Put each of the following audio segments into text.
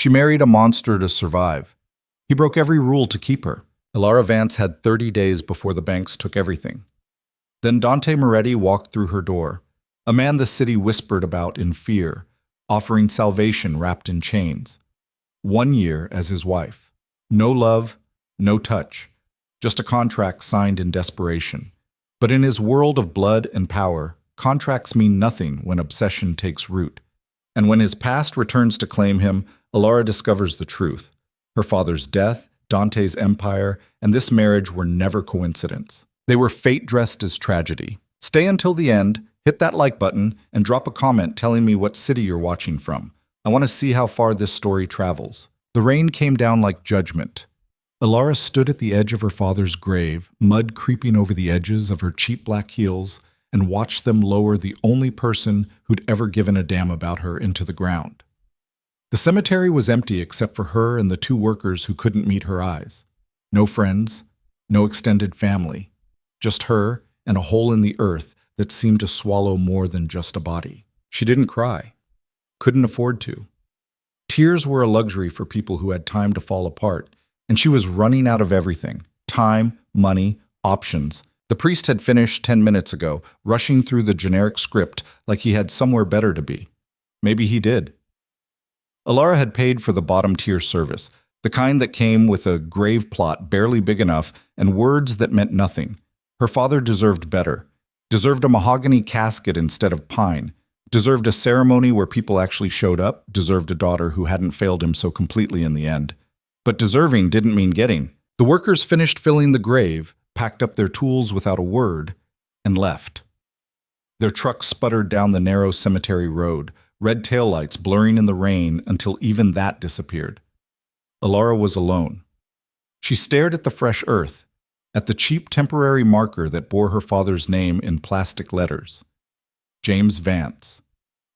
She married a monster to survive. He broke every rule to keep her. Elara Vance had 30 days before the banks took everything. Then Dante Moretti walked through her door, a man the city whispered about in fear, offering salvation wrapped in chains. 1 year as his wife. No love, no touch, just a contract signed in desperation. But in his world of blood and power, contracts mean nothing when obsession takes root. And when his past returns to claim him, Elara discovers the truth. Her father's death, Dante's empire, and this marriage were never coincidence. They were fate dressed as tragedy. Stay until the end, hit that like button, and drop a comment telling me what city you're watching from. I want to see how far this story travels. The rain came down like judgment. Elara stood at the edge of her father's grave, mud creeping over the edges of her cheap black heels, and watched them lower the only person who'd ever given a damn about her into the ground. The cemetery was empty except for her and the 2 workers who couldn't meet her eyes. No friends, no extended family, just her and a hole in the earth that seemed to swallow more than just a body. She didn't cry, couldn't afford to. Tears were a luxury for people who had time to fall apart, and she was running out of everything: time, money, options. The priest had finished 10 minutes ago, rushing through the generic script like he had somewhere better to be. Maybe he did. Elara had paid for the bottom-tier service, the kind that came with a grave plot barely big enough and words that meant nothing. Her father deserved better, deserved a mahogany casket instead of pine, deserved a ceremony where people actually showed up, deserved a daughter who hadn't failed him so completely in the end. But deserving didn't mean getting. The workers finished filling the grave, packed up their tools without a word, and left. Their truck sputtered down the narrow cemetery road, red taillights blurring in the rain until even that disappeared. Elara was alone. She stared at the fresh earth, at the cheap temporary marker that bore her father's name in plastic letters. James Vance,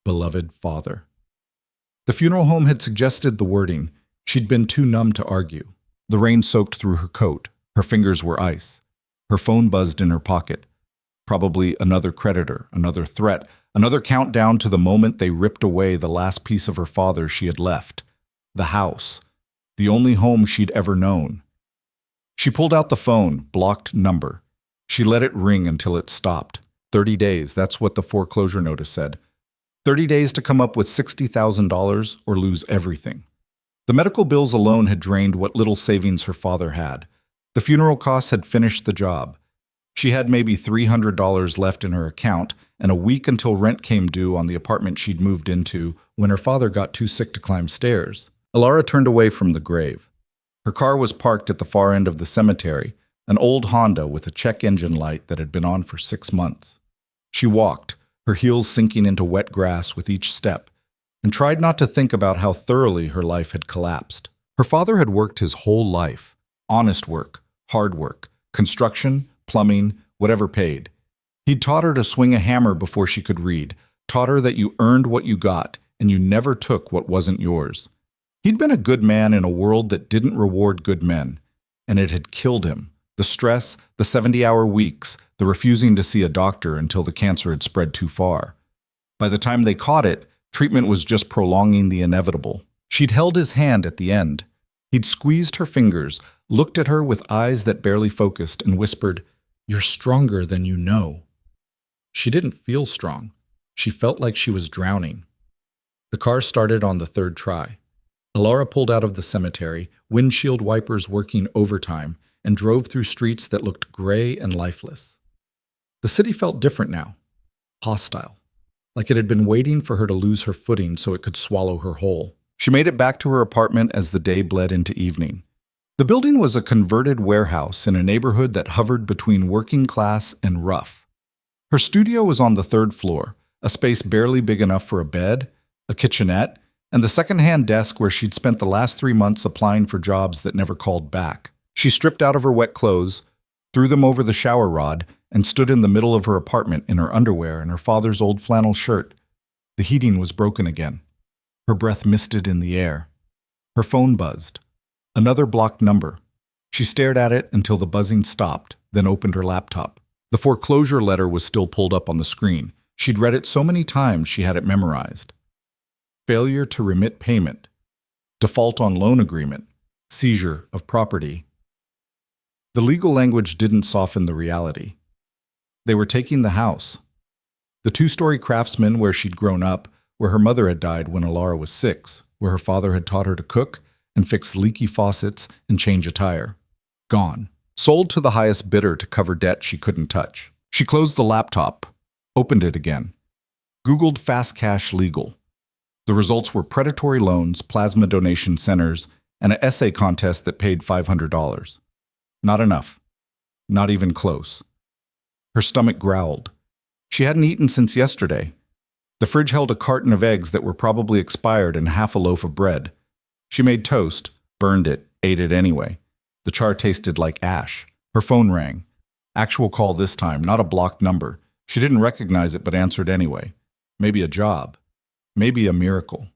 beloved father. The funeral home had suggested the wording. She'd been too numb to argue. The rain soaked through her coat. Her fingers were ice. Her phone buzzed in her pocket. Probably another creditor, another threat, another countdown to the moment they ripped away the last piece of her father she had left. The house. The only home she'd ever known. She pulled out the phone, blocked number. She let it ring until it stopped. 30 days, that's what the foreclosure notice said. 30 days to come up with $60,000 or lose everything. The medical bills alone had drained what little savings her father had. The funeral costs had finished the job. She had maybe $300 left in her account and a week until rent came due on the apartment she'd moved into when her father got too sick to climb stairs. Elara turned away from the grave. Her car was parked at the far end of the cemetery, an old Honda with a check engine light that had been on for 6 months. She walked, her heels sinking into wet grass with each step, and tried not to think about how thoroughly her life had collapsed. Her father had worked his whole life. Honest work, hard work, construction, plumbing, whatever paid. He'd taught her to swing a hammer before she could read, taught her that you earned what you got, and you never took what wasn't yours. He'd been a good man in a world that didn't reward good men, and it had killed him. The stress, the 70-hour weeks, the refusing to see a doctor until the cancer had spread too far. By the time they caught it, treatment was just prolonging the inevitable. She'd held his hand at the end. He'd squeezed her fingers, looked at her with eyes that barely focused, and whispered, "You're stronger than you know." She didn't feel strong. She felt like she was drowning. The car started on the 3rd try. Elara pulled out of the cemetery, windshield wipers working overtime, and drove through streets that looked gray and lifeless. The city felt different now, hostile, like it had been waiting for her to lose her footing so it could swallow her whole. She made it back to her apartment as the day bled into evening. The building was a converted warehouse in a neighborhood that hovered between working class and rough. Her studio was on the 3rd floor, a space barely big enough for a bed, a kitchenette, and the second-hand desk where she'd spent the last 3 months applying for jobs that never called back. She stripped out of her wet clothes, threw them over the shower rod, and stood in the middle of her apartment in her underwear and her father's old flannel shirt. The heating was broken again. Her breath misted in the air. Her phone buzzed. Another blocked number. She stared at it until the buzzing stopped, then opened her laptop. The foreclosure letter was still pulled up on the screen. She'd read it so many times she had it memorized. Failure to remit payment. default on loan agreement, seizure of property. The legal language didn't soften the reality. They were taking the house. The two-story craftsman where she'd grown up, where her mother had died when Elara was 6, where her father had taught her to cook and fix leaky faucets and change a tire. Gone. Sold to the highest bidder to cover debt she couldn't touch. She closed the laptop, opened it again, Googled Fast Cash Legal. The results were predatory loans, plasma donation centers, and an essay contest that paid $500. Not enough. Not even close. Her stomach growled. She hadn't eaten since yesterday. The fridge held a carton of eggs that were probably expired and half a loaf of bread. She made toast, burned it, ate it anyway. The char tasted like ash. Her phone rang. Actual call this time, not a blocked number. She didn't recognize it but answered anyway. Maybe a job. Maybe a miracle.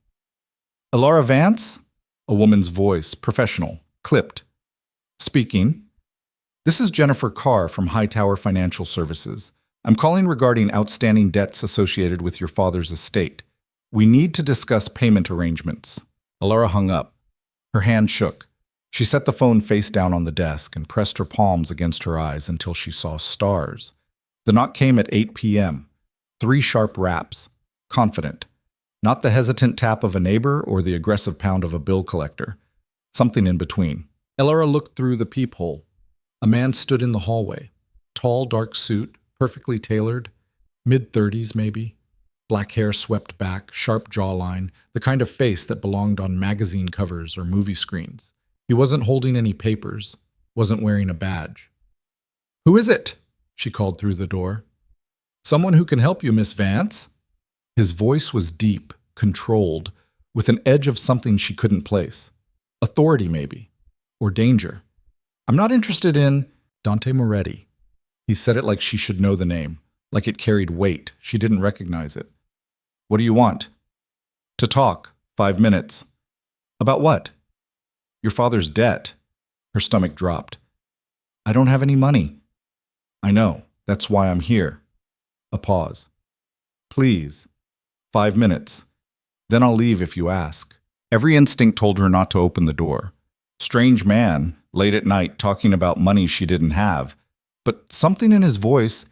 Elara Vance? A woman's voice, professional, clipped. Speaking. This is Jennifer Carr from Hightower Financial Services. I'm calling regarding outstanding debts associated with your father's estate. We need to discuss payment arrangements. Elara hung up. Her hand shook. She set the phone face down on the desk and pressed her palms against her eyes until she saw stars. The knock came at 8 p.m. 3 sharp raps. Confident. Not the hesitant tap of a neighbor or the aggressive pound of a bill collector. Something in between. Elara looked through the peephole. A man stood in the hallway. Tall, dark suit, perfectly tailored. Mid-30s, maybe. Black hair swept back, sharp jawline, the kind of face that belonged on magazine covers or movie screens. He wasn't holding any papers, wasn't wearing a badge. "Who is it?" she called through the door. "Someone who can help you, Miss Vance." His voice was deep, controlled, with an edge of something she couldn't place. Authority, maybe. Or danger. "I'm not interested in Dante Moretti." He said it like she should know the name, like it carried weight. She didn't recognize it. "What do you want?" "To talk. 5 minutes." "About what?" "Your father's debt." Her stomach dropped. "I don't have any money." "I know. That's why I'm here." A pause. "Please. 5 minutes. Then I'll leave if you ask." Every instinct told her not to open the door. Strange man, late at night, talking about money she didn't have. But something in his voice,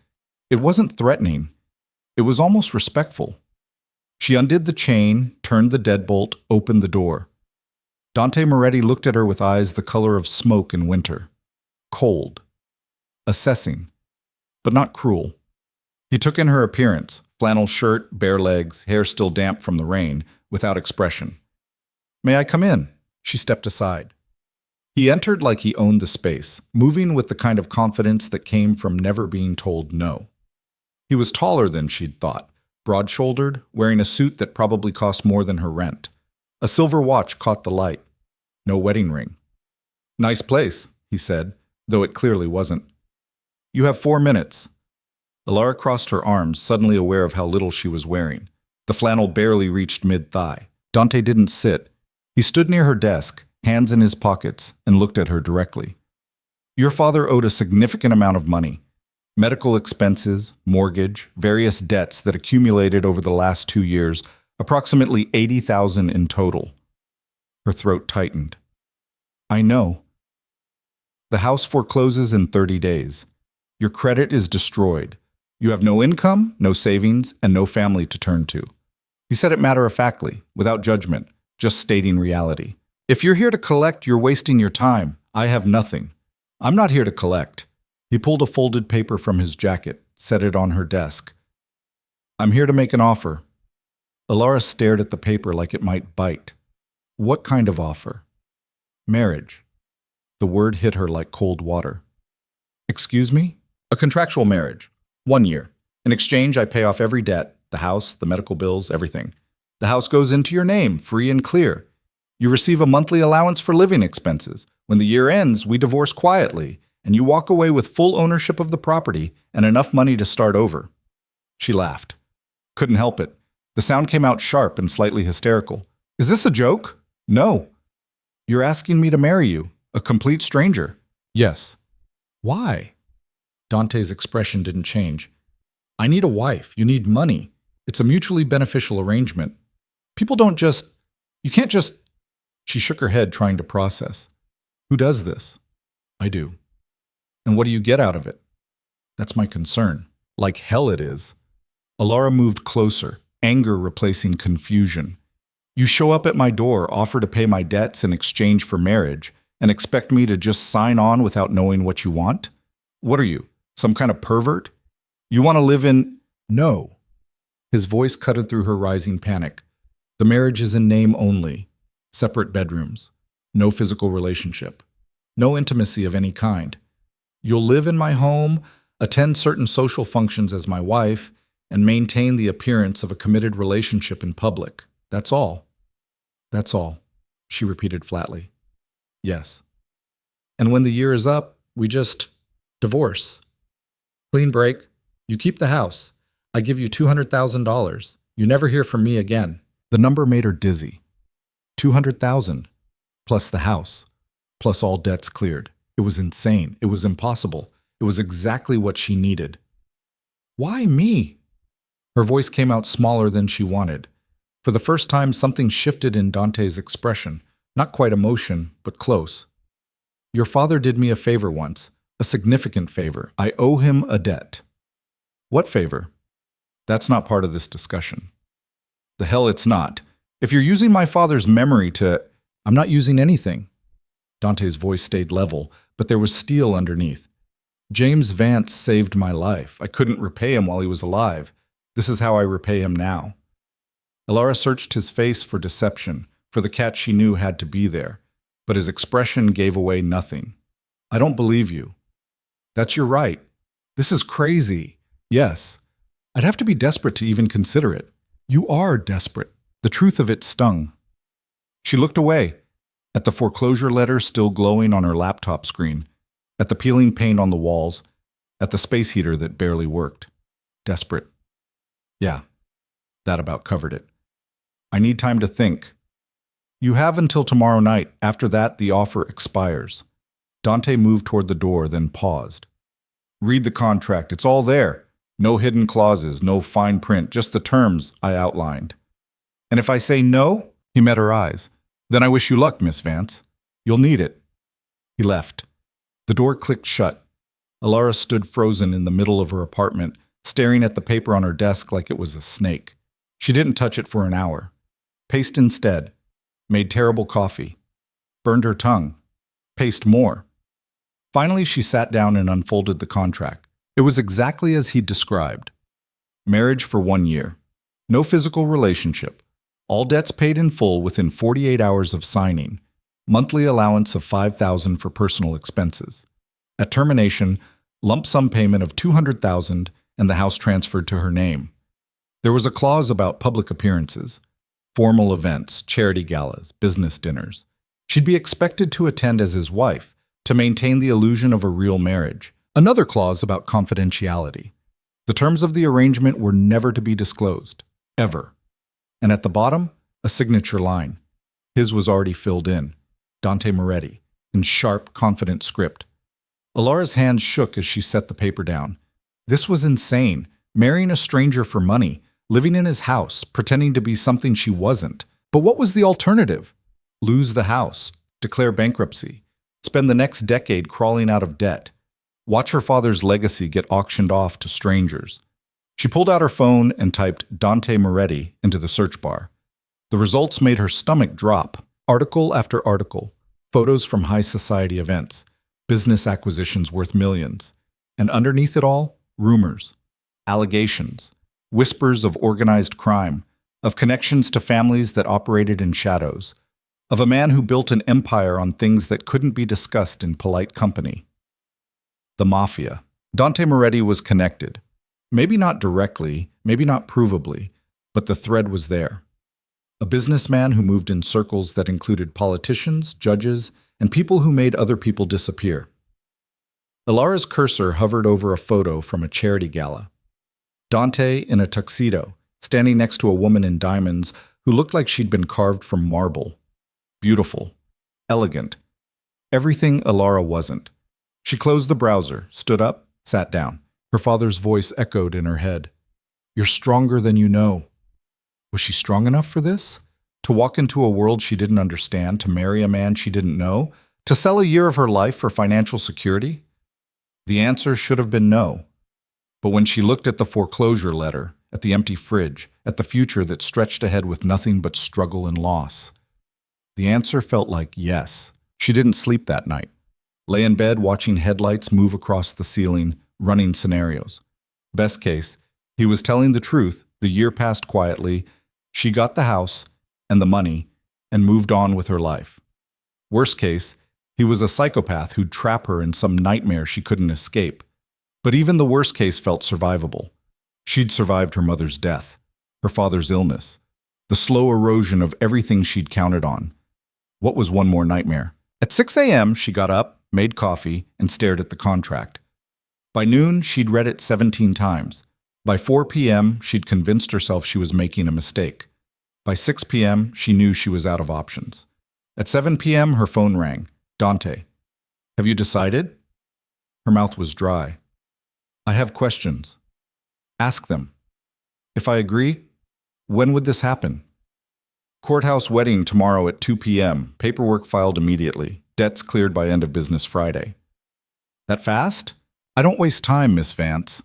it wasn't threatening. It was almost respectful. She undid the chain, turned the deadbolt, opened the door. Dante Moretti looked at her with eyes the color of smoke in winter. Cold. Assessing. But not cruel. He took in her appearance, flannel shirt, bare legs, hair still damp from the rain, without expression. "May I come in?" She stepped aside. He entered like he owned the space, moving with the kind of confidence that came from never being told no. He was taller than she'd thought, broad-shouldered, wearing a suit that probably cost more than her rent. A silver watch caught the light. No wedding ring. "Nice place," he said, though it clearly wasn't. "You have 4 minutes." Elara crossed her arms, suddenly aware of how little she was wearing. The flannel barely reached mid-thigh. Dante didn't sit. He stood near her desk, hands in his pockets, and looked at her directly. "Your father owed a significant amount of money. Medical expenses, mortgage, various debts that accumulated over the last 2 years, approximately $80,000 in total." Her throat tightened. "I know." "The house forecloses in 30 days. Your credit is destroyed. You have no income, no savings, and no family to turn to." He said it matter-of-factly, without judgment, just stating reality. "If you're here to collect, you're wasting your time. I have nothing. I'm not here to collect." He pulled a folded paper from his jacket, set it on her desk. "I'm here to make an offer." Elara stared at the paper like it might bite. What kind of offer? Marriage. The word hit her like cold water. "Excuse me?" "A contractual marriage. 1 year. In exchange, I pay off every debt, the house, the medical bills, everything. The house goes into your name, free and clear. You receive a monthly allowance for living expenses. When the year ends, we divorce quietly, and you walk away with full ownership of the property and enough money to start over." She laughed. Couldn't help it. The sound came out sharp and slightly hysterical. "Is this a joke?" "No." "You're asking me to marry you, a complete stranger?" "Yes." "Why?" Dante's expression didn't change. "I need a wife. You need money. It's a mutually beneficial arrangement. People don't just... You can't just..." She shook her head, trying to process. Who does this? I do. And what do you get out of it? That's my concern. Like hell it is. Elara moved closer, anger replacing confusion. You show up at my door, offer to pay my debts in exchange for marriage, and expect me to just sign on without knowing what you want? What are you, some kind of pervert? You want to live in— No. His voice cutted through her rising panic. The marriage is in name only. Separate bedrooms. No physical relationship. No intimacy of any kind. You'll live in my home, attend certain social functions as my wife, and maintain the appearance of a committed relationship in public. That's all. That's all, she repeated flatly. Yes. And when the year is up, we just divorce. Clean break. You keep the house. I give you $200,000. You never hear from me again. The number made her dizzy. 200,000, plus the house, plus all debts cleared. It was insane. It was impossible. It was exactly what she needed. Why me? Her voice came out smaller than she wanted. For the first time, something shifted in Dante's expression. Not quite emotion, but close. Your father did me a favor once, a significant favor. I owe him a debt. What favor? That's not part of this discussion. The hell it's not. If you're using my father's memory to— I'm not using anything. Dante's voice stayed level, but there was steel underneath. James Vance saved my life. I couldn't repay him while he was alive. This is how I repay him now. Elara searched his face for deception, for the catch she knew had to be there, but his expression gave away nothing. I don't believe you. That's your right. This is crazy. Yes. I'd have to be desperate to even consider it. You are desperate. The truth of it stung. She looked away, at the foreclosure letter still glowing on her laptop screen, at the peeling paint on the walls, at the space heater that barely worked. Desperate. Yeah, that about covered it. I need time to think. You have until tomorrow night. After that, the offer expires. Dante moved toward the door, then paused. Read the contract. It's all there. No hidden clauses, no fine print, just the terms I outlined. And if I say no, he met her eyes. Then I wish you luck, Miss Vance. You'll need it. He left. The door clicked shut. Elara stood frozen in the middle of her apartment, staring at the paper on her desk like it was a snake. She didn't touch it for an hour. Paced instead. Made terrible coffee. Burned her tongue. Paced more. Finally, she sat down and unfolded the contract. It was exactly as he'd described. Marriage for 1 year. No physical relationship. All debts paid in full within 48 hours of signing. Monthly allowance of $5,000 for personal expenses. At termination, lump sum payment of $200,000 and the house transferred to her name. There was a clause about public appearances, formal events, charity galas, business dinners. She'd be expected to attend as his wife to maintain the illusion of a real marriage. Another clause about confidentiality. The terms of the arrangement were never to be disclosed, ever. And at the bottom, a signature line. His was already filled in. Dante Moretti, in sharp, confident script. Elara's hands shook as she set the paper down. This was insane. Marrying a stranger for money, living in his house, pretending to be something she wasn't. But what was the alternative? Lose the house, declare bankruptcy, spend the next decade crawling out of debt, watch her father's legacy get auctioned off to strangers. She pulled out her phone and typed Dante Moretti into the search bar. The results made her stomach drop. Article after article, photos from high society events, business acquisitions worth millions. And underneath it all, rumors, allegations, whispers of organized crime, of connections to families that operated in shadows, of a man who built an empire on things that couldn't be discussed in polite company. The Mafia. Dante Moretti was connected. Maybe not directly, maybe not provably, but the thread was there. A businessman who moved in circles that included politicians, judges, and people who made other people disappear. Elara's cursor hovered over a photo from a charity gala. Dante in a tuxedo, standing next to a woman in diamonds who looked like she'd been carved from marble. Beautiful. Elegant. Everything Elara wasn't. She closed the browser, stood up, sat down. Her father's voice echoed in her head. You're stronger than you know. Was she strong enough for this? To walk into a world she didn't understand, to marry a man she didn't know, to sell a year of her life for financial security? The answer should have been no. But when she looked at the foreclosure letter, at the empty fridge, at the future that stretched ahead with nothing but struggle and loss, the answer felt like yes. She didn't sleep that night. Lay in bed watching headlights move across the ceiling, running scenarios. Best case, he was telling the truth, the year passed quietly, she got the house and the money and moved on with her life. Worst case, he was a psychopath who'd trap her in some nightmare she couldn't escape. But even the worst case felt survivable. She'd survived her mother's death, her father's illness, the slow erosion of everything she'd counted on. What was one more nightmare? At 6 a.m., she got up, made coffee, and stared at the contract. By noon, she'd read it 17 times. By 4 p.m., she'd convinced herself she was making a mistake. By 6 p.m., she knew she was out of options. At 7 p.m., her phone rang. Dante, have you decided? Her mouth was dry. I have questions. Ask them. If I agree, when would this happen? Courthouse wedding tomorrow at 2 p.m., paperwork filed immediately, debts cleared by end of business Friday. That fast? I don't waste time, Miss Vance.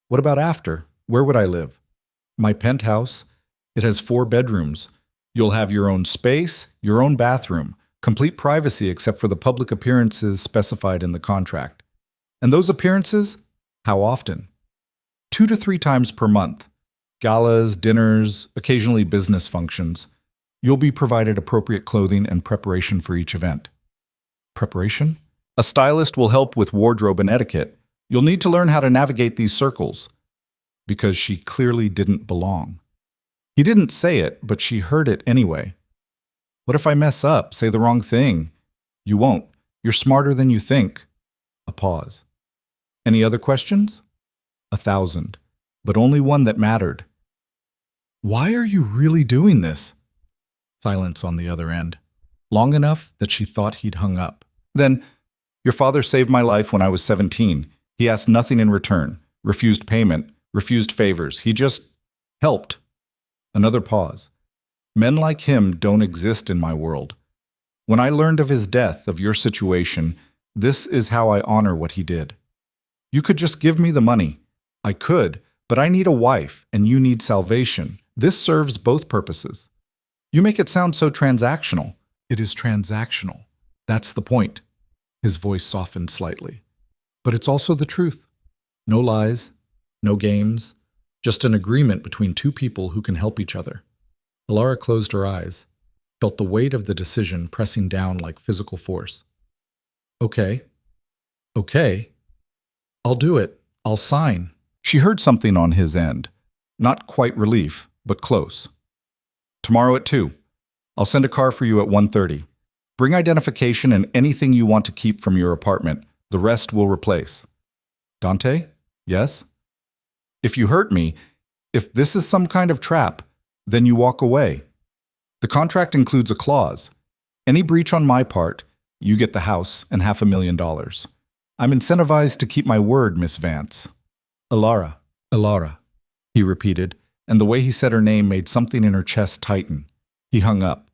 What about after? Where would I live? My penthouse. It has 4 bedrooms. You'll have your own space, your own bathroom, complete privacy except for the public appearances specified in the contract. And those appearances? How often? 2 to 3 times per month. Galas, dinners, occasionally business functions. You'll be provided appropriate clothing and preparation for each event. Preparation? A stylist will help with wardrobe and etiquette. You'll need to learn how to navigate these circles. Because she clearly didn't belong. He didn't say it, but she heard it anyway. What if I mess up, say the wrong thing? You won't. You're smarter than you think. A pause. Any other questions? 1,000, but only one that mattered. Why are you really doing this? Silence on the other end. Long enough that she thought he'd hung up. Then, your father saved my life when I was 17. He asked nothing in return, refused payment, refused favors. He just helped. Another pause. Men like him don't exist in my world. When I learned of his death, of your situation, this is how I honor what he did. You could just give me the money. I could, but I need a wife, and you need salvation. This serves both purposes. You make it sound so transactional. It is transactional. That's the point. His voice softened slightly. But it's also the truth. No lies, no games, just an agreement between 2 people who can help each other. Elara closed her eyes, felt the weight of the decision pressing down like physical force. Okay. I'll do it. I'll sign. She heard something on his end. Not quite relief, but close. Tomorrow at 2. I'll send a car for you at 1:30. Bring identification and anything you want to keep from your apartment. The rest we'll replace. Dante? Yes? If you hurt me, if this is some kind of trap, then you walk away. The contract includes a clause. Any breach on my part, you get the house and $500,000. I'm incentivized to keep my word, Miss Vance. Elara, he repeated, and the way he said her name made something in her chest tighten. He hung up.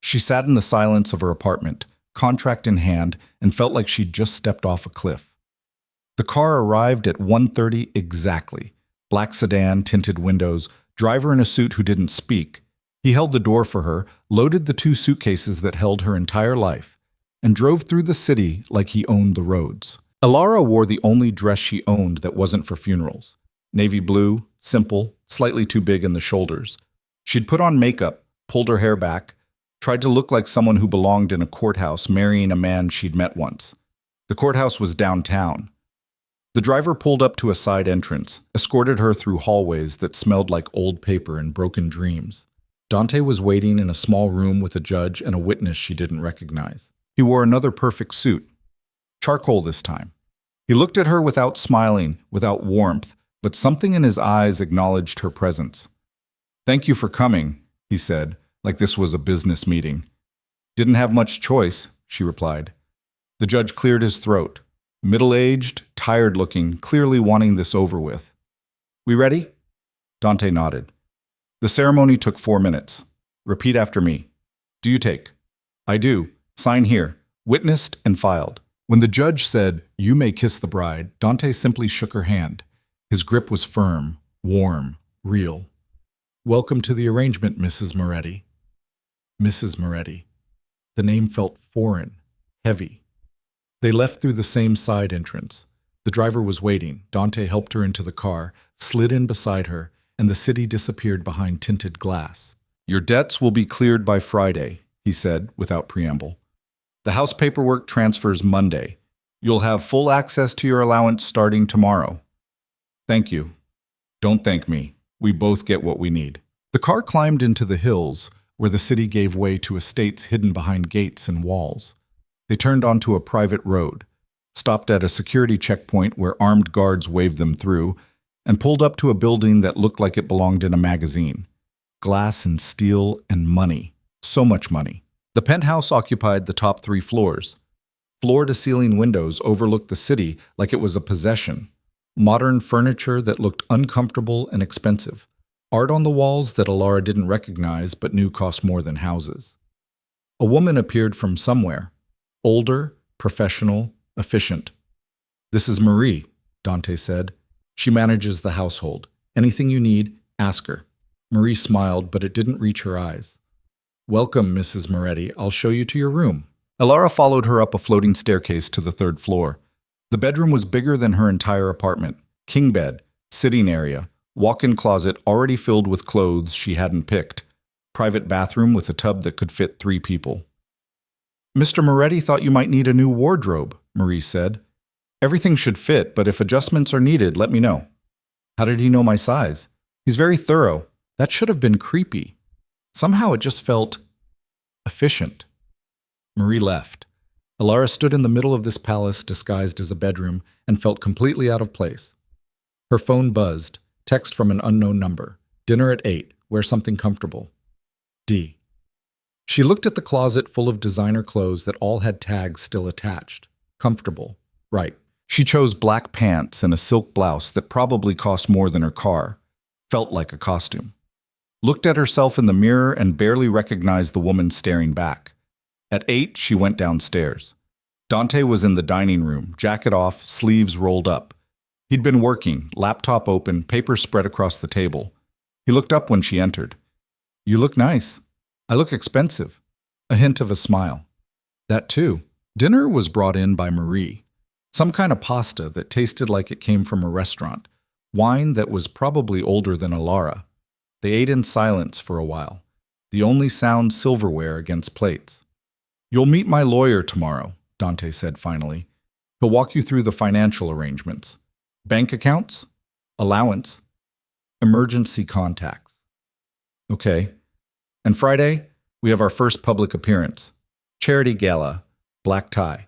She sat in the silence of her apartment, contract in hand, and felt like she'd just stepped off a cliff. The car arrived at 1:30 exactly. Black sedan, tinted windows, driver in a suit who didn't speak. He held the door for her, loaded the 2 suitcases that held her entire life, and drove through the city like he owned the roads. Elara wore the only dress she owned that wasn't for funerals. Navy blue, simple, slightly too big in the shoulders. She'd put on makeup, pulled her hair back, tried to look like someone who belonged in a courthouse marrying a man she'd met once. The courthouse was downtown. The driver pulled up to a side entrance, escorted her through hallways that smelled like old paper and broken dreams. Dante was waiting in a small room with a judge and a witness she didn't recognize. He wore another perfect suit. Charcoal this time. He looked at her without smiling, without warmth, but something in his eyes acknowledged her presence. "Thank you for coming," he said, like this was a business meeting. "Didn't have much choice," she replied. The judge cleared his throat. Middle-aged, tired-looking, clearly wanting this over with. "We ready?" Dante nodded. The ceremony took 4 minutes. Repeat after me. Do you take? I do. Sign here. Witnessed and filed. When the judge said, "You may kiss the bride," Dante simply shook her hand. His grip was firm, warm, real. "Welcome to the arrangement, Mrs. Moretti." Mrs. Moretti. The name felt foreign, heavy. They left through the same side entrance. The driver was waiting. Dante helped her into the car, slid in beside her, and the city disappeared behind tinted glass. "Your debts will be cleared by Friday," he said without preamble. "The house paperwork transfers Monday. You'll have full access to your allowance starting tomorrow." "Thank you." "Don't thank me. We both get what we need." The car climbed into the hills, where the city gave way to estates hidden behind gates and walls. They turned onto a private road, stopped at a security checkpoint where armed guards waved them through, and pulled up to a building that looked like it belonged in a magazine. Glass and steel and money. So much money. The penthouse occupied the top 3 floors. Floor-to-ceiling windows overlooked the city like it was a possession. Modern furniture that looked uncomfortable and expensive. Art on the walls that Elara didn't recognize but knew cost more than houses. A woman appeared from somewhere. Older, professional, efficient. "This is Marie," Dante said. "She manages the household. Anything you need, ask her." Marie smiled, but it didn't reach her eyes. "Welcome, Mrs. Moretti. I'll show you to your room." Elara followed her up a floating staircase to the 3rd floor. The bedroom was bigger than her entire apartment. King bed, sitting area, walk-in closet already filled with clothes she hadn't picked, private bathroom with a tub that could fit 3 people. "Mr. Moretti thought you might need a new wardrobe," Marie said. "Everything should fit, but if adjustments are needed, let me know." How did he know my size? He's very thorough. That should have been creepy. Somehow it just felt efficient. Marie left. Elara stood in the middle of this palace disguised as a bedroom and felt completely out of place. Her phone buzzed. Text from an unknown number. "Dinner at 8. Wear something comfortable. D." She looked at the closet full of designer clothes that all had tags still attached. Comfortable. Right. She chose black pants and a silk blouse that probably cost more than her car. Felt like a costume. Looked at herself in the mirror and barely recognized the woman staring back. At 8, she went downstairs. Dante was in the dining room, jacket off, sleeves rolled up. He'd been working, laptop open, papers spread across the table. He looked up when she entered. "You look nice." "I look expensive." A hint of a smile. That too. Dinner was brought in by Marie. Some kind of pasta that tasted like it came from a restaurant. Wine that was probably older than Elara. They ate in silence for a while. The only sound silverware against plates. "You'll meet my lawyer tomorrow," Dante said finally. "He'll walk you through the financial arrangements. Bank accounts, allowance, emergency contacts." "Okay. And Friday, we have our first public appearance. Charity gala, black tie.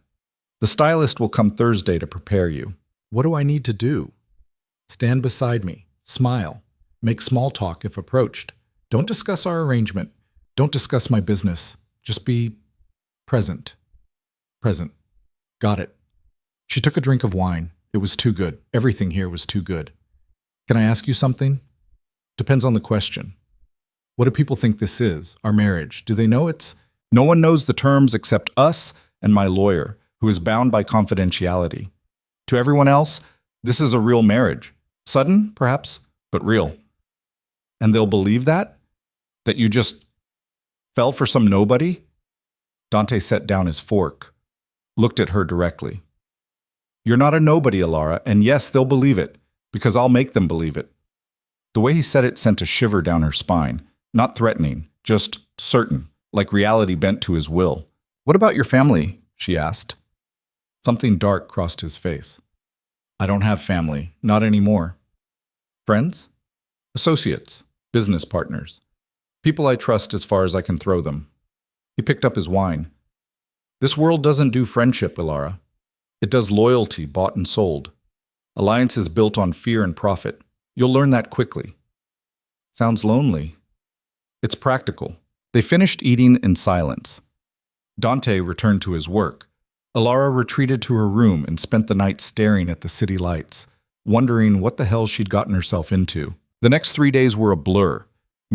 The stylist will come Thursday to prepare you." "What do I need to do?" "Stand beside me. Smile. Make small talk if approached. Don't discuss our arrangement. Don't discuss my business. Just be present." "Present. Got it." She took a drink of wine. It was too good. Everything here was too good. "Can I ask you something?" "Depends on the question." "What do people think this is? Our marriage? Do they know it's—" "No one knows the terms except us and my lawyer, who is bound by confidentiality. To everyone else, this is a real marriage. Sudden, perhaps, but real." "And they'll believe that? That you just fell for some nobody?" Dante set down his fork, looked at her directly. "You're not a nobody, Elara, and yes, they'll believe it, because I'll make them believe it." The way he said it sent a shiver down her spine, not threatening, just certain, like reality bent to his will. "What about your family?" she asked. Something dark crossed his face. "I don't have family, not anymore." "Friends?" "Associates, business partners. People I trust as far as I can throw them." He picked up his wine. "This world doesn't do friendship, Elara. It does loyalty bought and sold. Alliance is built on fear and profit. You'll learn that quickly." "Sounds lonely." "It's practical." They finished eating in silence. Dante returned to his work. Elara retreated to her room and spent the night staring at the city lights, wondering what the hell she'd gotten herself into. The next 3 days were a blur.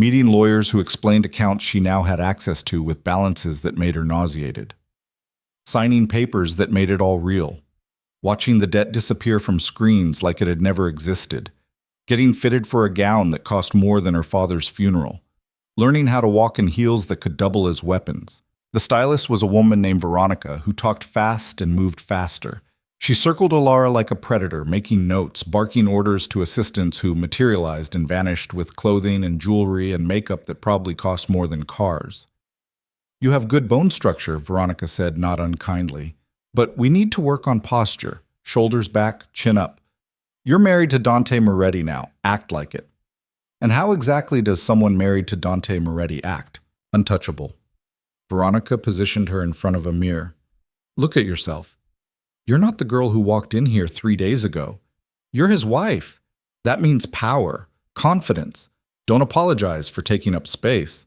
meeting lawyers who explained accounts she now had access to with balances that made her nauseated, signing papers that made it all real, watching the debt disappear from screens like it had never existed, getting fitted for a gown that cost more than her father's funeral, learning how to walk in heels that could double as weapons. The stylist was a woman named Veronica who talked fast and moved faster. She circled Elara like a predator, making notes, barking orders to assistants who materialized and vanished with clothing and jewelry and makeup that probably cost more than cars. "You have good bone structure," Veronica said, not unkindly. "But we need to work on posture. Shoulders back, chin up. You're married to Dante Moretti now. Act like it." "And how exactly does someone married to Dante Moretti act?" "Untouchable." Veronica positioned her in front of a mirror. "Look at yourself. You're not the girl who walked in here 3 days ago. You're his wife. That means power, confidence. Don't apologize for taking up space."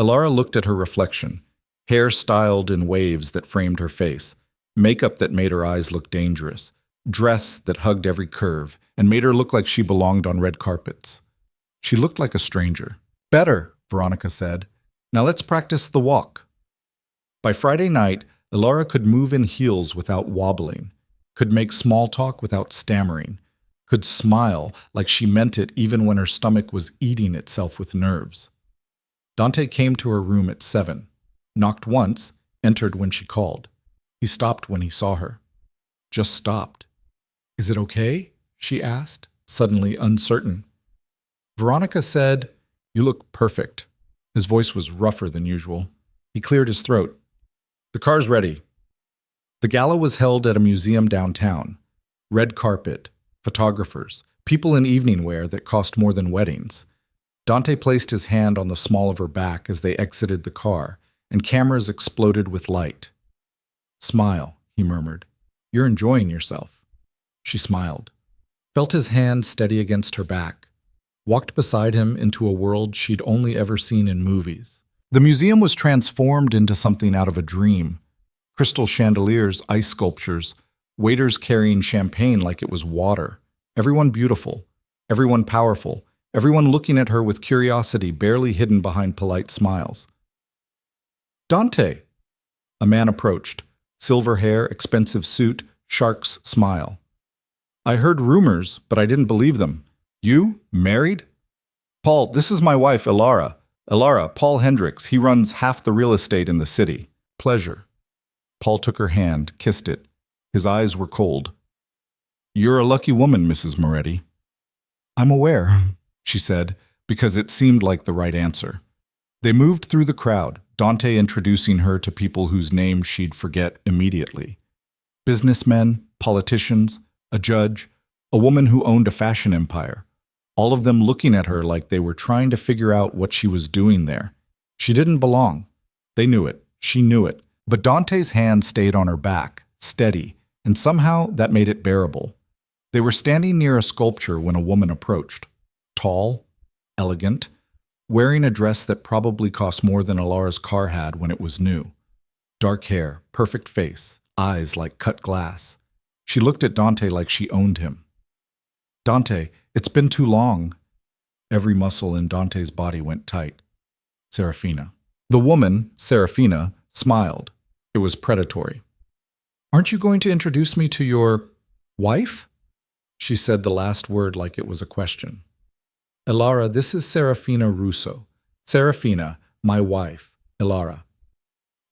Elara looked at her reflection, hair styled in waves that framed her face, makeup that made her eyes look dangerous, dress that hugged every curve and made her look like she belonged on red carpets. She looked like a stranger. "Better," Veronica said. "Now let's practice the walk." By Friday night, Elara could move in heels without wobbling, could make small talk without stammering, could smile like she meant it even when her stomach was eating itself with nerves. Dante came to her room at 7, knocked once, entered when she called. He stopped when he saw her. Just stopped. "Is it okay?" she asked, suddenly uncertain. Veronica said, "You look perfect." His voice was rougher than usual. He cleared his throat. "The car's ready." The gala was held at a museum downtown. Red carpet, photographers, people in evening wear that cost more than weddings. Dante placed his hand on the small of her back as they exited the car, and cameras exploded with light. "Smile," he murmured. "You're enjoying yourself." She smiled, felt his hand steady against her back, walked beside him into a world she'd only ever seen in movies. The museum was transformed into something out of a dream. Crystal chandeliers, ice sculptures, waiters carrying champagne like it was water. Everyone beautiful, everyone powerful, everyone looking at her with curiosity barely hidden behind polite smiles. "Dante!" A man approached. Silver hair, expensive suit, shark's smile. "I heard rumors, but I didn't believe them. You? Married?" "Paul, this is my wife, Elara. Elara, Paul Hendricks. He runs half the real estate in the city. Pleasure." Paul took her hand, kissed it. His eyes were cold. "You're a lucky woman, Mrs. Moretti." "I'm aware," she said, because it seemed like the right answer. They moved through the crowd, Dante introducing her to people whose names she'd forget immediately. Businessmen, politicians, a judge, a woman who owned a fashion empire. All of them looking at her like they were trying to figure out what she was doing there. She didn't belong. They knew it. She knew it. But Dante's hand stayed on her back, steady, and somehow that made it bearable. They were standing near a sculpture when a woman approached. Tall, elegant, wearing a dress that probably cost more than Elara's car had when it was new. Dark hair, perfect face, eyes like cut glass. She looked at Dante like she owned him. "Dante, it's been too long." Every muscle in Dante's body went tight. "Serafina." The woman, Serafina, smiled. It was predatory. "Aren't you going to introduce me to your wife?" She said the last word like it was a question. "Elara, this is Serafina Russo. Serafina, my wife, Elara."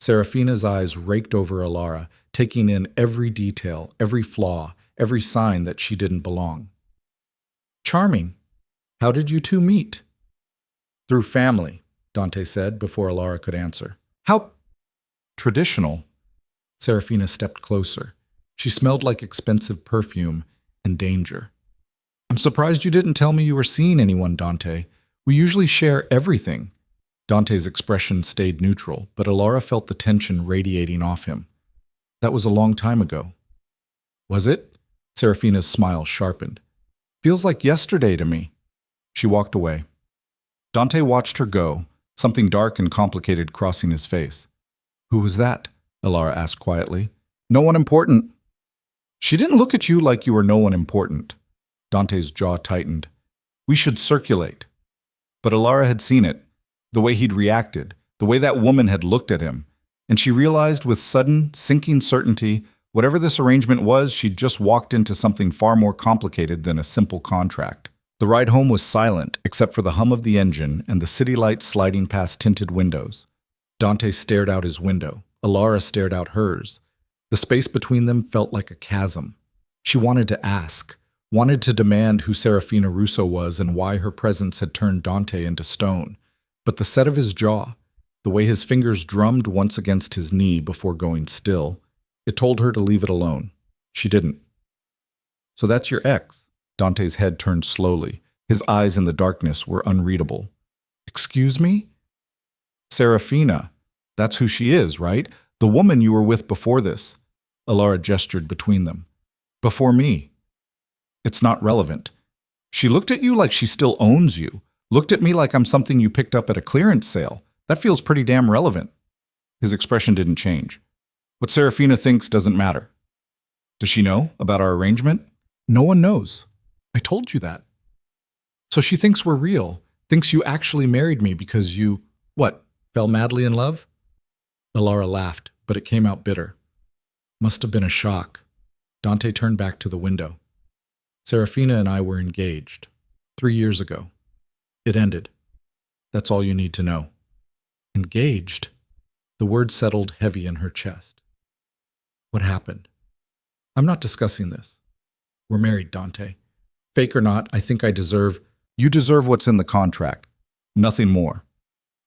Serafina's eyes raked over Elara, taking in every detail, every flaw, every sign that she didn't belong. "Charming. How did you two meet?" "Through family," Dante said before Elara could answer. "How traditional." Serafina stepped closer. She smelled like expensive perfume and danger. "I'm surprised you didn't tell me you were seeing anyone, Dante. We usually share everything." Dante's expression stayed neutral, but Elara felt the tension radiating off him. "That was a long time ago." "Was it?" Serafina's smile sharpened. "Feels like yesterday to me." She walked away. Dante watched her go, something dark and complicated crossing his face. "Who was that?" Elara asked quietly. "No one important." "She didn't look at you like you were no one important." Dante's jaw tightened. "We should circulate." But Elara had seen it, the way he'd reacted, the way that woman had looked at him, and she realized with sudden, sinking certainty, whatever this arrangement was, she'd just walked into something far more complicated than a simple contract. The ride home was silent, except for the hum of the engine and the city lights sliding past tinted windows. Dante stared out his window. Elara stared out hers. The space between them felt like a chasm. She wanted to ask, wanted to demand who Serafina Russo was and why her presence had turned Dante into stone. But the set of his jaw, the way his fingers drummed once against his knee before going still, it told her to leave it alone. She didn't. "So that's your ex?" Dante's head turned slowly. His eyes in the darkness were unreadable. "Excuse me?" "Serafina. That's who she is, right? The woman you were with before this." Elara gestured between them. "Before me." "It's not relevant. She looked at you like she still owns you. Looked at me like I'm something you picked up at a clearance sale. That feels pretty damn relevant." His expression didn't change. "What Serafina thinks doesn't matter." "Does she know about our arrangement?" "No one knows. I told you that." "So she thinks we're real, thinks you actually married me because you, what, fell madly in love?" Elara laughed, but it came out bitter. "Must have been a shock." Dante turned back to the window. "Serafina and I were engaged 3 years ago. It ended. That's all you need to know." "Engaged?" The word settled heavy in her chest. "What happened?" "I'm not discussing this. We're married, Dante. Fake or not, I think I deserve—" "You deserve what's in the contract. Nothing more."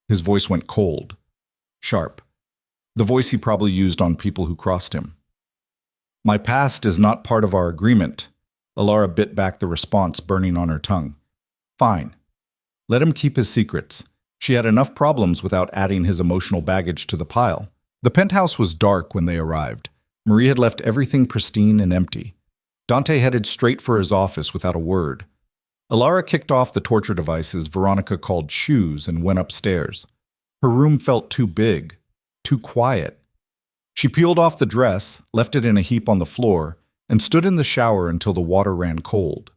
His voice went cold, sharp. The voice he probably used on people who crossed him. "My past is not part of our agreement." Elara bit back the response burning on her tongue. "Fine. Let him keep his secrets." She had enough problems without adding his emotional baggage to the pile. The penthouse was dark when they arrived. Marie had left everything pristine and empty. Dante headed straight for his office without a word. Elara kicked off the torture devices Veronica called shoes and went upstairs. Her room felt too big, too quiet. She peeled off the dress, left it in a heap on the floor, and stood in the shower until the water ran cold.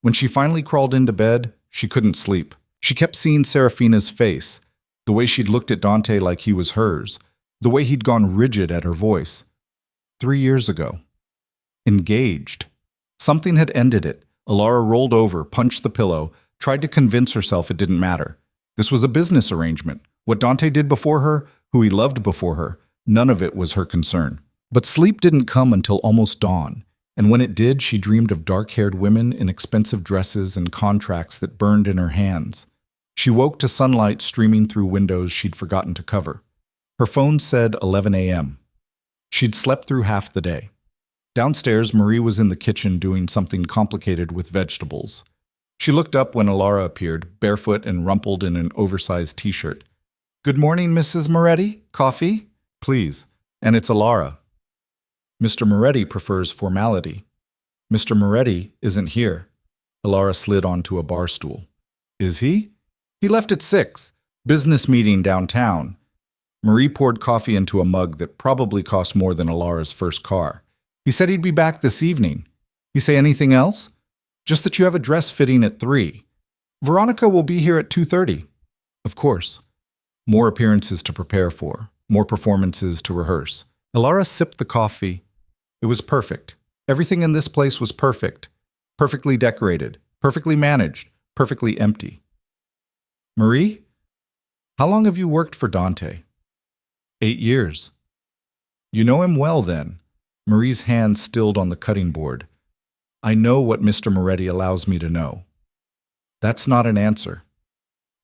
When she finally crawled into bed, she couldn't sleep. She kept seeing Serafina's face, the way she'd looked at Dante like he was hers, the way he'd gone rigid at her voice. 3 years ago. Engaged. Something had ended it. Elara rolled over, punched the pillow, tried to convince herself it didn't matter. This was a business arrangement. What Dante did before her, who he loved before her, none of it was her concern. But sleep didn't come until almost dawn, and when it did, she dreamed of dark-haired women in expensive dresses and contracts that burned in her hands. She woke to sunlight streaming through windows she'd forgotten to cover. Her phone said 11 a.m. She'd slept through half the day. Downstairs, Marie was in the kitchen doing something complicated with vegetables. She looked up when Elara appeared, barefoot and rumpled in an oversized t-shirt. "Good morning, Mrs. Moretti. Coffee?" "Please." "And it's Elara." "Mr. Moretti prefers formality." "Mr. Moretti isn't here." Elara slid onto a bar stool. "Is he?" "He left at 6. Business meeting downtown." Marie poured coffee into a mug that probably cost more than Elara's first car. "He said he'd be back this evening." "He say anything else?" "Just that you have a dress fitting at 3. Veronica will be here at 2:30. "Of course." More appearances to prepare for, more performances to rehearse. Elara sipped the coffee. It was perfect. Everything in this place was perfect. Perfectly decorated, perfectly managed, perfectly empty. "Marie, how long have you worked for Dante?" 8 years. "You know him well, then." Marie's hand stilled on the cutting board. "I know what Mr. Moretti allows me to know." "That's not an answer."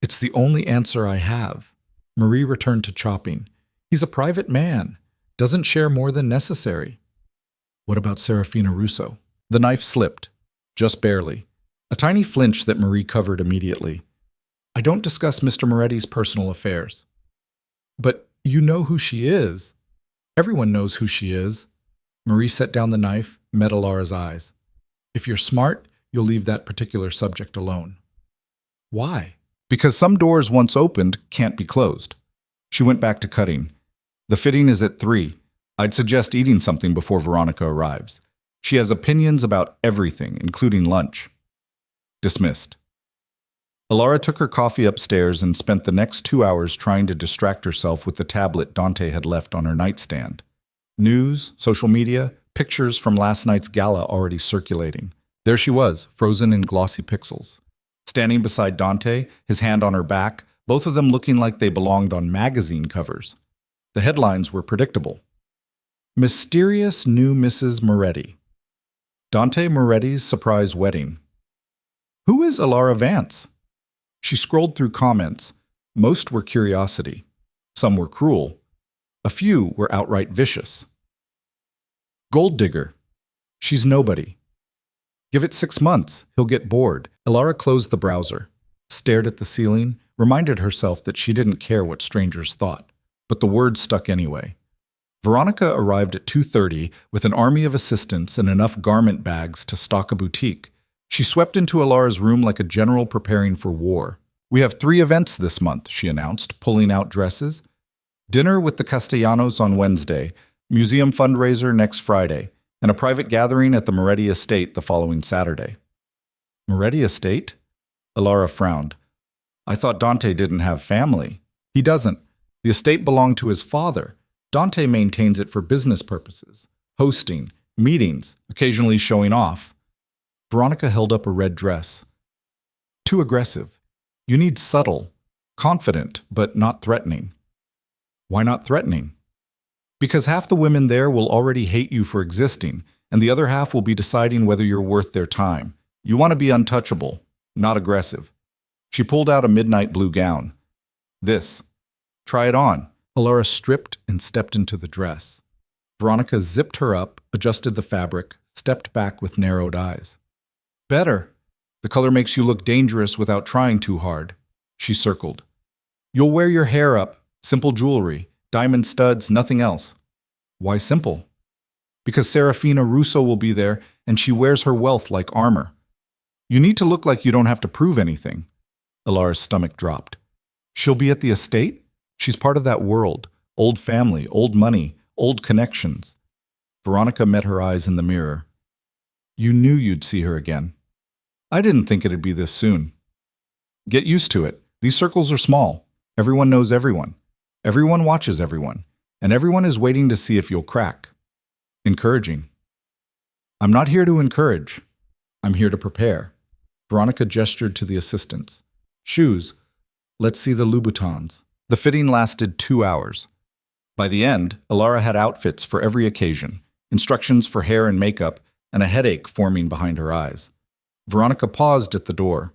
"It's the only answer I have." Marie returned to chopping. "He's a private man. Doesn't share more than necessary." "What about Serafina Russo?" The knife slipped, just barely. A tiny flinch that Marie covered immediately. "I don't discuss Mr. Moretti's personal affairs." "But you know who she is." "Everyone knows who she is." Marie set down the knife, met Elara's eyes. "If you're smart, you'll leave that particular subject alone." "Why?" "Because some doors once opened can't be closed." She went back to cutting. "The fitting is at 3. I'd suggest eating something before Veronica arrives. She has opinions about everything, including lunch." Dismissed. Elara took her coffee upstairs and spent the next 2 hours trying to distract herself with the tablet Dante had left on her nightstand. News, social media, pictures from last night's gala already circulating. There she was, frozen in glossy pixels. Standing beside Dante, his hand on her back, both of them looking like they belonged on magazine covers. The headlines were predictable. Mysterious new Mrs. Moretti. Dante Moretti's surprise wedding. Who is Elara Vance? She scrolled through comments. Most were curiosity. Some were cruel. A few were outright vicious. Gold digger. She's nobody. Give it 6 months. He'll get bored. Elara closed the browser, stared at the ceiling, reminded herself that she didn't care what strangers thought. But the words stuck anyway. Veronica arrived at 2:30 with an army of assistants and enough garment bags to stock a boutique. She swept into Elara's room like a general preparing for war. We have 3 events this month, she announced, pulling out dresses. Dinner with the Castellanos on Wednesday, museum fundraiser next Friday, and a private gathering at the Moretti estate the following Saturday. Moretti estate? Elara frowned. I thought Dante didn't have family. He doesn't. The estate belonged to his father. Dante maintains it for business purposes, hosting, meetings, occasionally showing off. Veronica held up a red dress. Too aggressive. You need subtle, confident, but not threatening. Why not threatening? Because half the women there will already hate you for existing, and the other half will be deciding whether you're worth their time. You want to be untouchable, not aggressive. She pulled out a midnight blue gown. This. Try it on. Elara stripped and stepped into the dress. Veronica zipped her up, adjusted the fabric, stepped back with narrowed eyes. Better. The color makes you look dangerous without trying too hard. She circled. You'll wear your hair up, simple jewelry, diamond studs, nothing else. Why simple? Because Serafina Russo will be there, and she wears her wealth like armor. You need to look like you don't have to prove anything. Elara's stomach dropped. She'll be at the estate? She's part of that world. Old family, old money, old connections. Veronica met her eyes in the mirror. You knew you'd see her again. I didn't think it'd be this soon. Get used to it. These circles are small. Everyone knows everyone. Everyone watches everyone. And everyone is waiting to see if you'll crack. Encouraging. I'm not here to encourage. I'm here to prepare. Veronica gestured to the assistants. Shoes. Let's see the Louboutins. The fitting lasted 2 hours. By the end, Elara had outfits for every occasion, instructions for hair and makeup, and a headache forming behind her eyes. Veronica paused at the door.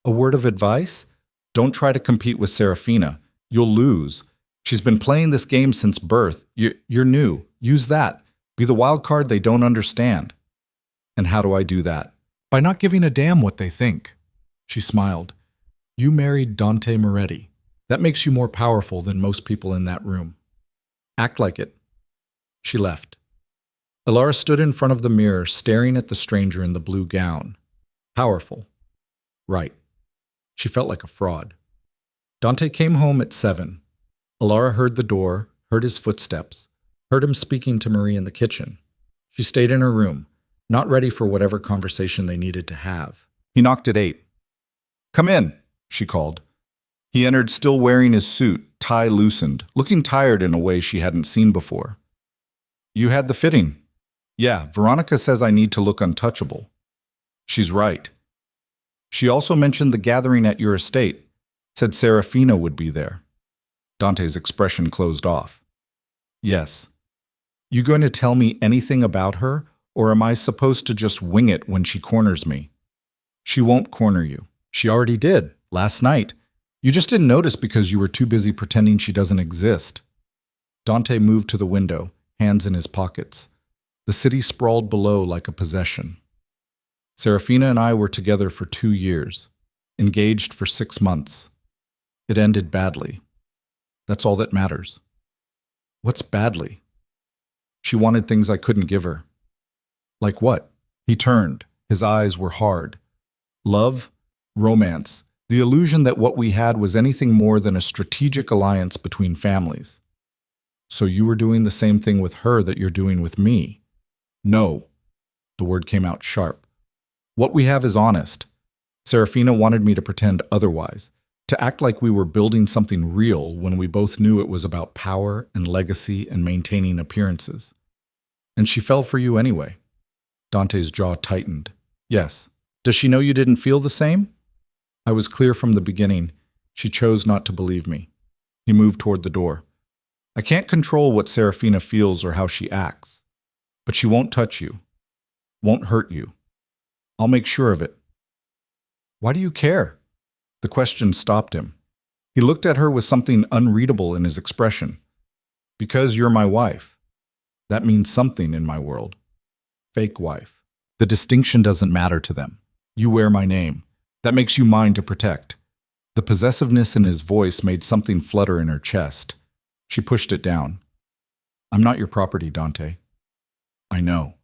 A word of advice? Don't try to compete with Serafina. You'll lose. She's been playing this game since birth. You're new. Use that. Be the wild card they don't understand. And how do I do that? By not giving a damn what they think. She smiled. You married Dante Moretti. That makes you more powerful than most people in that room. Act like it. She left. Elara stood in front of the mirror, staring at the stranger in the blue gown. Powerful. Right. She felt like a fraud. Dante came home at 7. Elara heard the door, heard his footsteps, heard him speaking to Marie in the kitchen. She stayed in her room, not ready for whatever conversation they needed to have. He knocked at 8. Come in, she called. He entered still wearing his suit, tie loosened, looking tired in a way she hadn't seen before. You had the fitting. Yeah, Veronica says I need to look untouchable. She's right. She also mentioned the gathering at your estate, said Serafina would be there. Dante's expression closed off. Yes. You going to tell me anything about her, or am I supposed to just wing it when she corners me? She won't corner you. She already did, last night. You just didn't notice because you were too busy pretending she doesn't exist. Dante moved to the window, hands in his pockets. The city sprawled below like a possession. Serafina and I were together for 2 years, engaged for 6 months. It ended badly. That's all that matters. What's badly? She wanted things I couldn't give her. Like what? He turned. His eyes were hard. Love, romance, the illusion that what we had was anything more than a strategic alliance between families. So you were doing the same thing with her that you're doing with me? No. The word came out sharp. What we have is honest. Serafina wanted me to pretend otherwise, to act like we were building something real when we both knew it was about power and legacy and maintaining appearances. And she fell for you anyway. Dante's jaw tightened. Yes. Does she know you didn't feel the same? I was clear from the beginning. She chose not to believe me. He moved toward the door. I can't control what Serafina feels or how she acts. But she won't touch you. Won't hurt you. I'll make sure of it. Why do you care? The question stopped him. He looked at her with something unreadable in his expression. Because you're my wife. That means something in my world. Fake wife. The distinction doesn't matter to them. You wear my name. That makes you mine to protect. The possessiveness in his voice made something flutter in her chest. She pushed it down. I'm not your property, Dante. I know.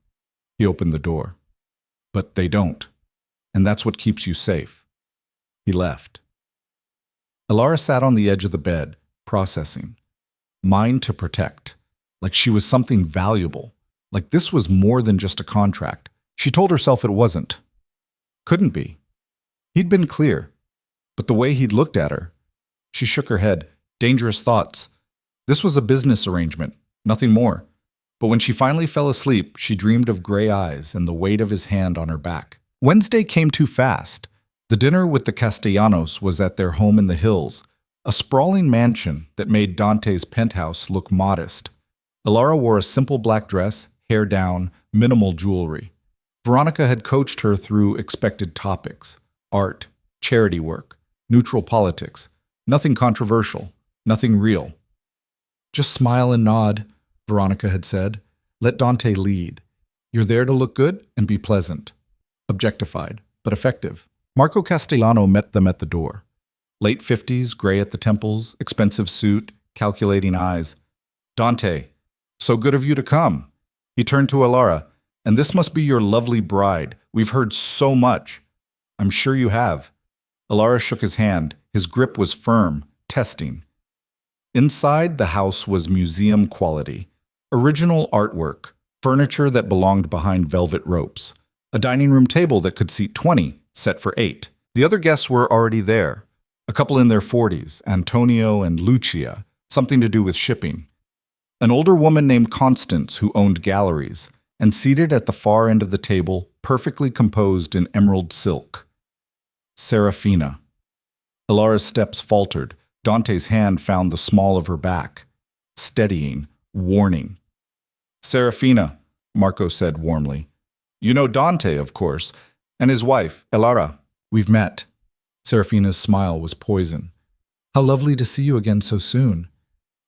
He opened the door. But they don't. And that's what keeps you safe. He left. Elara sat on the edge of the bed, processing. Mine to protect. Like she was something valuable. Like this was more than just a contract. She told herself it wasn't. Couldn't be. He'd been clear. But the way he'd looked at her, she shook her head. Dangerous thoughts. This was a business arrangement, nothing more. But when she finally fell asleep, she dreamed of gray eyes and the weight of his hand on her back. Wednesday came too fast. The dinner with the Castellanos was at their home in the hills, a sprawling mansion that made Dante's penthouse look modest. Elara wore a simple black dress, hair down, minimal jewelry. Veronica had coached her through expected topics: art, charity work, neutral politics. Nothing controversial, nothing real. Just smile and nod, Veronica had said. Let Dante lead. You're there to look good and be pleasant. Objectified, but effective. Marco Castellano met them at the door. Late 50s, gray at the temples, expensive suit, calculating eyes. Dante, so good of you to come. He turned to Elara. And this must be your lovely bride. We've heard so much. I'm sure you have. Elara shook his hand. His grip was firm, testing. Inside, the house was museum quality. Original artwork, furniture that belonged behind velvet ropes, a dining room table that could seat 20, set for 8. The other guests were already there. A couple in their 40s, Antonio and Lucia, something to do with shipping. An older woman named Constance who owned galleries, and seated at the far end of the table, perfectly composed in emerald silk. Serafina. Elara's steps faltered. Dante's hand found the small of her back. Steadying, warning. Serafina, Marco said warmly. You know Dante, of course, and his wife, Elara. We've met. Serafina's smile was poison. How lovely to see you again so soon.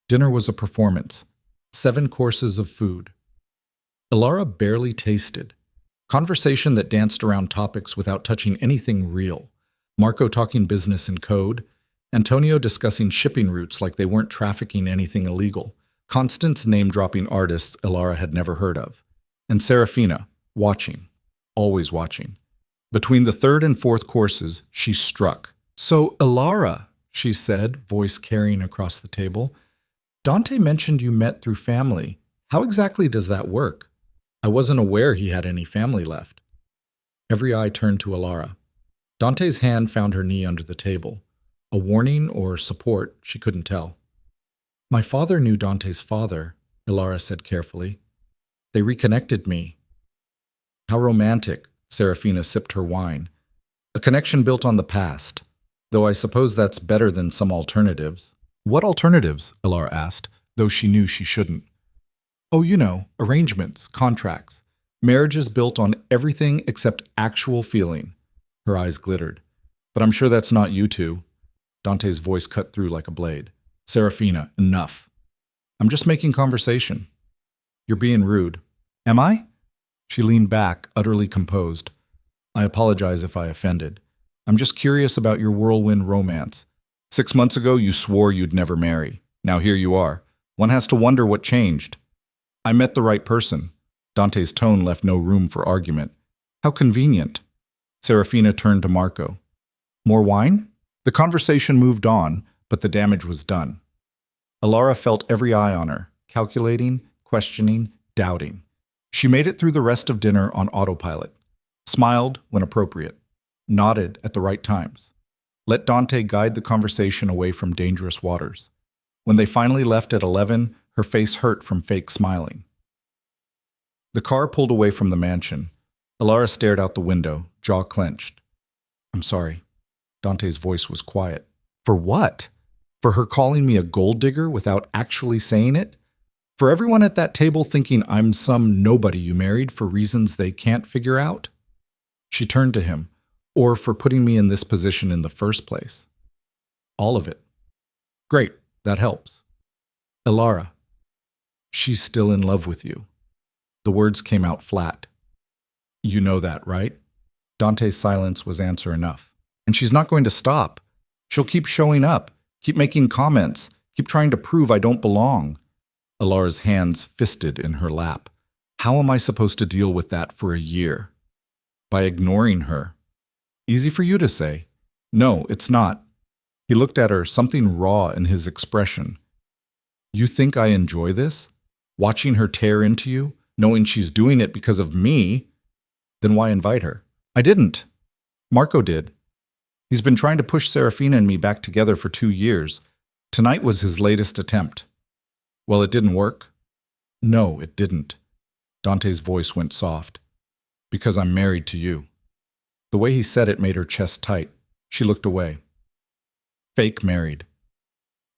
Dinner was a performance. 7 courses of food. Elara barely tasted. Conversation that danced around topics without touching anything real. Marco talking business and code. Antonio discussing shipping routes like they weren't trafficking anything illegal. Constance name-dropping artists Elara had never heard of. And Serafina, watching. Always watching. Between the 3rd and 4th courses, she struck. So, Elara, she said, voice carrying across the table, Dante mentioned you met through family. How exactly does that work? I wasn't aware he had any family left. Every eye turned to Elara. Dante's hand found her knee under the table. A warning or support, she couldn't tell. My father knew Dante's father, Elara said carefully. They reconnected me. How romantic, Serafina sipped her wine. A connection built on the past, though I suppose that's better than some alternatives. What alternatives? Elara asked, though she knew she shouldn't. Oh, you know, arrangements, contracts. Marriages built on everything except actual feeling. Her eyes glittered. But I'm sure that's not you two. Dante's voice cut through like a blade. Serafina, enough. I'm just making conversation. You're being rude. Am I? She leaned back, utterly composed. I apologize if I offended. I'm just curious about your whirlwind romance. 6 months ago, you swore you'd never marry. Now here you are. One has to wonder what changed. I met the right person. Dante's tone left no room for argument. How convenient. Serafina turned to Marco. More wine? The conversation moved on, but the damage was done. Elara felt every eye on her, calculating, questioning, doubting. She made it through the rest of dinner on autopilot. Smiled when appropriate. nodded at the right times. Let Dante guide the conversation away from dangerous waters. When they finally left at 11, her face hurt from fake smiling. The car pulled away from the mansion. Elara stared out the window, jaw clenched. "I'm sorry." Dante's voice was quiet. "For what? For her calling me a gold digger without actually saying it? For everyone at that table thinking I'm some nobody you married for reasons they can't figure out?" She turned to him. "Or for putting me in this position in the first place?" "All of it." "Great, that helps." "Elara, she's still in love with you." The words came out flat. "You know that, right?" Dante's silence was answer enough. "And she's not going to stop. She'll keep showing up, keep making comments, keep trying to prove I don't belong." Elara's hands fisted in her lap. "How am I supposed to deal with that for a year?" "By ignoring her." "Easy for you to say." "No, it's not." He looked at her, something raw in his expression. "You think I enjoy this? Watching her tear into you, knowing she's doing it because of me? Then why invite her?" "I didn't. Marco did. He's been trying to push Serafina and me back together for 2 years. Tonight was his latest attempt." "Well, it didn't work?" "No, it didn't." Dante's voice went soft. "Because I'm married to you." The way he said it made her chest tight. She looked away. "Fake married.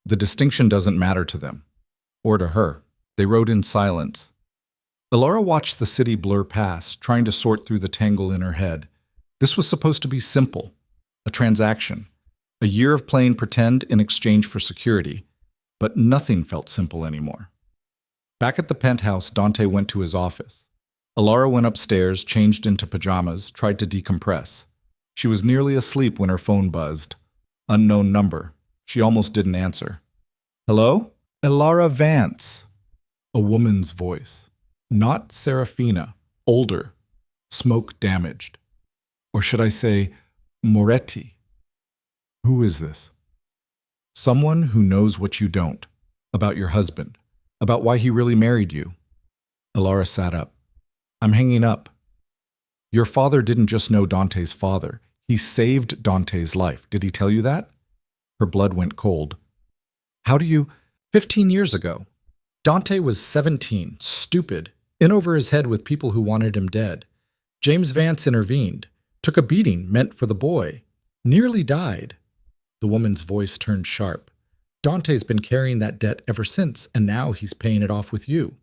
The distinction doesn't matter to them. Or to her." They rode in silence. Elara watched the city blur past, trying to sort through the tangle in her head. This was supposed to be simple. A transaction. A year of playing pretend in exchange for security. But nothing felt simple anymore. Back at the penthouse, Dante went to his office. Elara went upstairs, changed into pajamas, tried to decompress. She was nearly asleep when her phone buzzed. Unknown number. She almost didn't answer. "Hello? Elara Vance." A woman's voice. Not Serafina. Older. Smoke damaged. Or should I say, Moretti. "Who is this?" "Someone who knows what you don't. About your husband. About why he really married you." Elara sat up. "I'm hanging up." "Your father didn't just know Dante's father. He saved Dante's life. Did he tell you that?" Her blood went cold. "How do you—" 15 years ago. Dante was 17, stupid, in over his head with people who wanted him dead. James Vance intervened, took a beating meant for the boy, nearly died. The woman's voice turned sharp. "Dante's been carrying that debt ever since, and now he's paying it off with you."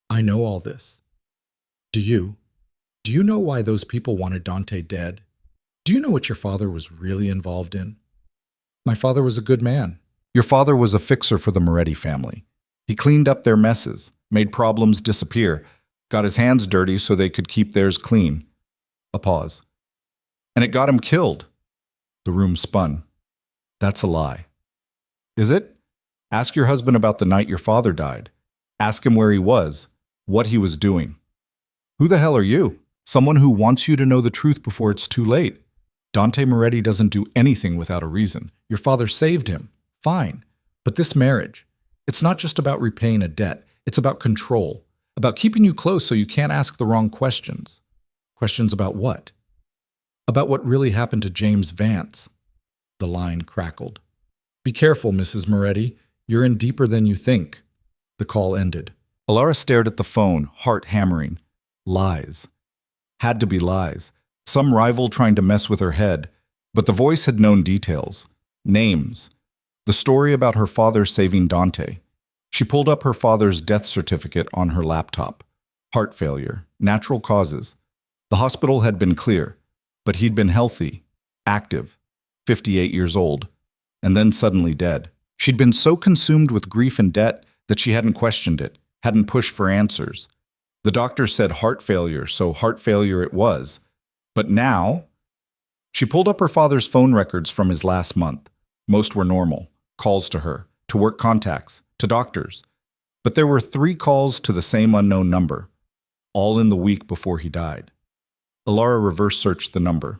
"I know all this." Do you know why those people wanted Dante dead? Do you know what your father was really involved in?" "My father was a good man." "Your father was a fixer for the Moretti family. He cleaned up their messes, made problems disappear, got his hands dirty so they could keep theirs clean." A pause. "And it got him killed." The room spun. "That's a lie." "Is it? Ask your husband about the night your father died. Ask him where he was, what he was doing." "Who the hell are you?" "Someone who wants you to know the truth before it's too late. Dante Moretti doesn't do anything without a reason. Your father saved him. Fine. But this marriage, it's not just about repaying a debt. It's about control, about keeping you close so you can't ask the wrong questions." "Questions about what?" "About what really happened to James Vance." The line crackled. "Be careful, Mrs. Moretti. You're in deeper than you think." The call ended. Elara stared at the phone, heart hammering. Lies. Had to be lies. Some rival trying to mess with her head. But the voice had known details. Names. The story about her father saving Dante. She pulled up her father's death certificate on her laptop. Heart failure. Natural causes. The hospital had been clear. But he'd been healthy. Active. 58 years old. And then suddenly dead. She'd been so consumed with grief and debt that she hadn't questioned it, hadn't pushed for answers. The doctor said heart failure, so heart failure it was. But now, she pulled up her father's phone records from his last month. Most were normal. Calls to her, to work contacts, to doctors. But there were 3 calls to the same unknown number, all in the week before he died. Elara reverse searched the number.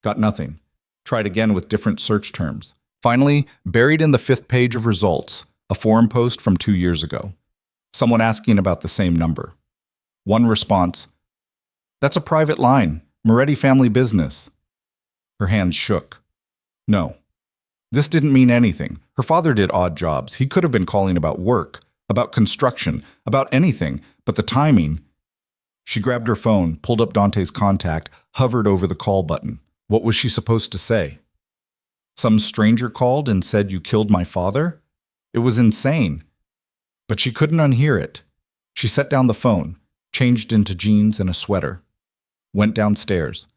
Got nothing. Tried again with different search terms. Finally, buried in the 5th page of results, a forum post from 2 years ago. Someone asking about the same number. One response, "That's a private line. Moretti family business." Her hands shook. No. This didn't mean anything. Her father did odd jobs. He could have been calling about work, about construction, about anything, but the timing. She grabbed her phone, pulled up Dante's contact, hovered over the call button. What was she supposed to say? Some stranger called and said, "You killed my father?" It was insane. But she couldn't unhear it. She set down the phone, changed into jeans and a sweater, went downstairs.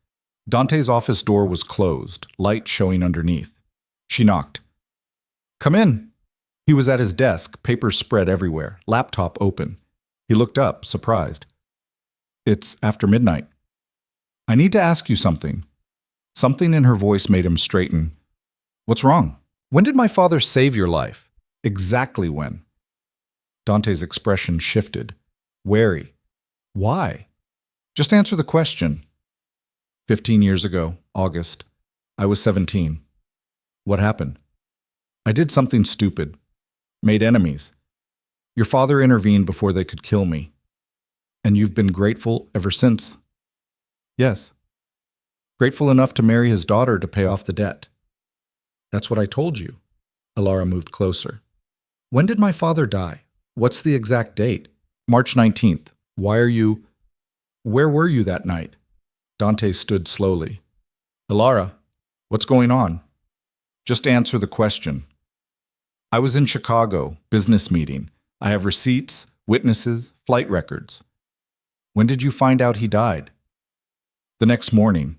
Dante's office door was closed, light showing underneath. She knocked. "Come in." He was at his desk, papers spread everywhere, laptop open. He looked up, surprised. "It's after midnight. I need to ask you something." Something in her voice made him straighten. "What's wrong? When did my father save your life? Exactly when?" Dante's expression shifted. Wary. "Why?" "Just answer the question." 15 years ago, August. I was 17. "What happened?" "I did something stupid. Made enemies. Your father intervened before they could kill me. And you've been grateful ever since?" "Yes." "Grateful enough to marry his daughter to pay off the debt." "That's what I told you." Elara moved closer. "When did my father die? What's the exact date?" "March 19th. Where were you that night?" Dante stood slowly. "Elara, what's going on?" "Just answer the question." "I was in Chicago, business meeting. I have receipts, witnesses, flight records." "When did you find out he died?" "The next morning.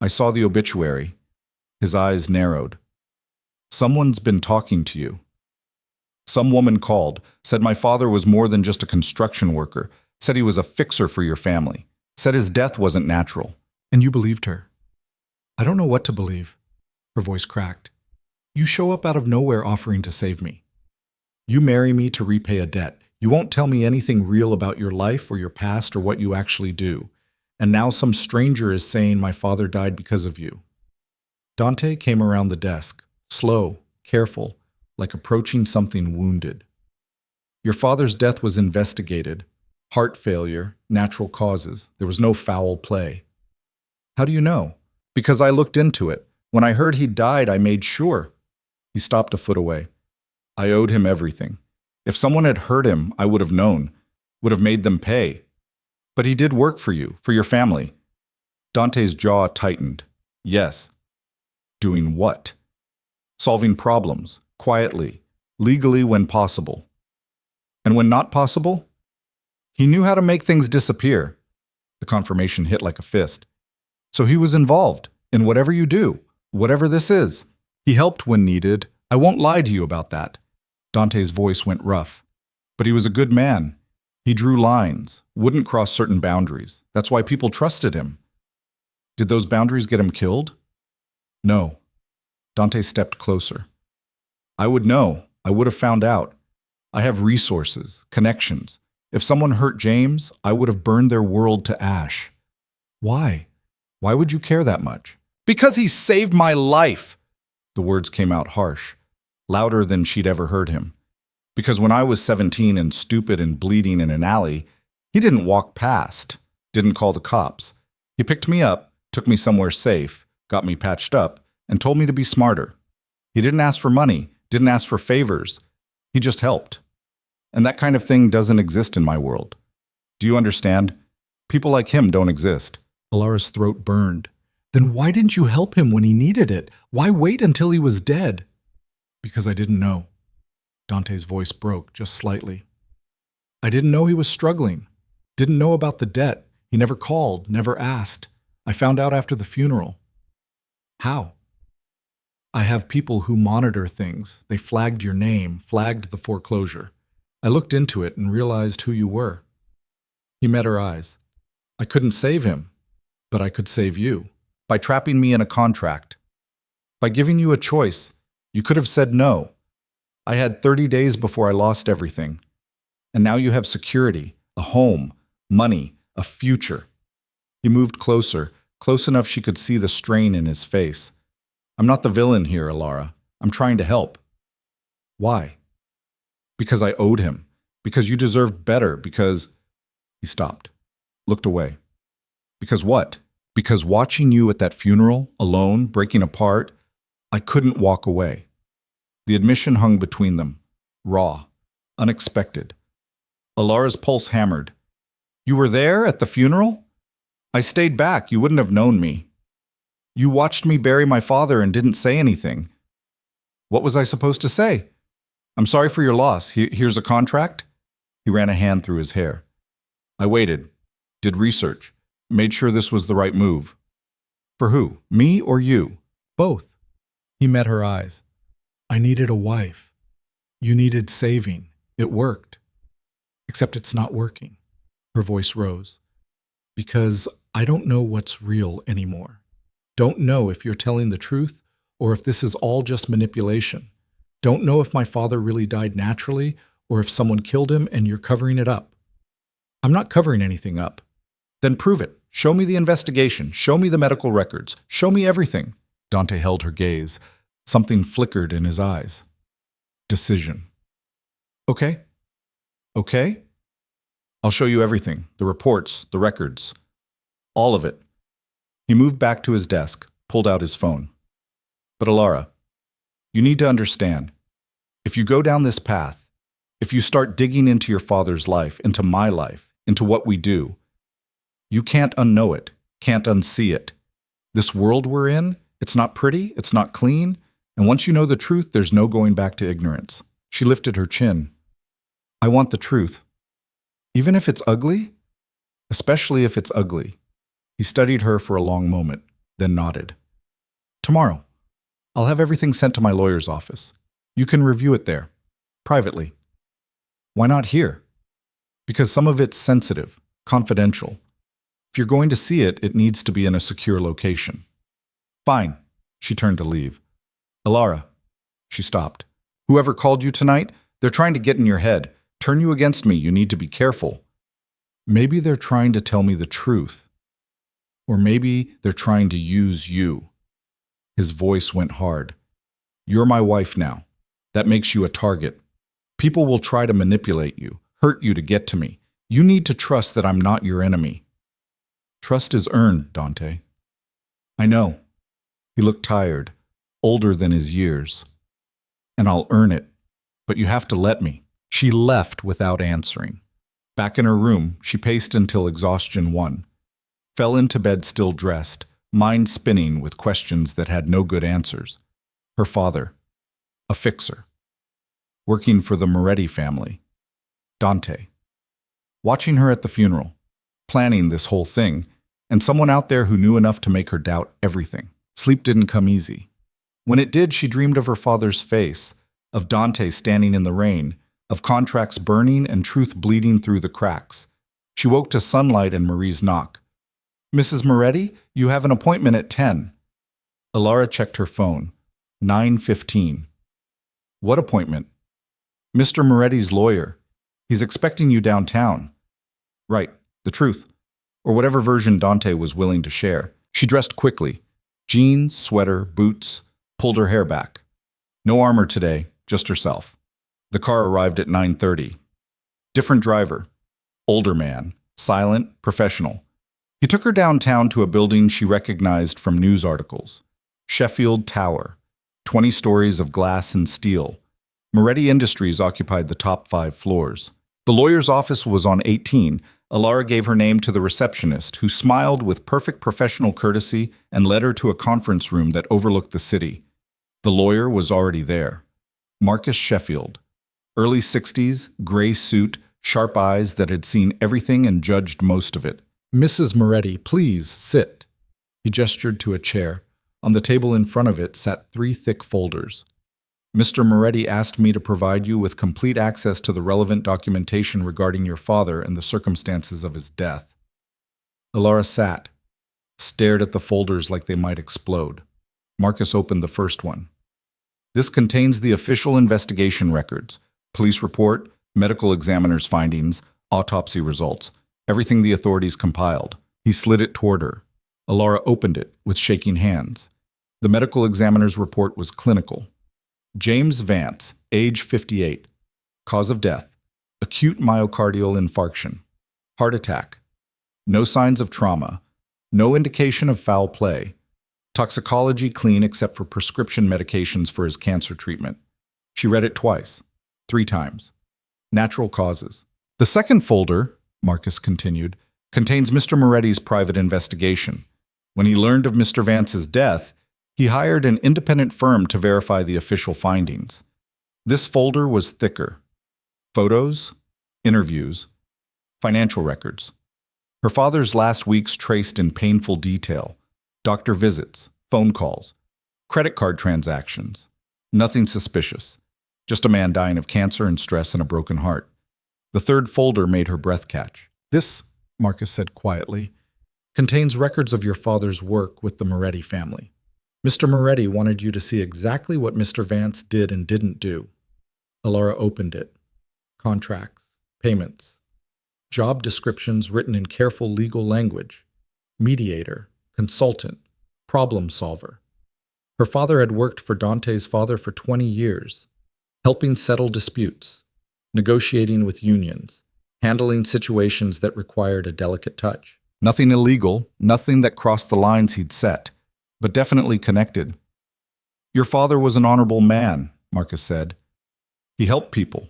I saw the obituary." His eyes narrowed. "Someone's been talking to you." "Some woman called, said my father was more than just a construction worker, said he was a fixer for your family, said his death wasn't natural." "And you believed her?" "I don't know what to believe." Her voice cracked. "You show up out of nowhere offering to save me. You marry me to repay a debt. You won't tell me anything real about your life or your past or what you actually do. And now some stranger is saying my father died because of you." Dante came around the desk, slow, careful, like approaching something wounded. "Your father's death was investigated. Heart failure, natural causes. There was no foul play." "How do you know?" "Because I looked into it. When I heard he died, I made sure." He stopped a foot away. "I owed him everything. If someone had hurt him, I would have known, would have made them pay. But he did work for you, for your family." Dante's jaw tightened. "Yes." "Doing what?" "Solving problems, quietly, legally when possible." "And when not possible?" "He knew how to make things disappear." The confirmation hit like a fist. "So he was involved in whatever you do, whatever this is. He helped when needed. I won't lie to you about that." Dante's voice went rough. "But he was a good man. He drew lines, wouldn't cross certain boundaries. That's why people trusted him." "Did those boundaries get him killed?" "No." Dante stepped closer. "I would know. I would have found out. I have resources, connections. If someone hurt James, I would have burned their world to ash." "Why? Why would you care that much?" "Because he saved my life!" The words came out harsh, louder than she'd ever heard him. "Because when I was 17 and stupid and bleeding in an alley, he didn't walk past, didn't call the cops. He picked me up, took me somewhere safe, got me patched up, and told me to be smarter. He didn't ask for money, didn't ask for favors. He just helped. And that kind of thing doesn't exist in my world. Do you understand? People like him don't exist." Elara's throat burned. "Then why didn't you help him when he needed it? Why wait until he was dead?" "Because I didn't know." Dante's voice broke just slightly. "I didn't know he was struggling. Didn't know about the debt. He never called, never asked. I found out after the funeral." "How?" "I have people who monitor things. They flagged your name, flagged the foreclosure. I looked into it and realized who you were." He met her eyes. "I couldn't save him, but I could save you. By trapping me in a contract. By giving you a choice. You could have said no. I had 30 days before I lost everything. And now you have security, a home, money, a future." He moved closer, close enough she could see the strain in his face. "I'm not the villain here, Elara. I'm trying to help." "Why?" "Because I owed him. Because you deserved better. Because—" He stopped, looked away. "Because what?" Because watching you at that funeral, alone, breaking apart, I couldn't walk away. The admission hung between them, raw, unexpected. Elara's pulse hammered. You were there at the funeral? I stayed back. You wouldn't have known me. You watched me bury my father and didn't say anything. What was I supposed to say? I'm sorry for your loss. Here's a contract. He ran a hand through his hair. I waited, did research, made sure this was the right move. For who? Me or you? Both. He met her eyes. I needed a wife. You needed saving. It worked. Except it's not working. Her voice rose. Because I don't know what's real anymore. Don't know if you're telling the truth or if this is all just manipulation. Don't know if my father really died naturally or if someone killed him and you're covering it up. I'm not covering anything up. Then prove it. Show me the investigation. Show me the medical records. Show me everything. Dante held her gaze. Something flickered in his eyes. Decision. Okay. Okay? I'll show you everything. The reports, the records. All of it. He moved back to his desk, pulled out his phone. But Elara, you need to understand. If you go down this path, if you start digging into your father's life, into my life, into what we do, you can't unknow it, can't unsee it. This world we're in, it's not pretty, it's not clean, and once you know the truth, there's no going back to ignorance. She lifted her chin. I want the truth. Even if it's ugly? Especially if it's ugly. He studied her for a long moment, then nodded. Tomorrow. I'll have everything sent to my lawyer's office. You can review it there, privately. Why not here? Because some of it's sensitive, confidential. If you're going to see it, it needs to be in a secure location. Fine. She turned to leave. Elara. She stopped. Whoever called you tonight, they're trying to get in your head. Turn you against me. You need to be careful. Maybe they're trying to tell me the truth. Or maybe they're trying to use you. His voice went hard. You're my wife now. That makes you a target. People will try to manipulate you, hurt you to get to me. You need to trust that I'm not your enemy. Trust is earned, Dante. I know. He looked tired, older than his years. And I'll earn it, but you have to let me. She left without answering. Back in her room, she paced until exhaustion won. Fell into bed still dressed, mind spinning with questions that had no good answers. Her father, a fixer. Working for the Moretti family. Dante. Watching her at the funeral. Planning this whole thing. And someone out there who knew enough to make her doubt everything. Sleep didn't come easy. When it did, she dreamed of her father's face, of Dante standing in the rain, of contracts burning and truth bleeding through the cracks. She woke to sunlight and Marie's knock. Mrs. Moretti, you have an appointment at 10. Elara checked her phone. 9:15. What appointment? Mr. Moretti's lawyer. He's expecting you downtown. Right, the truth. Or whatever version Dante was willing to share. She dressed quickly. Jeans, sweater, boots, pulled her hair back. No armor today, just herself. The car arrived at 9:30. Different driver. Older man. Silent, professional. He took her downtown to a building she recognized from news articles. Sheffield Tower. 20 stories of glass and steel. Moretti Industries occupied the top 5 floors. The lawyer's office was on 18. Elara gave her name to the receptionist, who smiled with perfect professional courtesy and led her to a conference room that overlooked the city. The lawyer was already there. Marcus Sheffield. Early 60s, gray suit, sharp eyes that had seen everything and judged most of it. Mrs. Moretti, please, sit. He gestured to a chair. On the table in front of it sat 3 thick folders. Mr. Moretti asked me to provide you with complete access to the relevant documentation regarding your father and the circumstances of his death. Elara sat, stared at the folders like they might explode. Marcus opened the first one. This contains the official investigation records, police report, medical examiner's findings, autopsy results, everything the authorities compiled. He slid it toward her. Elara opened it with shaking hands. The medical examiner's report was clinical. James Vance, age 58. Cause of death, acute myocardial infarction. Heart attack. No signs of trauma. No indication of foul play. Toxicology clean except for prescription medications for his cancer treatment. She read it twice, 3 times. Natural causes. The second folder, Marcus continued, contains Mr. Moretti's private investigation. When he learned of Mr. Vance's death, he hired an independent firm to verify the official findings. This folder was thicker. Photos, interviews, financial records. Her father's last weeks traced in painful detail. Doctor visits, phone calls, credit card transactions. Nothing suspicious. Just a man dying of cancer and stress and a broken heart. The third folder made her breath catch. This, Marcus said quietly, contains records of your father's work with the Moretti family. Mr. Moretti wanted you to see exactly what Mr. Vance did and didn't do. Elara opened it. Contracts, payments, job descriptions written in careful legal language, mediator, consultant, problem solver. Her father had worked for Dante's father for 20 years, helping settle disputes, negotiating with unions, handling situations that required a delicate touch. Nothing illegal, nothing that crossed the lines he'd set, but definitely connected. Your father was an honorable man, Marcus said. He helped people,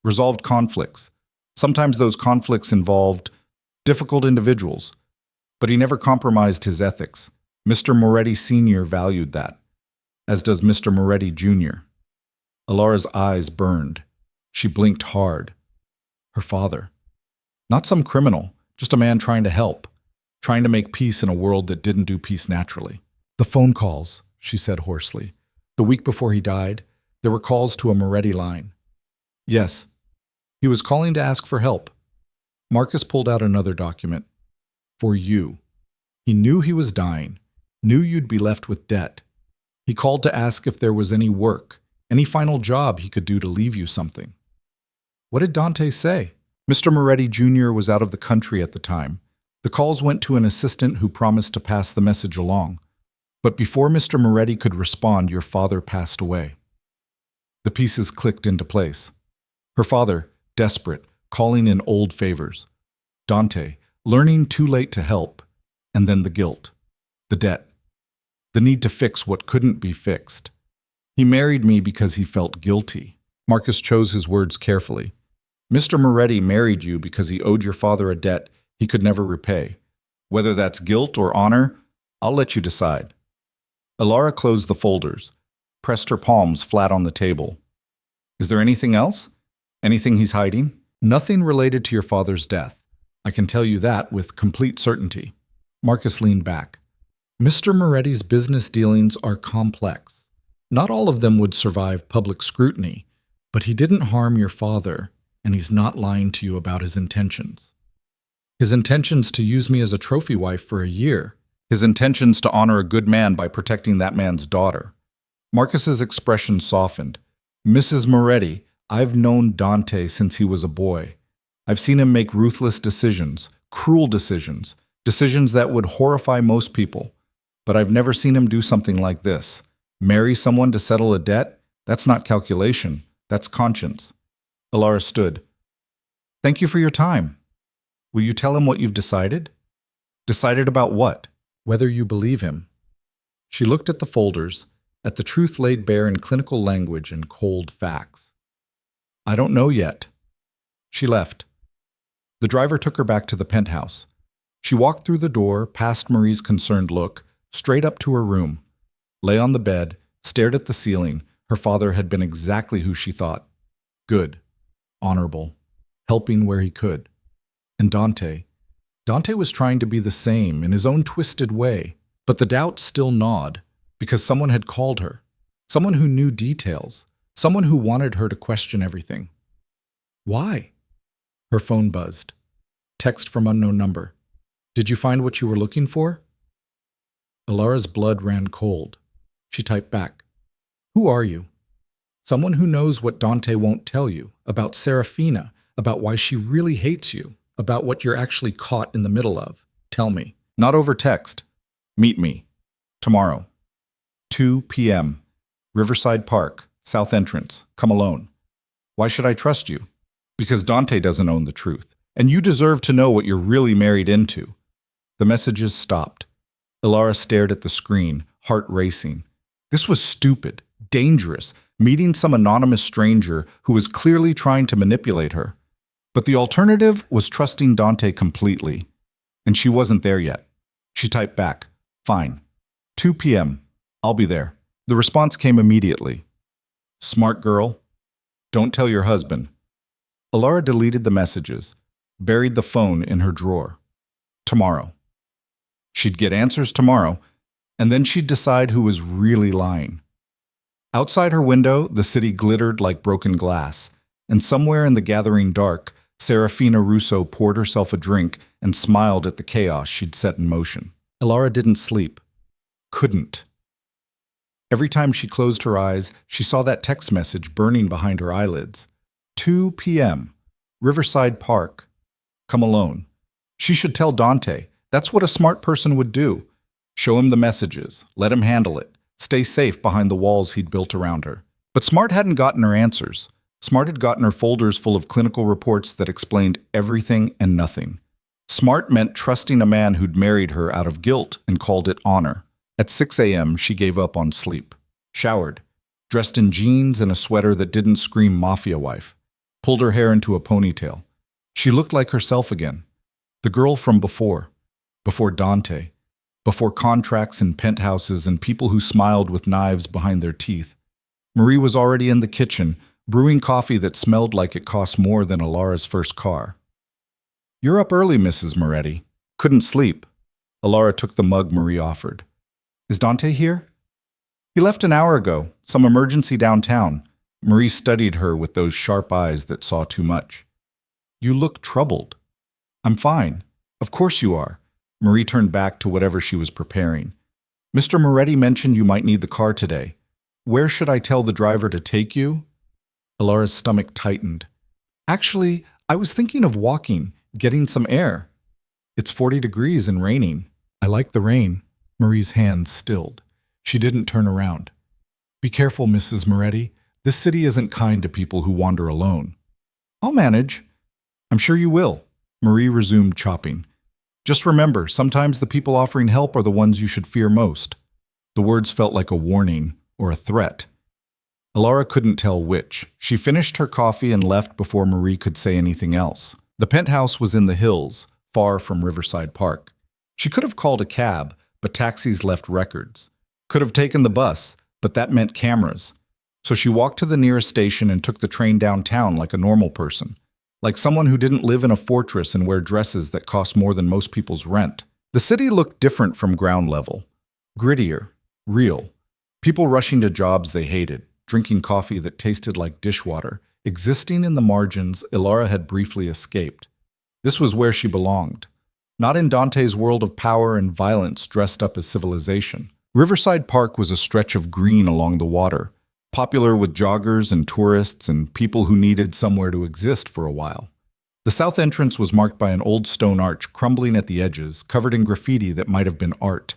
resolved conflicts. Sometimes those conflicts involved difficult individuals, but he never compromised his ethics. Mr. Moretti Sr. valued that, as does Mr. Moretti Jr. Elara's eyes burned. She blinked hard. Her father. Not some criminal, just a man trying to help, trying to make peace in a world that didn't do peace naturally. The phone calls, she said hoarsely. The week before he died, there were calls to a Moretti line. Yes, he was calling to ask for help. Marcus pulled out another document. For you. He knew he was dying, knew you'd be left with debt. He called to ask if there was any work, any final job he could do to leave you something. What did Dante say? Mr. Moretti Jr. was out of the country at the time. The calls went to an assistant who promised to pass the message along. But before Mr. Moretti could respond, your father passed away. The pieces clicked into place. Her father, desperate, calling in old favors. Dante, learning too late to help. And then the guilt, the debt, the need to fix what couldn't be fixed. He married me because he felt guilty. Marcus chose his words carefully. Mr. Moretti married you because he owed your father a debt he could never repay. Whether that's guilt or honor, I'll let you decide. Elara closed the folders, pressed her palms flat on the table. Is there anything else? Anything he's hiding? Nothing related to your father's death. I can tell you that with complete certainty. Marcus leaned back. Mr. Moretti's business dealings are complex. Not all of them would survive public scrutiny, but he didn't harm your father, and he's not lying to you about his intentions. His intentions to use me as a trophy wife for a year. His intentions to honor a good man by protecting that man's daughter. Marcus's expression softened. Mrs. Moretti, I've known Dante since he was a boy. I've seen him make ruthless decisions, cruel decisions, decisions that would horrify most people. But I've never seen him do something like this. Marry someone to settle a debt? That's not calculation. That's conscience. Elara stood. Thank you for your time. Will you tell him what you've decided? Decided about what? Whether you believe him. She looked at the folders, at the truth laid bare in clinical language and cold facts. I don't know yet. She left. The driver took her back to the penthouse. She walked through the door, past Marie's concerned look, straight up to her room, lay on the bed, stared at the ceiling. Her father had been exactly who she thought. Good, honorable, helping where he could. And Dante was trying to be the same in his own twisted way, but the doubt still gnawed because someone had called her, someone who knew details, someone who wanted her to question everything. Why? Her phone buzzed. Text from unknown number. Did you find what you were looking for? Elara's blood ran cold. She typed back. Who are you? Someone who knows what Dante won't tell you, about Serafina, about why she really hates you, about what you're actually caught in the middle of. Tell me. Not over text. Meet me. Tomorrow. 2 p.m. Riverside Park, South Entrance. Come alone. Why should I trust you? Because Dante doesn't own the truth, and you deserve to know what you're really married into. The messages stopped. Elara stared at the screen, heart racing. This was stupid, dangerous, meeting some anonymous stranger who was clearly trying to manipulate her. But the alternative was trusting Dante completely. And she wasn't there yet. She typed back, "Fine. 2 p.m. I'll be there." The response came immediately. "Smart girl. Don't tell your husband." Elara deleted the messages, buried the phone in her drawer. Tomorrow. She'd get answers tomorrow, and then she'd decide who was really lying. Outside her window, the city glittered like broken glass, and somewhere in the gathering dark, Serafina Russo poured herself a drink and smiled at the chaos she'd set in motion. Elara didn't sleep. Couldn't. Every time she closed her eyes, she saw that text message burning behind her eyelids. 2 p.m. Riverside Park. Come alone. She should tell Dante. That's what a smart person would do. Show him the messages. Let him handle it. Stay safe behind the walls he'd built around her. But Smart hadn't gotten her answers. Smart had gotten her folders full of clinical reports that explained everything and nothing. Smart meant trusting a man who'd married her out of guilt and called it honor. At 6 a.m., she gave up on sleep. Showered. Dressed in jeans and a sweater that didn't scream Mafia wife. Pulled her hair into a ponytail. She looked like herself again. The girl from before. Before Dante. Before contracts and penthouses and people who smiled with knives behind their teeth. Marie was already in the kitchen, brewing coffee that smelled like it cost more than Elara's first car. "You're up early, Mrs. Moretti." "Couldn't sleep." Elara took the mug Marie offered. "Is Dante here?" "He left an hour ago. Some emergency downtown." Marie studied her with those sharp eyes that saw too much. "You look troubled." "I'm fine." "Of course you are." Marie turned back to whatever she was preparing. "Mr. Moretti mentioned you might need the car today. Where should I tell the driver to take you?" Elara's stomach tightened. "Actually, I was thinking of walking, getting some air. It's 40 degrees and raining." "I like the rain." Marie's hands stilled. She didn't turn around. "Be careful, Mrs. Moretti. This city isn't kind to people who wander alone." "I'll manage." "I'm sure you will." Marie resumed chopping. "Just remember, sometimes the people offering help are the ones you should fear most." The words felt like a warning or a threat. Elara couldn't tell which. She finished her coffee and left before Marie could say anything else. The penthouse was in the hills, far from Riverside Park. She could have called a cab, but taxis left records. Could have taken the bus, but that meant cameras. So she walked to the nearest station and took the train downtown like a normal person. Like someone who didn't live in a fortress and wear dresses that cost more than most people's rent. The city looked different from ground level. Grittier. Real. People rushing to jobs they hated, drinking coffee that tasted like dishwater, existing in the margins Elara had briefly escaped. This was where she belonged. Not in Dante's world of power and violence dressed up as civilization. Riverside Park was a stretch of green along the water, popular with joggers and tourists and people who needed somewhere to exist for a while. The south entrance was marked by an old stone arch crumbling at the edges, covered in graffiti that might have been art.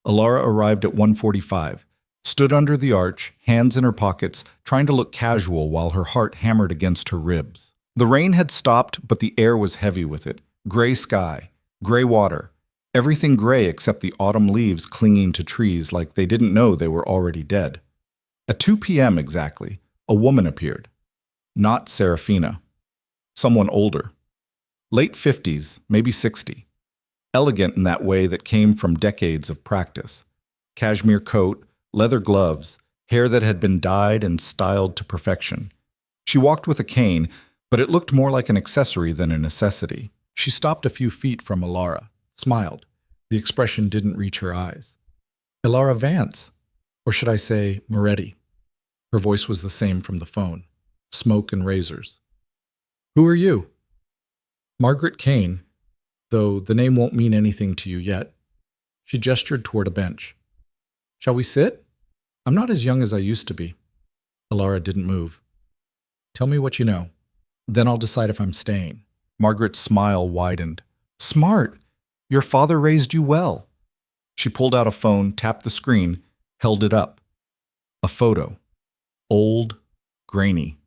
Elara arrived at 1:45, stood under the arch, hands in her pockets, trying to look casual while her heart hammered against her ribs. The rain had stopped, but the air was heavy with it. Gray sky, gray water, everything gray except the autumn leaves clinging to trees like they didn't know they were already dead. At 2 p.m. exactly, a woman appeared. Not Serafina. Someone older. Late 50s, maybe 60. Elegant in that way that came from decades of practice. Cashmere coat, leather gloves, hair that had been dyed and styled to perfection. She walked with a cane, but it looked more like an accessory than a necessity. She stopped a few feet from Elara, smiled. The expression didn't reach her eyes. "Elara Vance. Or should I say, Moretti?" Her voice was the same from the phone. Smoke and razors. "Who are you?" "Margaret Kane, though the name won't mean anything to you yet." She gestured toward a bench. "Shall we sit? I'm not as young as I used to be." Elara didn't move. "Tell me what you know. Then I'll decide if I'm staying." Margaret's smile widened. "Smart. Your father raised you well." She pulled out a phone, tapped the screen, held it up. A photo. Old, grainy.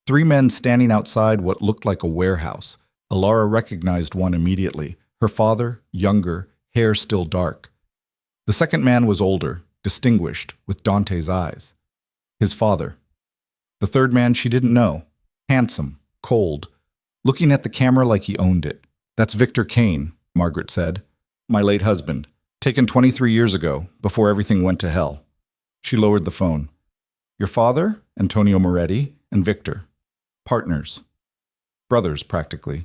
3 men standing outside what looked like a warehouse. Elara recognized one immediately. Her father, younger, hair still dark. The second man was older, distinguished, with Dante's eyes. His father. The third man she didn't know. Handsome, cold, looking at the camera like he owned it. That's Victor Kane, Margaret said. My late husband. Taken 23 years ago, before everything went to hell. She lowered the phone. Your father, Antonio Moretti, and Victor. Partners. Brothers, practically.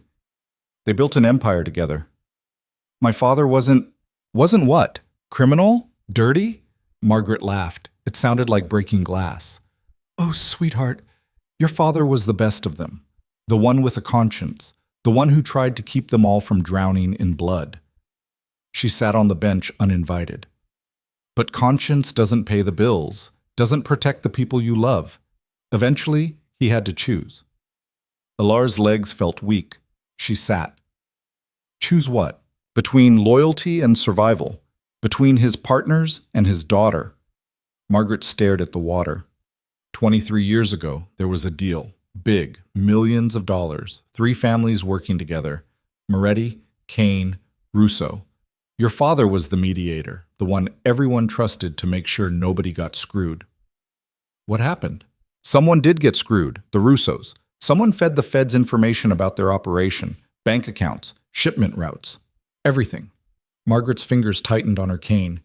They built an empire together. My father wasn't what? Criminal? Dirty? Margaret laughed. It sounded like breaking glass. Oh, sweetheart, your father was the best of them. The one with a conscience. The one who tried to keep them all from drowning in blood. She sat on the bench uninvited. But conscience doesn't pay the bills, doesn't protect the people you love. Eventually, he had to choose. Elara's legs felt weak. She sat. Choose what? Between loyalty and survival. Between his partners and his daughter. Margaret stared at the water. 23 years ago, there was a deal. Big, millions of dollars. 3 families working together. Moretti, Kane, Russo. Your father was the mediator, the one everyone trusted to make sure nobody got screwed. What happened? Someone did get screwed, the Russos. Someone fed the feds information about their operation, bank accounts, shipment routes, everything. Margaret's fingers tightened on her cane.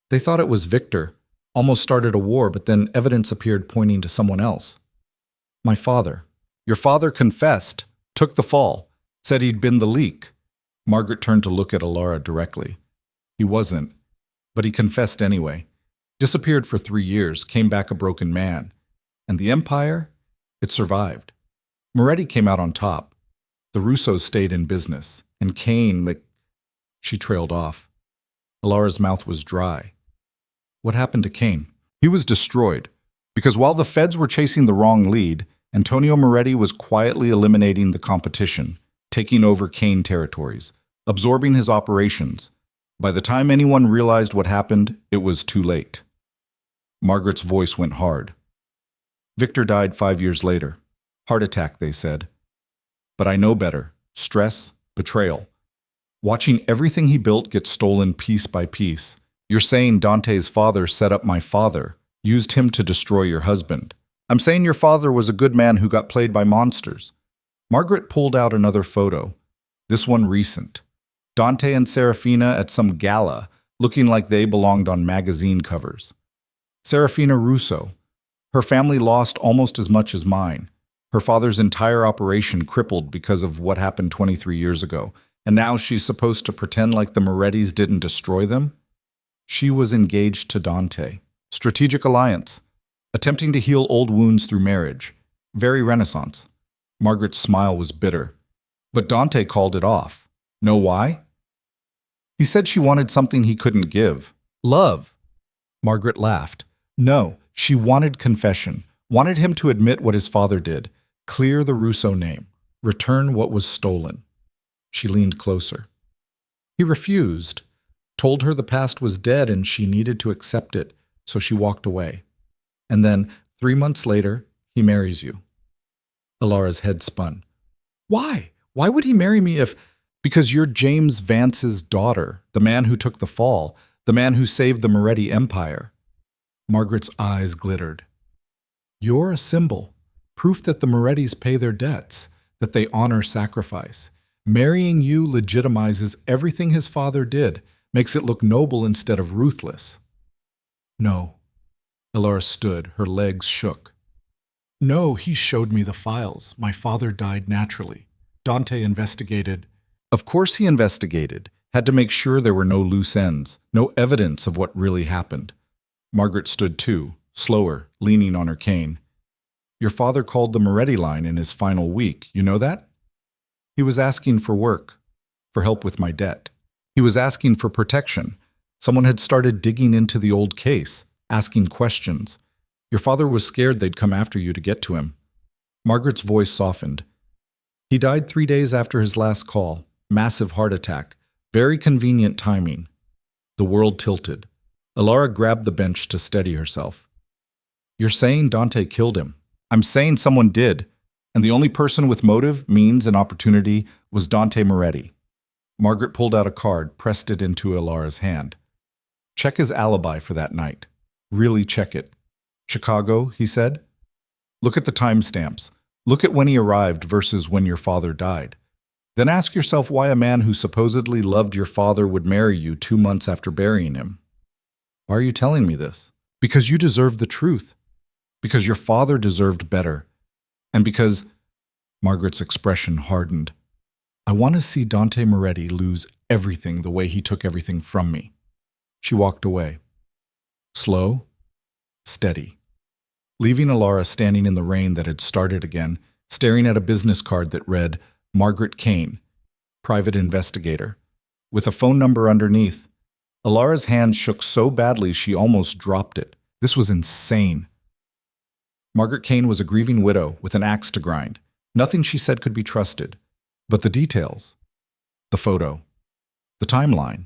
They thought it was Victor, almost started a war, but then evidence appeared pointing to someone else. My father. Your father confessed, took the fall, said he'd been the leak. Margaret turned to look at Elara directly. He wasn't, but he confessed anyway. Disappeared for 3 years, came back a broken man. And the empire? It survived. Moretti came out on top. The Russos stayed in business, and Kane, She trailed off. Elara's mouth was dry. What happened to Kane? He was destroyed, because while the feds were chasing the wrong lead, Antonio Moretti was quietly eliminating the competition, taking over Kane territories, absorbing his operations. By the time anyone realized what happened, it was too late. Margaret's voice went hard. Victor died 5 years later. Heart attack, they said. But I know better. Stress, betrayal. Watching everything he built get stolen piece by piece. You're saying Dante's father set up my father, used him to destroy your husband. I'm saying your father was a good man who got played by monsters. Margaret pulled out another photo, this one recent. Dante and Serafina at some gala, looking like they belonged on magazine covers. Serafina Russo. Her family lost almost as much as mine. Her father's entire operation crippled because of what happened 23 years ago, and now she's supposed to pretend like the Morettis didn't destroy them? She was engaged to Dante. Strategic alliance. Attempting to heal old wounds through marriage. Very Renaissance. Margaret's smile was bitter. But Dante called it off. Know why? He said she wanted something he couldn't give. Love. Margaret laughed. No, she wanted confession. Wanted him to admit what his father did. Clear the Russo name. Return what was stolen. She leaned closer. He refused. Told her the past was dead and she needed to accept it, so she walked away. And then, 3 months later, he marries you. Elara's head spun. Why? Why would he marry me if... Because you're James Vance's daughter, the man who took the fall, the man who saved the Moretti Empire. Margaret's eyes glittered. You're a symbol, proof that the Morettis pay their debts, that they honor sacrifice. Marrying you legitimizes everything his father did, makes it look noble instead of ruthless. No. Elara stood, her legs shook. No, he showed me the files. My father died naturally. Dante investigated. Of course he investigated. Had to make sure there were no loose ends, no evidence of what really happened. Margaret stood too, slower, leaning on her cane. Your father called the Moretti line in his final week, you know that? He was asking for work, for help with my debt. He was asking for protection. Someone had started digging into the old case, asking questions. Your father was scared they'd come after you to get to him. Margaret's voice softened. He died 3 days after his last call. Massive heart attack. Very convenient timing. The world tilted. Elara grabbed the bench to steady herself. You're saying Dante killed him. I'm saying someone did. And the only person with motive, means, and opportunity was Dante Moretti. Margaret pulled out a card, pressed it into Elara's hand. Check his alibi for that night. Really check it. Chicago, he said. Look at the timestamps. Look at when he arrived versus when your father died. Then ask yourself why a man who supposedly loved your father would marry you 2 months after burying him. Why are you telling me this? Because you deserve the truth. Because your father deserved better. And because Margaret's expression hardened. I want to see Dante Moretti lose everything the way he took everything from me. She walked away. Slow, steady. Leaving Elara standing in the rain that had started again, staring at a business card that read, Margaret Kane, private investigator, with a phone number underneath. Elara's hand shook so badly she almost dropped it. This was insane. Margaret Kane was a grieving widow with an axe to grind. Nothing she said could be trusted. But the details, the photo, the timeline.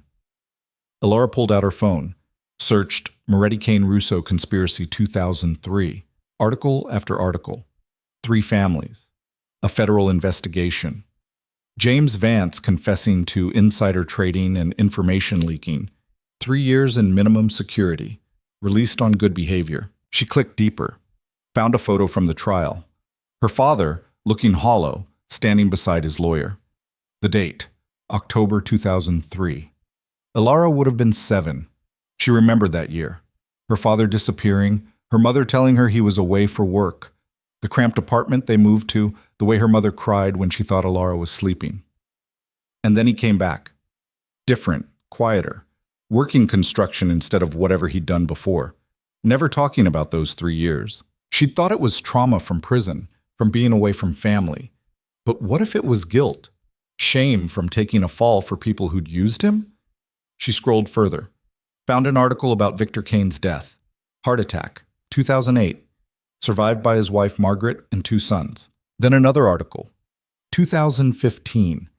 Elara pulled out her phone, searched Moretti Kane Russo Conspiracy 2003, article after article, 3 families, a federal investigation, James Vance confessing to insider trading and information leaking, 3 years in minimum security, released on good behavior. She clicked deeper, found a photo from the trial. Her father, looking hollow, standing beside his lawyer. The date, October 2003. Elara would have been 7. She remembered that year. Her father disappearing, her mother telling her he was away for work, the cramped apartment they moved to, the way her mother cried when she thought Elara was sleeping. And then he came back. Different, quieter, working construction instead of whatever he'd done before. Never talking about those 3 years. She'd thought it was trauma from prison, from being away from family. But what if it was guilt? Shame from taking a fall for people who'd used him? She scrolled further. Found an article about Victor Kane's death. Heart attack, 2008. Survived by his wife Margaret and 2 sons. Then another article. 2015.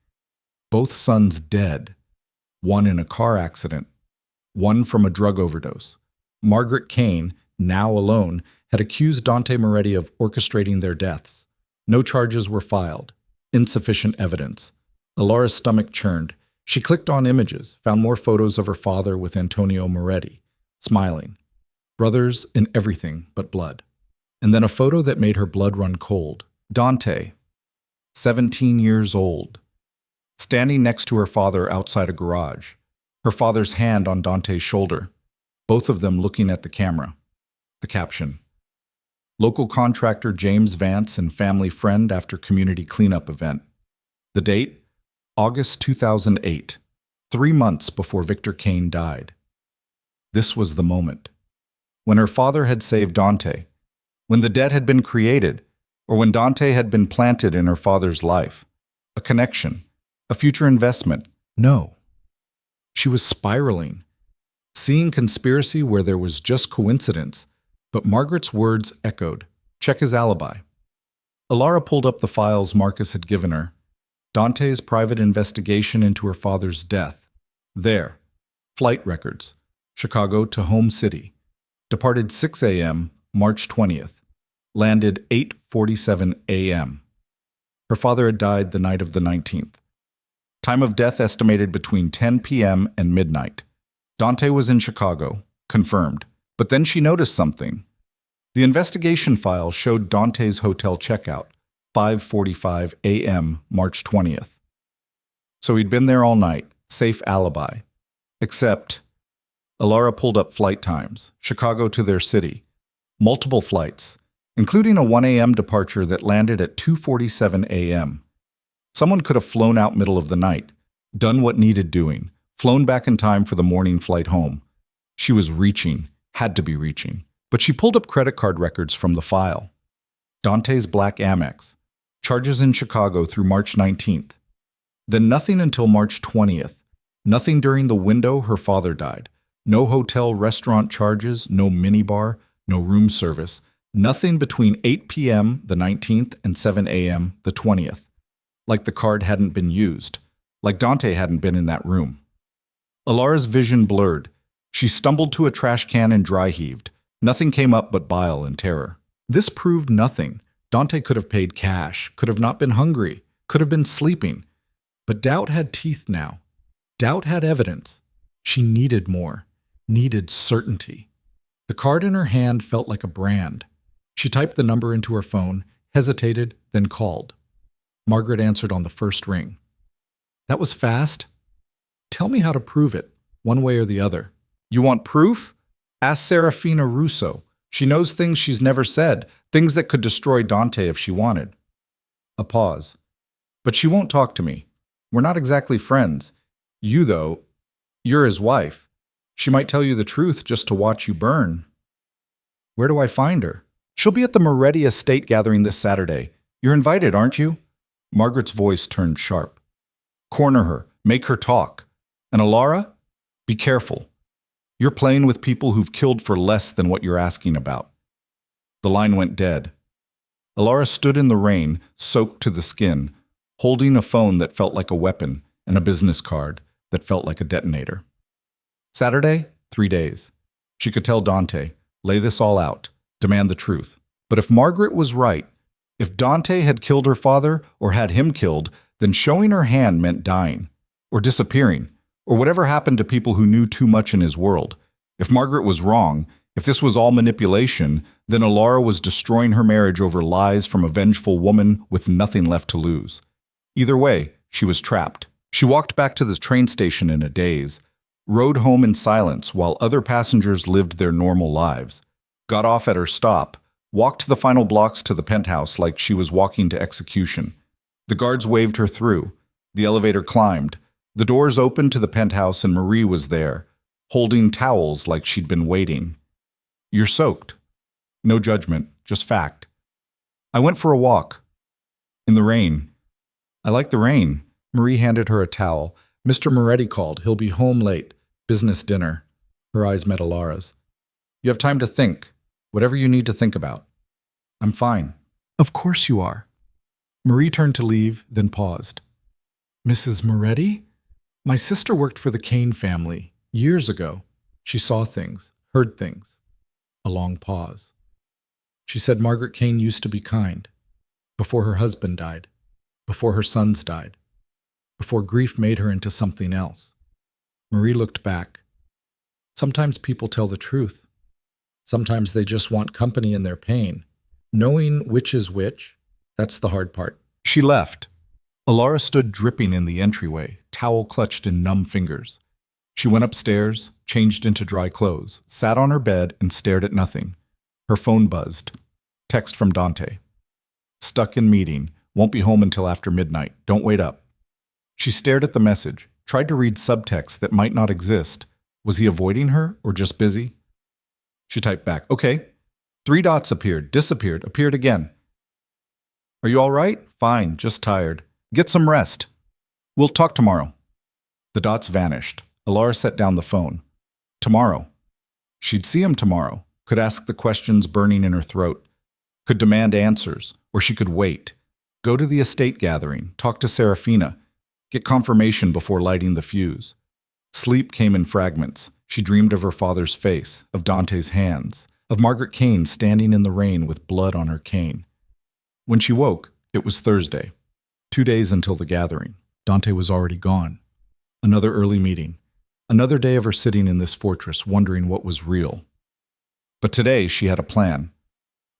Both sons dead. One in a car accident. One from a drug overdose. Margaret Kane, now alone, had accused Dante Moretti of orchestrating their deaths. No charges were filed. Insufficient evidence. Elara's stomach churned. She clicked on images, found more photos of her father with Antonio Moretti, smiling. Brothers in everything but blood. And then a photo that made her blood run cold. Dante, 17 years old, standing next to her father outside a garage, her father's hand on Dante's shoulder, both of them looking at the camera. The caption, local contractor James Vance and family friend after community cleanup event. The date, August 2008, 3 months before Victor Kane died. This was the moment. When her father had saved Dante, when the debt had been created, or when Dante had been planted in her father's life. A connection, a future investment. No. She was spiraling, seeing conspiracy where there was just coincidence, but Margaret's words echoed. Check his alibi. Elara pulled up the files Marcus had given her. Dante's private investigation into her father's death. There. Flight records. Chicago to home city. Departed 6 a.m., March 20th. Landed 8:47 a.m. Her father had died the night of the 19th. Time of death estimated between 10 p.m. and midnight. Dante was in Chicago, confirmed. But then she noticed something. The investigation file showed Dante's hotel checkout, 5:45 a.m., March 20th. So he'd been there all night, safe alibi. Except, Elara pulled up flight times, Chicago to their city. Multiple flights, including a 1 a.m. departure that landed at 2:47 a.m. Someone could have flown out middle of the night, done what needed doing, flown back in time for the morning flight home. She was reaching, had to be reaching. But she pulled up credit card records from the file. Dante's black Amex. Charges in Chicago through March 19th. Then nothing until March 20th. Nothing during the window her father died. No hotel restaurant charges, no minibar, no room service. Nothing between 8 p.m. the 19th and 7 a.m. the 20th. Like the card hadn't been used. Like Dante hadn't been in that room. Elara's vision blurred. She stumbled to a trash can and dry heaved. Nothing came up but bile and terror. This proved nothing. Dante could have paid cash, could have not been hungry, could have been sleeping. But doubt had teeth now. Doubt had evidence. She needed more, needed certainty. The card in her hand felt like a brand. She typed the number into her phone, hesitated, then called. Margaret answered on the first ring. That was fast. Tell me how to prove it, one way or the other. You want proof? Ask Serafina Russo. She knows things she's never said, things that could destroy Dante if she wanted. A pause. But she won't talk to me. We're not exactly friends. You, though, you're his wife. She might tell you the truth just to watch you burn. Where do I find her? She'll be at the Moretti estate gathering this Saturday. You're invited, aren't you? Margaret's voice turned sharp. Corner her. Make her talk. And Elara, be careful. You're playing with people who've killed for less than what you're asking about. The line went dead. Elara stood in the rain, soaked to the skin, holding a phone that felt like a weapon and a business card that felt like a detonator. Saturday, 3 days. She could tell Dante, lay this all out, demand the truth. But if Margaret was right, if Dante had killed her father or had him killed, then showing her hand meant dying, or disappearing, or whatever happened to people who knew too much in his world. If Margaret was wrong, if this was all manipulation, then Elara was destroying her marriage over lies from a vengeful woman with nothing left to lose. Either way, she was trapped. She walked back to the train station in a daze, rode home in silence while other passengers lived their normal lives, got off at her stop, walked the final blocks to the penthouse like she was walking to execution. The guards waved her through. The elevator climbed. The doors opened to the penthouse and Marie was there, holding towels like she'd been waiting. You're soaked. No judgment, just fact. I went for a walk. In the rain. I like the rain. Marie handed her a towel. Mr. Moretti called. He'll be home late. Business dinner. Her eyes met Elara's. You have time to think. Whatever you need to think about. I'm fine. Of course you are. Marie turned to leave, then paused. Mrs. Moretti? My sister worked for the Kane family years ago. She saw things, heard things. A long pause. She said Margaret Kane used to be kind. Before her husband died. Before her sons died. Before grief made her into something else. Marie looked back. Sometimes people tell the truth. Sometimes they just want company in their pain. Knowing which is which, that's the hard part. She left. Elara stood dripping in the entryway, towel clutched in numb fingers. She went upstairs, changed into dry clothes, sat on her bed and stared at nothing. Her phone buzzed. Text from Dante. Stuck in meeting. Won't be home until after midnight. Don't wait up. She stared at the message, tried to read subtext that might not exist. Was he avoiding her or just busy? She typed back, okay. 3 dots appeared, disappeared, appeared again. Are you all right? Fine, just tired. Get some rest. We'll talk tomorrow. The dots vanished. Elara set down the phone. Tomorrow. She'd see him tomorrow, could ask the questions burning in her throat, could demand answers, or she could wait. Go to the estate gathering, talk to Serafina, get confirmation before lighting the fuse. Sleep came in fragments. She dreamed of her father's face, of Dante's hands, of Margaret Kane standing in the rain with blood on her cane. When she woke, it was Thursday. 2 days until the gathering. Dante was already gone. Another early meeting. Another day of her sitting in this fortress, wondering what was real. But today she had a plan.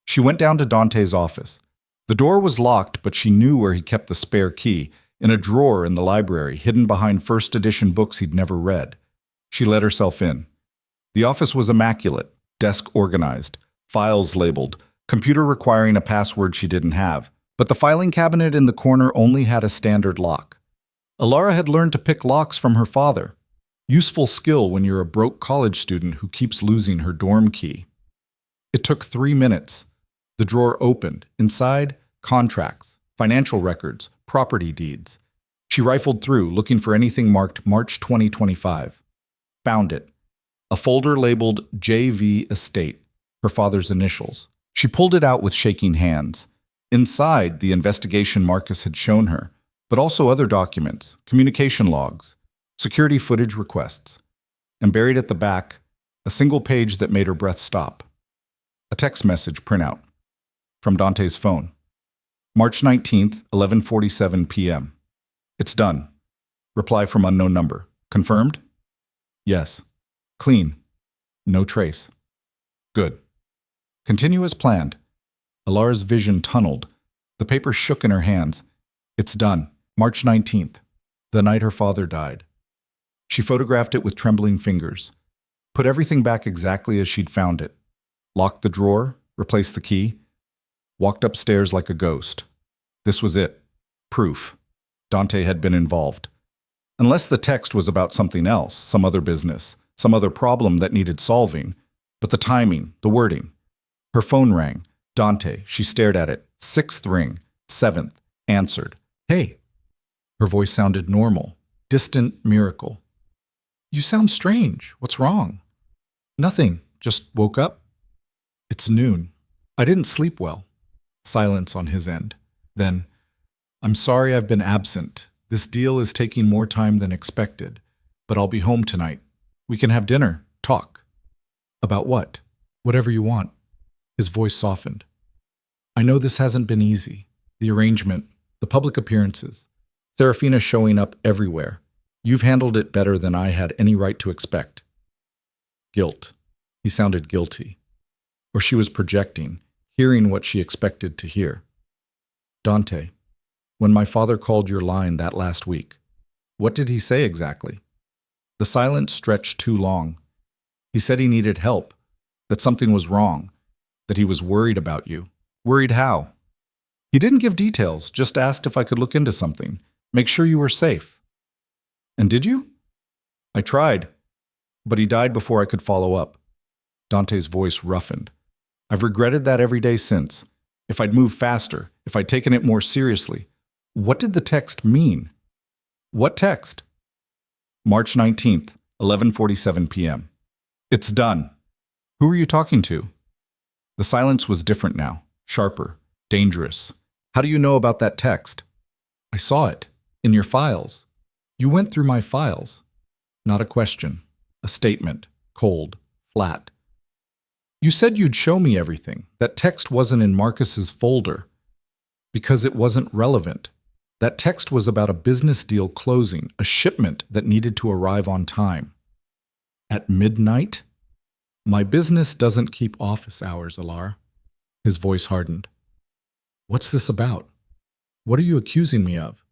She went down to Dante's office. The door was locked, but she knew where he kept the spare key, in a drawer in the library, hidden behind first edition books he'd never read. She let herself in. The office was immaculate, desk organized, files labeled, computer requiring a password she didn't have. But the filing cabinet in the corner only had a standard lock. Elara had learned to pick locks from her father. Useful skill when you're a broke college student who keeps losing her dorm key. It took 3 minutes. The drawer opened. Inside, contracts, financial records, property deeds. She rifled through, looking for anything marked March 2025. Found it. A folder labeled JV Estate, her father's initials. She pulled it out with shaking hands. Inside, the investigation Marcus had shown her, but also other documents, communication logs, security footage requests, and buried at the back, a single page that made her breath stop. A text message printout from Dante's phone. March 19th, 11:47 p.m. It's done. Reply from unknown number. Confirmed? Yes. Clean. No trace. Good. Continue as planned. Elara's vision tunneled. The paper shook in her hands. It's done. March 19th, the night her father died. She photographed it with trembling fingers. Put everything back exactly as she'd found it. Locked the drawer, replaced the key. Walked upstairs like a ghost. This was it. Proof. Dante had been involved. Unless the text was about something else, some other business, some other problem that needed solving. But the timing, the wording. Her phone rang. Dante, she stared at it. 6th ring. 7th. Answered. Hey. Her voice sounded normal. Distant miracle. You sound strange. What's wrong? Nothing. Just woke up. It's noon. I didn't sleep well. Silence on his end. Then, I'm sorry I've been absent. This deal is taking more time than expected, but I'll be home tonight. We can have dinner, talk. About what? Whatever you want. His voice softened. I know this hasn't been easy. The arrangement, the public appearances, Serafina showing up everywhere. You've handled it better than I had any right to expect. Guilt. He sounded guilty. Or she was projecting, hearing what she expected to hear. Dante, when my father called your line that last week, what did he say exactly? The silence stretched too long. He said he needed help, that something was wrong, that he was worried about you. Worried how? He didn't give details, just asked if I could look into something, make sure you were safe. And did you? I tried, but he died before I could follow up. Dante's voice roughened. I've regretted that every day since. If I'd moved faster, if I'd taken it more seriously. What did the text mean? What text? March 19th, 11:47 p.m. It's done. Who are you talking to? The silence was different now, sharper, dangerous. How do you know about that text? I saw it. In your files. You went through my files. Not a question. A statement. Cold. Flat. You said you'd show me everything. That text wasn't in Marcus's folder. Because it wasn't relevant. That text was about a business deal closing, a shipment that needed to arrive on time. At midnight? My business doesn't keep office hours, Elara. His voice hardened. What's this about? What are you accusing me of?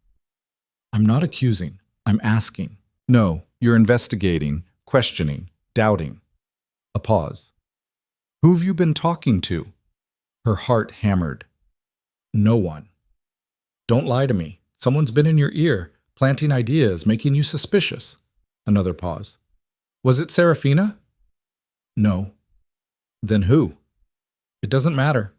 I'm not accusing. I'm asking. No, you're investigating, questioning, doubting. A pause. Who've you been talking to? Her heart hammered. No one. Don't lie to me. Someone's been in your ear, planting ideas, making you suspicious. Another pause. Was it Serafina? No. Then who? It doesn't matter.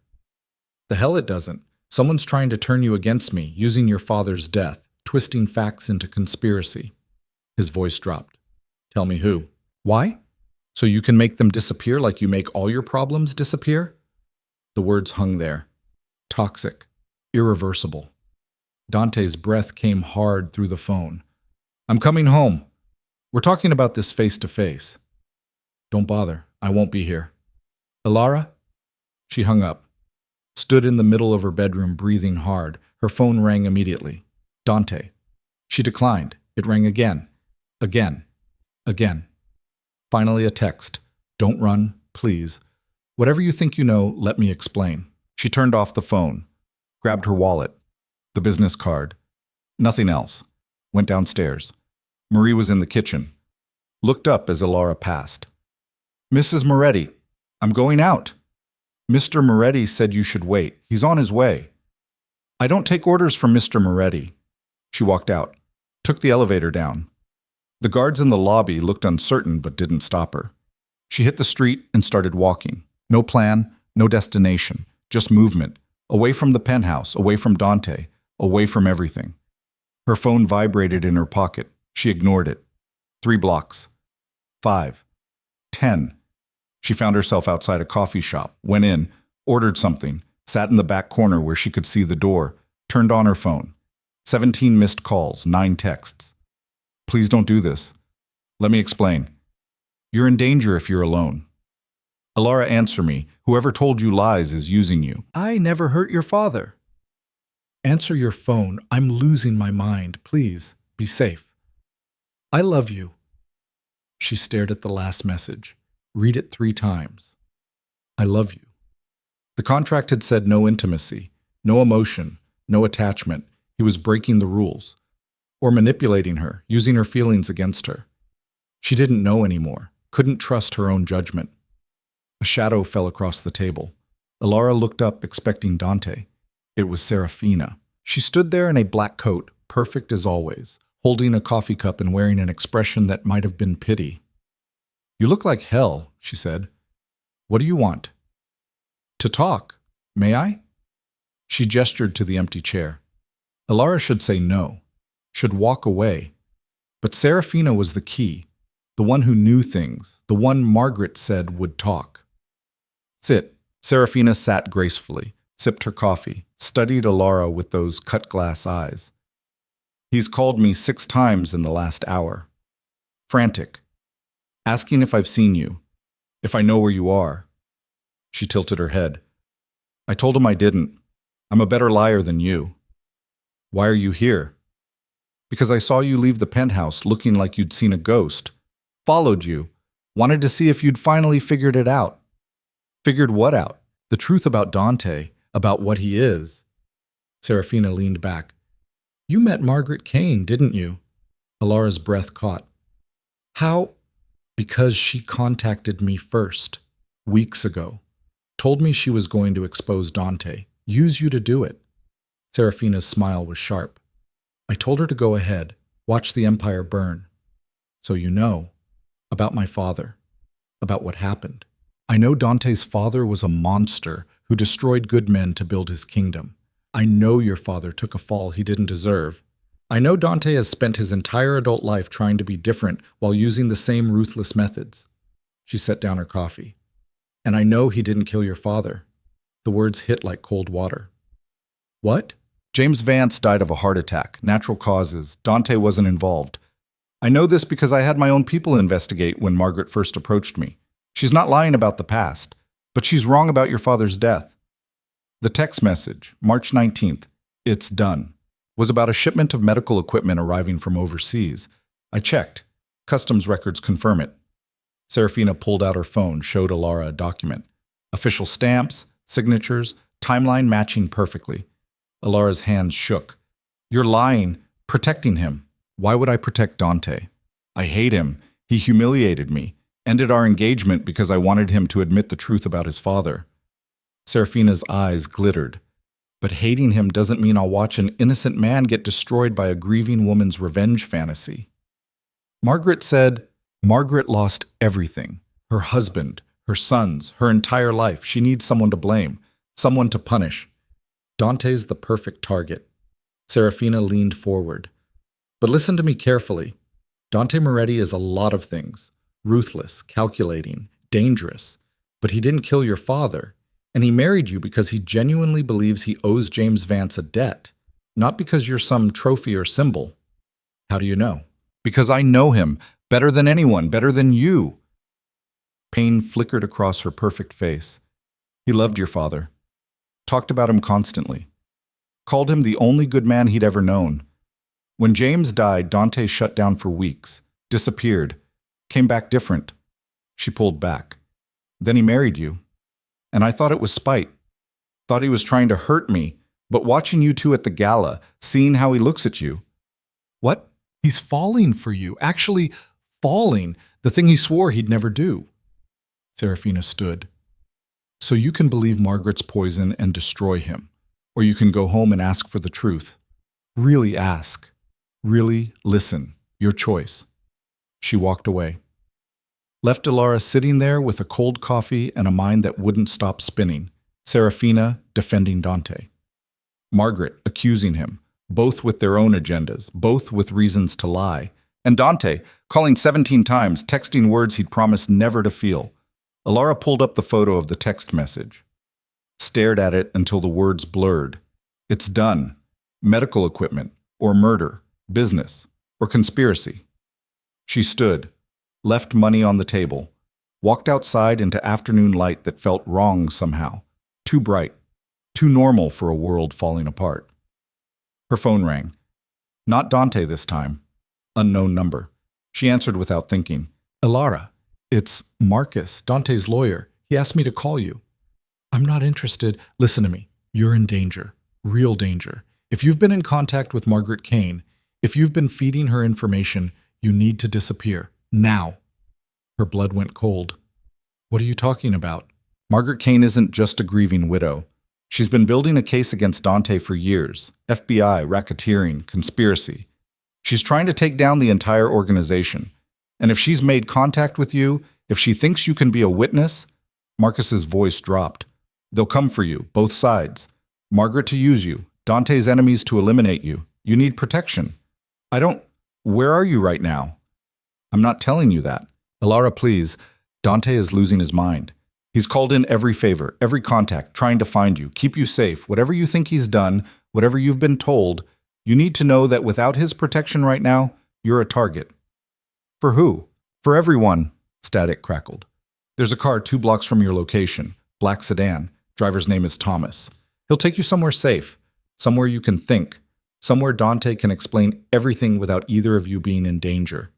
The hell it doesn't. Someone's trying to turn you against me, using your father's death, twisting facts into conspiracy. His voice dropped. Tell me who. Why? So you can make them disappear like you make all your problems disappear? The words hung there. Toxic. Irreversible. Dante's breath came hard through the phone. I'm coming home. We're talking about this face to face. Don't bother. I won't be here. Elara? She hung up. Stood in the middle of her bedroom, breathing hard. Her phone rang immediately. Dante. She declined. It rang again. Again. Again. Finally a text. Don't run, please. Whatever you think you know, let me explain. She turned off the phone. Grabbed her wallet. The business card. Nothing else. Went downstairs. Marie was in the kitchen. Looked up as Elara passed. Mrs. Moretti, I'm going out. Mr. Moretti said you should wait. He's on his way. I don't take orders from Mr. Moretti. She walked out. Took the elevator down. The guards in the lobby looked uncertain but didn't stop her. She hit the street and started walking. No plan, no destination, just movement. Away from the penthouse, away from Dante, away from everything. Her phone vibrated in her pocket. She ignored it. 3 blocks. 5. 10. She found herself outside a coffee shop, went in, ordered something, sat in the back corner where she could see the door, turned on her phone. 17 missed calls, 9 texts. Please don't do this. Let me explain. You're in danger if you're alone. Elara, answer me. Whoever told you lies is using you. I never hurt your father. Answer your phone. I'm losing my mind. Please, be safe. I love you. She stared at the last message. Read it 3 times. I love you. The contract had said no intimacy, no emotion, no attachment. He was breaking the rules. Or manipulating her, using her feelings against her. She didn't know anymore, couldn't trust her own judgment. A shadow fell across the table. Elara looked up, expecting Dante. It was Serafina. She stood there in a black coat, perfect as always, holding a coffee cup and wearing an expression that might have been pity. You look like hell, she said. What do you want? To talk. May I? She gestured to the empty chair. Elara should say no, should walk away. But Serafina was the key, the one who knew things, the one Margaret said would talk. Sit. Serafina sat gracefully, sipped her coffee, studied Elara with those cut-glass eyes. He's called me 6 times in the last hour. Frantic. Asking if I've seen you, if I know where you are. She tilted her head. I told him I didn't. I'm a better liar than you. Why are you here? Because I saw you leave the penthouse looking like you'd seen a ghost. Followed you. Wanted to see if you'd finally figured it out. Figured what out? The truth about Dante, about what he is. Serafina leaned back. You met Margaret Kane, didn't you? Elara's breath caught. How? Because she contacted me first, weeks ago. Told me she was going to expose Dante, use you to do it. Serafina's smile was sharp. I told her to go ahead, watch the empire burn. So you know, about my father, about what happened. I know Dante's father was a monster who destroyed good men to build his kingdom. I know your father took a fall he didn't deserve. I know Dante has spent his entire adult life trying to be different while using the same ruthless methods. She set down her coffee. And I know he didn't kill your father. The words hit like cold water. What? James Vance died of a heart attack, natural causes. Dante wasn't involved. I know this because I had my own people investigate when Margaret first approached me. She's not lying about the past, but she's wrong about your father's death. The text message, March 19th, it's done, was about a shipment of medical equipment arriving from overseas. I checked. Customs records confirm it. Serafina pulled out her phone, showed Elara a document. Official stamps, signatures, timeline matching perfectly. Elara's hands shook. You're lying, protecting him. Why would I protect Dante? I hate him. He humiliated me. Ended our engagement because I wanted him to admit the truth about his father. Serafina's eyes glittered. But hating him doesn't mean I'll watch an innocent man get destroyed by a grieving woman's revenge fantasy. Margaret said, Margaret lost everything. Her husband, her sons, her entire life. She needs someone to blame, someone to punish. Dante's the perfect target. Serafina leaned forward. But listen to me carefully. Dante Moretti is a lot of things. Ruthless, calculating, dangerous. But he didn't kill your father. And he married you because he genuinely believes he owes James Vance a debt. Not because you're some trophy or symbol. How do you know? Because I know him. Better than anyone. Better than you. Pain flickered across her perfect face. He loved your father. Talked about him constantly. Called him the only good man he'd ever known. When James died, Dante shut down for weeks. Disappeared. Came back different. She pulled back. Then he married you. And I thought it was spite. Thought he was trying to hurt me. But watching you two at the gala, seeing how he looks at you. What? He's falling for you. Actually, falling. The thing he swore he'd never do. Serafina stood. So you can believe Margaret's poison and destroy him. Or you can go home and ask for the truth. Really ask. Really listen. Your choice. She walked away. Left Elara sitting there with a cold coffee and a mind that wouldn't stop spinning. Serafina defending Dante. Margaret accusing him, both with their own agendas, both with reasons to lie. And Dante calling 17 times, texting words he'd promised never to feel. Elara pulled up the photo of the text message. Stared at it until the words blurred. It's done. Medical equipment, or murder, business, or conspiracy. She stood, left money on the table, walked outside into afternoon light that felt wrong somehow, too bright, too normal for a world falling apart. Her phone rang. Not Dante this time. Unknown number. She answered without thinking. Elara, it's Marcus, Dante's lawyer. He asked me to call you. I'm not interested. Listen to me. You're in danger. Real danger. If you've been in contact with Margaret Kane, if you've been feeding her information, you need to disappear. Now. Her blood went cold. What are you talking about? Margaret Kane isn't just a grieving widow. She's been building a case against Dante for years. FBI, racketeering, conspiracy. She's trying to take down the entire organization. And if she's made contact with you, if she thinks you can be a witness, Marcus's voice dropped. They'll come for you, both sides. Margaret to use you, Dante's enemies to eliminate you. You need protection. Where are you right now? I'm not telling you that. Elara, please. Dante is losing his mind. He's called in every favor, every contact, trying to find you, keep you safe. Whatever you think he's done, whatever you've been told, you need to know that without his protection right now, you're a target. For who? For everyone, Static crackled. There's a car 2 blocks from your location, black sedan. Driver's name is Thomas. He'll take you somewhere safe, somewhere you can think, somewhere Dante can explain everything without either of you being in danger.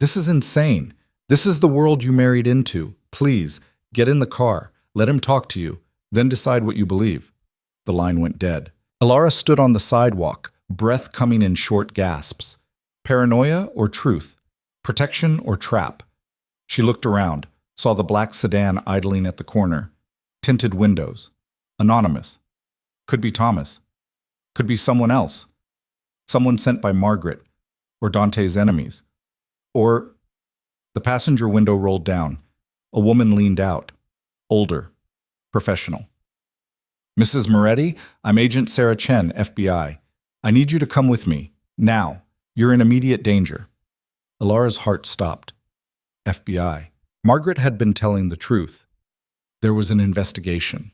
This is insane. This is the world you married into. Please, get in the car, let him talk to you, then decide what you believe. The line went dead. Elara stood on the sidewalk, breath coming in short gasps. Paranoia or truth? Protection or trap? She looked around, saw the black sedan idling at the corner. Tinted windows. Anonymous. Could be Thomas. Could be someone else. Someone sent by Margaret, or Dante's enemies. Or the passenger window rolled down. A woman leaned out. Older. Professional. Mrs. Moretti, I'm Agent Sarah Chen, FBI. I need you to come with me. Now. You're in immediate danger. Elara's heart stopped. FBI. Margaret had been telling the truth. There was an investigation.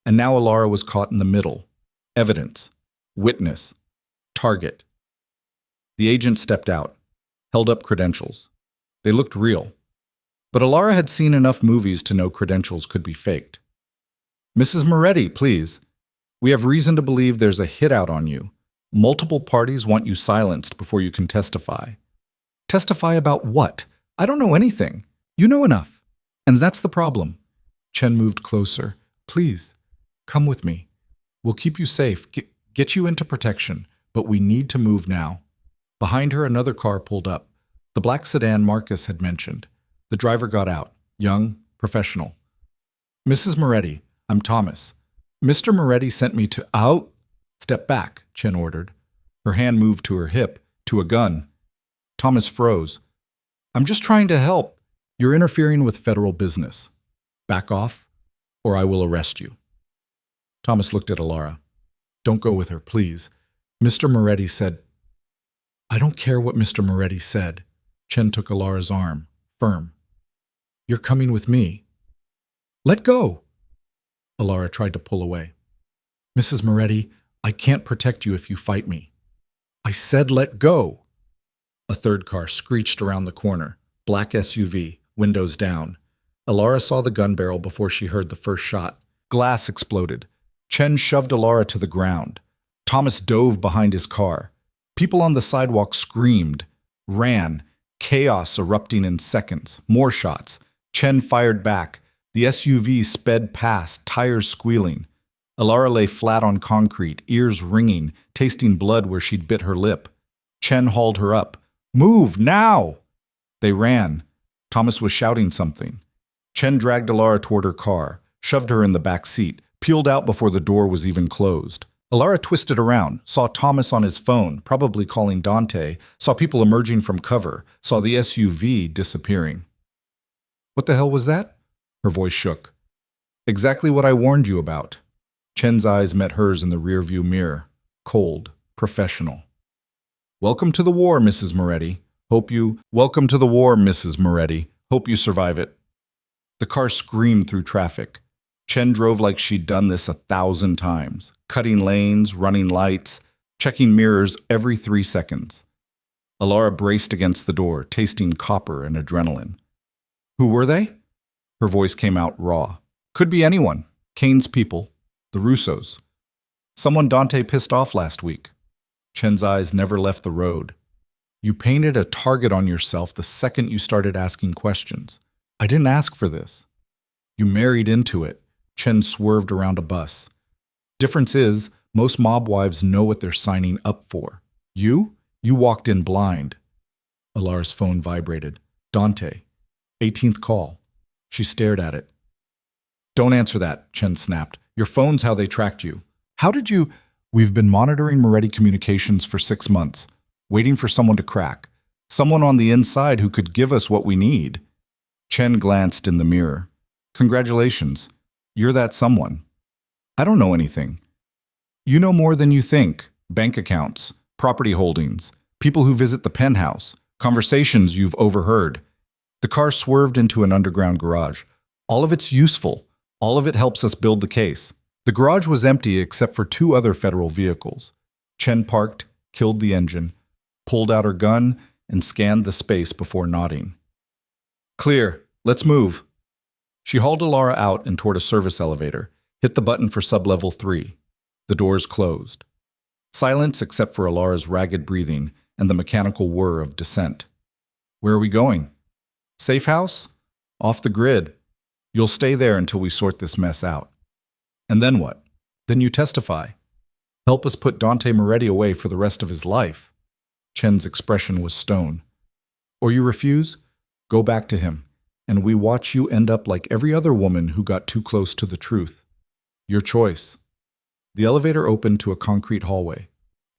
And now Elara was caught in the middle. Evidence. Witness. Target. The agent stepped out, held up credentials. They looked real. But Elara had seen enough movies to know credentials could be faked. Mrs. Moretti, please. We have reason to believe there's a hit out on you. Multiple parties want you silenced before you can testify. Testify about what? I don't know anything. You know enough. And that's the problem. Chen moved closer. Please, come with me. We'll keep you safe, get you into protection, but we need to move now. Behind her, another car pulled up. The black sedan Marcus had mentioned. The driver got out. Young, professional. Mrs. Moretti, I'm Thomas. Mr. Moretti sent me to out. Step back, Chen ordered. Her hand moved to her hip, to a gun. Thomas froze. I'm just trying to help. You're interfering with federal business. Back off, or I will arrest you. Thomas looked at Elara. Don't go with her, please. Mr. Moretti said. I don't care what Mr. Moretti said. Chen took Elara's arm, firm. You're coming with me. Let go. Elara tried to pull away. Mrs. Moretti, I can't protect you if you fight me. I said let go. A third car screeched around the corner. Black SUV, windows down. Elara saw the gun barrel before she heard the first shot. Glass exploded. Chen shoved Elara to the ground. Thomas dove behind his car. People on the sidewalk screamed, ran, chaos erupting in seconds. More shots. Chen fired back. The SUV sped past, tires squealing. Elara lay flat on concrete, ears ringing, tasting blood where she'd bit her lip. Chen hauled her up. Move, now! They ran. Thomas was shouting something. Chen dragged Elara toward her car, shoved her in the back seat, peeled out before the door was even closed. Elara twisted around, saw Thomas on his phone, probably calling Dante, saw people emerging from cover, saw the SUV disappearing. What the hell was that? Her voice shook. Exactly what I warned you about. Chen's eyes met hers in the rearview mirror. Cold, professional. Welcome to the war, Mrs. Moretti. Welcome to the war, Mrs. Moretti. Hope you survive it. The car screamed through traffic. Chen drove like she'd done this 1,000 times, cutting lanes, running lights, checking mirrors every 3 seconds. Elara braced against the door, tasting copper and adrenaline. Who were they? Her voice came out raw. Could be anyone. Kane's people. The Russos. Someone Dante pissed off last week. Chen's eyes never left the road. You painted a target on yourself the second you started asking questions. I didn't ask for this. You married into it. Chen swerved around a bus. Difference is, most mob wives know what they're signing up for. You walked in blind. Elara's phone vibrated. Dante. 18th call. She stared at it. Don't answer that, Chen snapped. Your phone's how they tracked you. How did you? We've been monitoring Moretti communications for 6 months, waiting for someone to crack. Someone on the inside who could give us what we need. Chen glanced in the mirror. Congratulations. You're that someone. I don't know anything. You know more than you think. Bank accounts, property holdings, people who visit the penthouse, conversations you've overheard. The car swerved into an underground garage. All of it's useful. All of it helps us build the case. The garage was empty except for 2 other federal vehicles. Chen parked, killed the engine, pulled out her gun, and scanned the space before nodding. Clear. Let's move. She hauled Elara out and toward a service elevator, hit the button for sublevel 3. The doors closed. Silence except for Elara's ragged breathing and the mechanical whir of descent. Where are we going? Safe house? Off the grid. You'll stay there until we sort this mess out. And then what? Then you testify. Help us put Dante Moretti away for the rest of his life. Chen's expression was stone. Or you refuse? Go back to him, and we watch you end up like every other woman who got too close to the truth. Your choice. The elevator opened to a concrete hallway.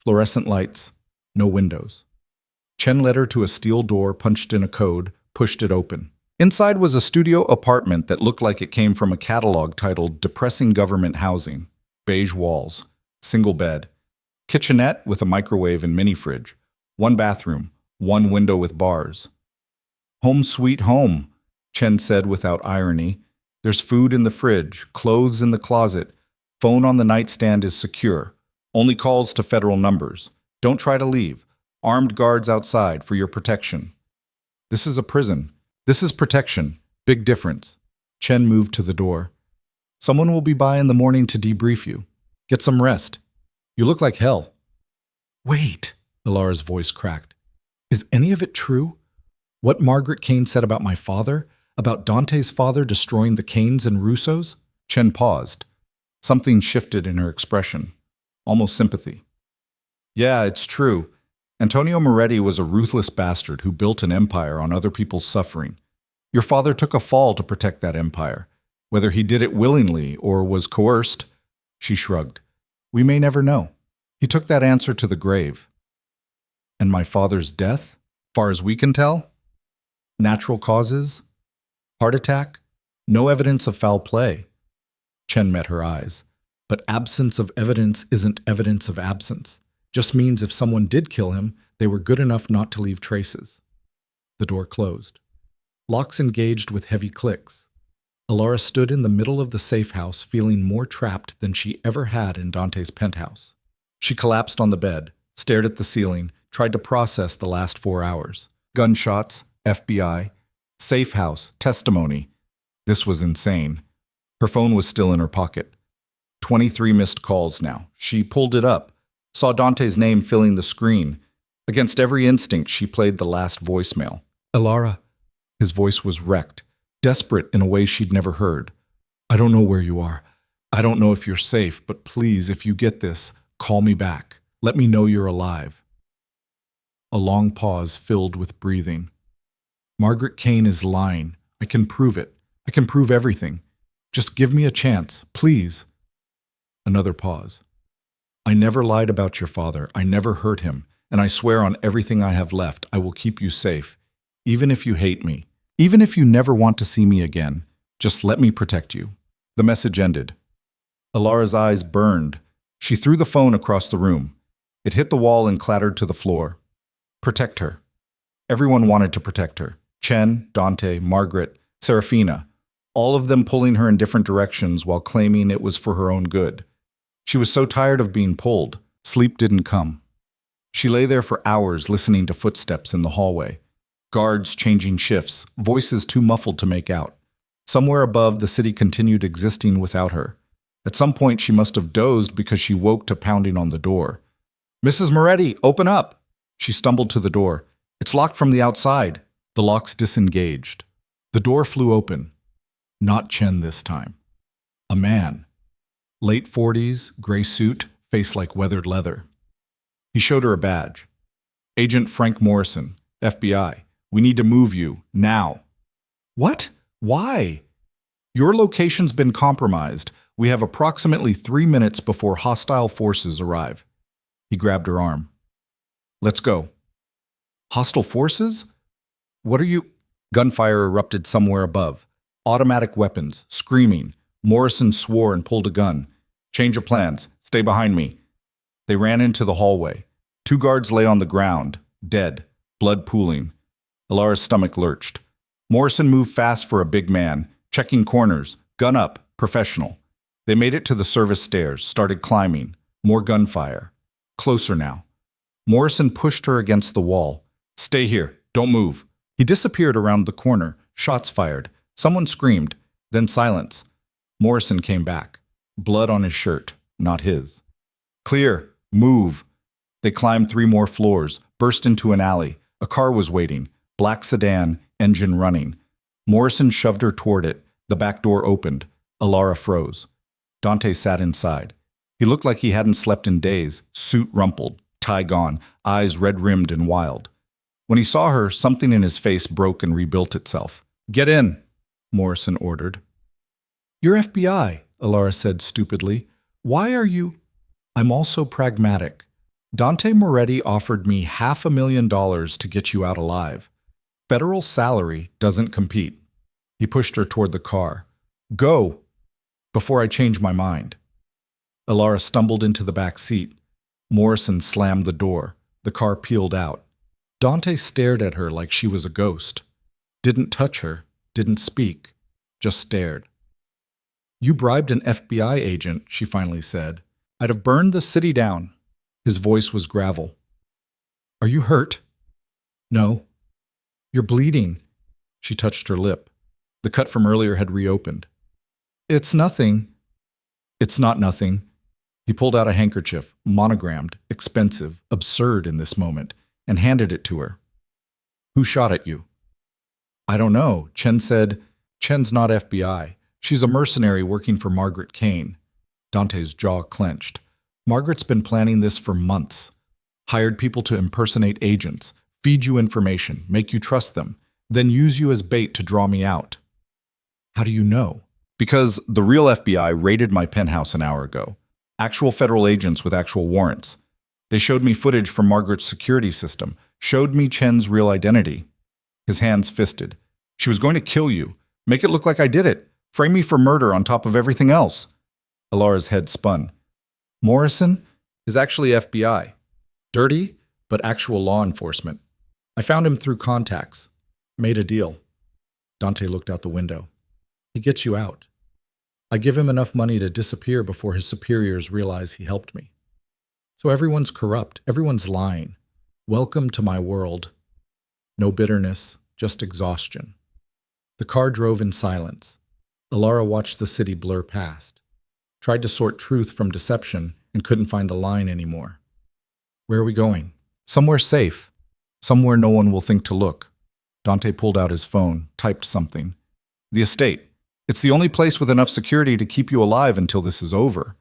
Fluorescent lights, no windows. Chen led her to a steel door, punched in a code, pushed it open. Inside was a studio apartment that looked like it came from a catalog titled Depressing Government Housing. Beige walls, single bed, kitchenette with a microwave and mini fridge, 1 bathroom, 1 window with bars. Home sweet home, Chen said without irony. There's food in the fridge, clothes in the closet, phone on the nightstand is secure. Only calls to federal numbers. Don't try to leave. Armed guards outside for your protection. This is a prison. This is protection. Big difference. Chen moved to the door. Someone will be by in the morning to debrief you. Get some rest. You look like hell. Wait, Elara's voice cracked. Is any of it true? What Margaret Kane said about my father? About Dante's father destroying the Kanes and Russos? Chen paused. Something shifted in her expression. Almost sympathy. Yeah, it's true. Antonio Moretti was a ruthless bastard who built an empire on other people's suffering. Your father took a fall to protect that empire. Whether he did it willingly or was coerced, she shrugged. We may never know. He took that answer to the grave. And my father's death, far as we can tell? Natural causes? Heart attack? No evidence of foul play. Chen met her eyes. But absence of evidence isn't evidence of absence. Just means if someone did kill him, they were good enough not to leave traces. The door closed. Locks engaged with heavy clicks. Elara stood in the middle of the safe house feeling more trapped than she ever had in Dante's penthouse. She collapsed on the bed, stared at the ceiling, tried to process the last 4 hours. Gunshots, FBI, safe house, testimony. This was insane. Her phone was still in her pocket. 23 missed calls now. She pulled it up. Saw Dante's name filling the screen. Against every instinct, she played the last voicemail. Elara. His voice was wrecked, desperate in a way she'd never heard. I don't know where you are. I don't know if you're safe, but please, if you get this, call me back. Let me know you're alive. A long pause filled with breathing. Margaret Kane is lying. I can prove it. I can prove everything. Just give me a chance, please. Another pause. I never lied about your father. I never hurt him. And I swear on everything I have left, I will keep you safe. Even if you hate me. Even if you never want to see me again. Just let me protect you. The message ended. Elara's eyes burned. She threw the phone across the room. It hit the wall and clattered to the floor. Protect her. Everyone wanted to protect her. Chen, Dante, Margaret, Serafina. All of them pulling her in different directions while claiming it was for her own good. She was so tired of being pulled, sleep didn't come. She lay there for hours listening to footsteps in the hallway. Guards changing shifts, voices too muffled to make out. Somewhere above, the city continued existing without her. At some point, she must have dozed because she woke to pounding on the door. Mrs. Moretti, open up! She stumbled to the door. It's locked from the outside. The locks disengaged. The door flew open. Not Chen this time. A man. Late 40s, gray suit, face like weathered leather. He showed her a badge. Agent Frank Morrison, FBI. We need to move you, now. What? Why? Your location's been compromised. We have approximately 3 minutes before hostile forces arrive. He grabbed her arm. Let's go. Hostile forces? What are you? Gunfire erupted somewhere above. Automatic weapons, screaming. Morrison swore and pulled a gun. Change your plans. Stay behind me. They ran into the hallway. 2 guards lay on the ground, dead, blood pooling. Elara's stomach lurched. Morrison moved fast for a big man, checking corners, gun up, professional. They made it to the service stairs, started climbing. More gunfire. Closer now. Morrison pushed her against the wall. Stay here. Don't move. He disappeared around the corner. Shots fired. Someone screamed. Then silence. Morrison came back. Blood on his shirt, not his. Clear. Move. They climbed 3 more floors, burst into an alley. A car was waiting. Black sedan, engine running. Morrison shoved her toward it. The back door opened. Elara froze. Dante sat inside. He looked like he hadn't slept in days, suit rumpled, tie gone, eyes red-rimmed and wild. When he saw her, something in his face broke and rebuilt itself. Get in, Morrison ordered. You're FBI, Elara said stupidly. Why are you? I'm also pragmatic. Dante Moretti offered me $500,000 to get you out alive. Federal salary doesn't compete. He pushed her toward the car. Go, before I change my mind. Elara stumbled into the back seat. Morrison slammed the door. The car peeled out. Dante stared at her like she was a ghost. Didn't touch her, didn't speak, just stared. You bribed an FBI agent, she finally said. I'd have burned the city down. His voice was gravel. Are you hurt? No. You're bleeding. She touched her lip. The cut from earlier had reopened. It's nothing. It's not nothing. He pulled out a handkerchief, monogrammed, expensive, absurd in this moment, and handed it to her. Who shot at you? I don't know. Chen said, Chen's not FBI. She's a mercenary working for Margaret Kane. Dante's jaw clenched. Margaret's been planning this for months. Hired people to impersonate agents, feed you information, make you trust them, then use you as bait to draw me out. How do you know? Because the real FBI raided my penthouse an hour ago. Actual federal agents with actual warrants. They showed me footage from Margaret's security system, showed me Chen's real identity. His hands fisted. She was going to kill you. Make it look like I did it. Frame me for murder on top of everything else. Elara's head spun. Morrison is actually FBI. Dirty, but actual law enforcement. I found him through contacts. Made a deal. Dante looked out the window. He gets you out. I give him enough money to disappear before his superiors realize he helped me. So everyone's corrupt. Everyone's lying. Welcome to my world. No bitterness, just exhaustion. The car drove in silence. Elara watched the city blur past. Tried to sort truth from deception and couldn't find the line anymore. Where are we going? Somewhere safe. Somewhere no one will think to look. Dante pulled out his phone, typed something. The estate. It's the only place with enough security to keep you alive until this is over.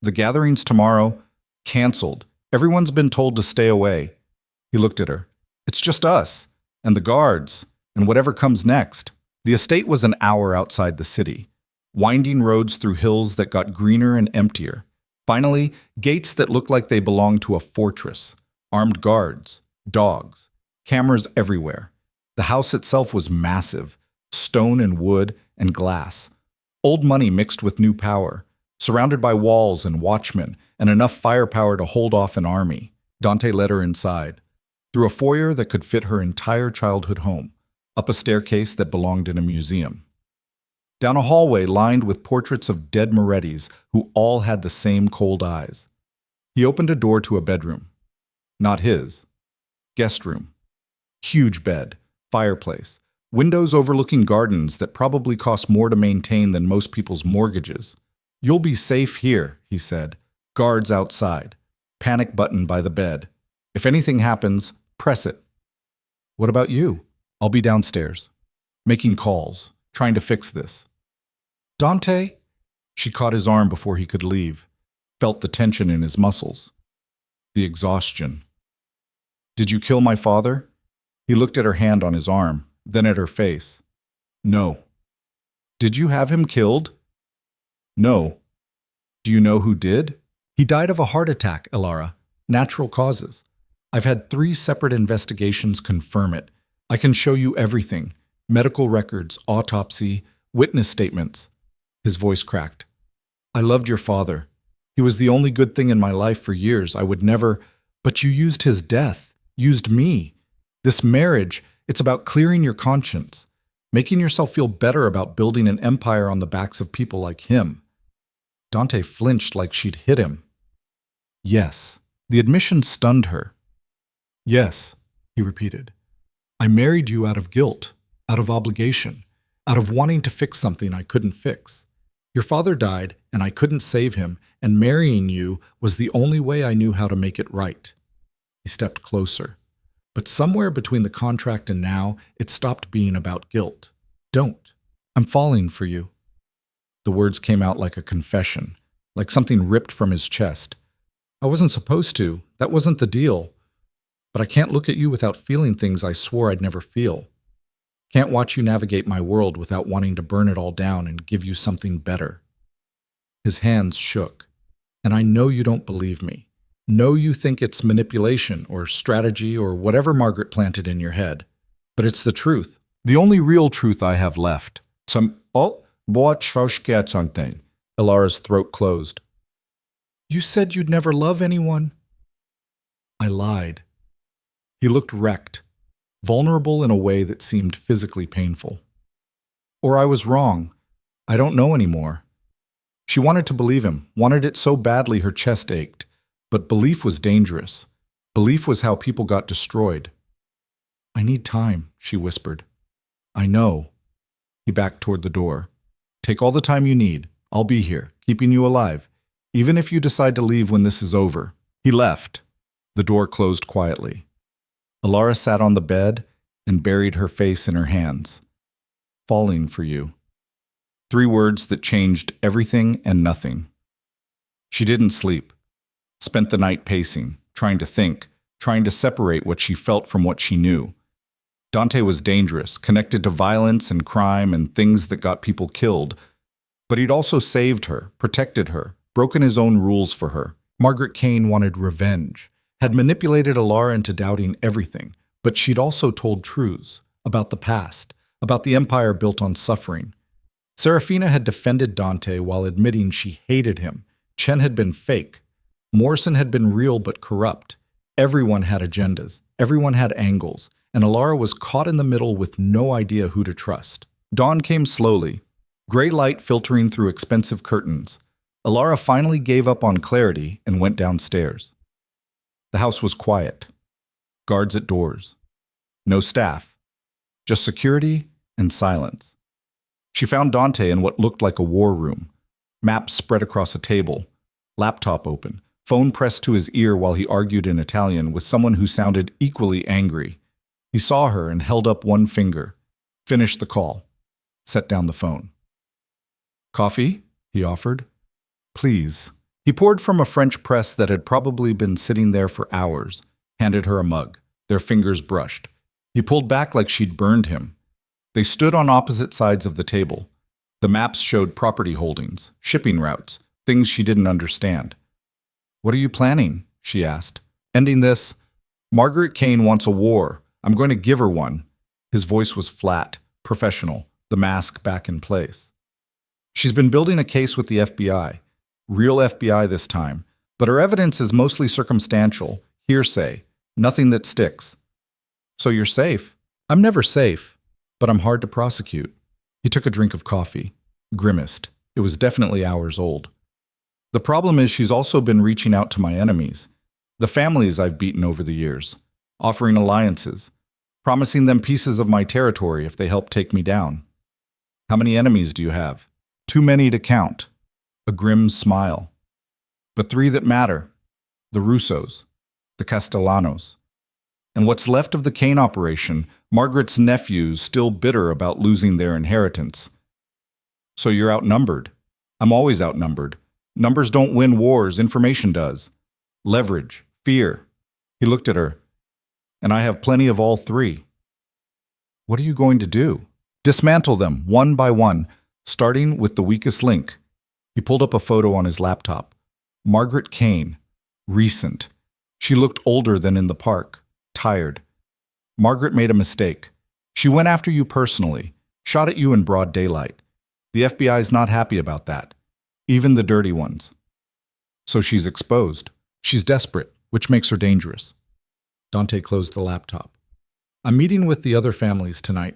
The gatherings tomorrow, canceled. Everyone's been told to stay away. He looked at her. It's just us, and the guards, and whatever comes next. The estate was an hour outside the city. Winding roads through hills that got greener and emptier. Finally, gates that looked like they belonged to a fortress. Armed guards, dogs, cameras everywhere. The house itself was massive, stone and wood and glass. Old money mixed with new power, surrounded by walls and watchmen and enough firepower to hold off an army. Dante led her inside, through a foyer that could fit her entire childhood home, up a staircase that belonged in a museum. Down a hallway lined with portraits of dead Morettis who all had the same cold eyes. He opened a door to a bedroom. Not his. Guest room. Huge bed, fireplace, windows overlooking gardens that probably cost more to maintain than most people's mortgages. You'll be safe here, he said. Guards outside. Panic button by the bed. If anything happens, press it. What about you? I'll be downstairs, making calls, trying to fix this. Dante? She caught his arm before he could leave, felt the tension in his muscles, the exhaustion. Did you kill my father? He looked at her hand on his arm, then at her face. No. Did you have him killed? No. Do you know who did? He died of a heart attack, Elara. Natural causes. I've had 3 separate investigations confirm it. I can show you everything. Medical records, autopsy, witness statements. His voice cracked. I loved your father. He was the only good thing in my life for years. I would never... But you used his death. Used me. This marriage, it's about clearing your conscience. Making yourself feel better about building an empire on the backs of people like him. Dante flinched like she'd hit him. Yes. The admission stunned her. Yes, he repeated. I married you out of guilt, out of obligation, out of wanting to fix something I couldn't fix. Your father died, and I couldn't save him, and marrying you was the only way I knew how to make it right. He stepped closer. But somewhere between the contract and now, it stopped being about guilt. Don't. I'm falling for you. The words came out like a confession, like something ripped from his chest. I wasn't supposed to. That wasn't the deal. But I can't look at you without feeling things I swore I'd never feel. Can't watch you navigate my world without wanting to burn it all down and give you something better. His hands shook. And I know you don't believe me. Know you think it's manipulation or strategy or whatever Margaret planted in your head. But it's the truth. The only real truth I have left. Elara's throat closed. You said you'd never love anyone. I lied. He looked wrecked, vulnerable in a way that seemed physically painful. Or I was wrong. I don't know anymore. She wanted to believe him, wanted it so badly her chest ached. But belief was dangerous. Belief was how people got destroyed. I need time, she whispered. I know. He backed toward the door. Take all the time you need. I'll be here, keeping you alive, even if you decide to leave when this is over. He left. The door closed quietly. Elara sat on the bed and buried her face in her hands. Falling for you. 3 words that changed everything and nothing. She didn't sleep. Spent the night pacing, trying to think, trying to separate what she felt from what she knew. Dante was dangerous, connected to violence and crime and things that got people killed. But he'd also saved her, protected her, broken his own rules for her. Margaret Kane wanted revenge, had manipulated Elara into doubting everything, but she'd also told truths about the past, about the empire built on suffering. Serafina had defended Dante while admitting she hated him. Chen had been fake. Morrison had been real but corrupt. Everyone had agendas. Everyone had angles. And Elara was caught in the middle with no idea who to trust. Dawn came slowly, gray light filtering through expensive curtains. Elara finally gave up on clarity and went downstairs. The house was quiet. Guards at doors. No staff. Just security and silence. She found Dante in what looked like a war room. Maps spread across a table. Laptop open. Phone pressed to his ear while he argued in Italian with someone who sounded equally angry. He saw her and held up one finger. Finished the call. Set down the phone. Coffee? He offered. Please. He poured from a French press that had probably been sitting there for hours, handed her a mug. Their fingers brushed. He pulled back like she'd burned him. They stood on opposite sides of the table. The maps showed property holdings, shipping routes, things she didn't understand. What are you planning? She asked. Ending this, Margaret Kane wants a war. I'm going to give her one. His voice was flat, professional, the mask back in place. She's been building a case with the FBI. Real FBI this time. But her evidence is mostly circumstantial, hearsay, nothing that sticks. So you're safe. I'm never safe, but I'm hard to prosecute. He took a drink of coffee, grimaced. It was definitely hours old. The problem is she's also been reaching out to my enemies, the families I've beaten over the years, offering alliances, promising them pieces of my territory if they help take me down. How many enemies do you have? Too many to count. A grim smile. But 3 that matter. The Russos, the Castellanos. And what's left of the Kane operation, Margaret's nephews still bitter about losing their inheritance. So you're outnumbered. I'm always outnumbered. Numbers don't win wars, information does. Leverage, fear. He looked at her. And I have plenty of all three. What are you going to do? Dismantle them, one by one, starting with the weakest link. He pulled up a photo on his laptop. Margaret Kane. Recent. She looked older than in the park. Tired. Margaret made a mistake. She went after you personally, shot at you in broad daylight. The FBI's not happy about that. Even the dirty ones. So she's exposed. She's desperate, which makes her dangerous. Dante closed the laptop. I'm meeting with the other families tonight.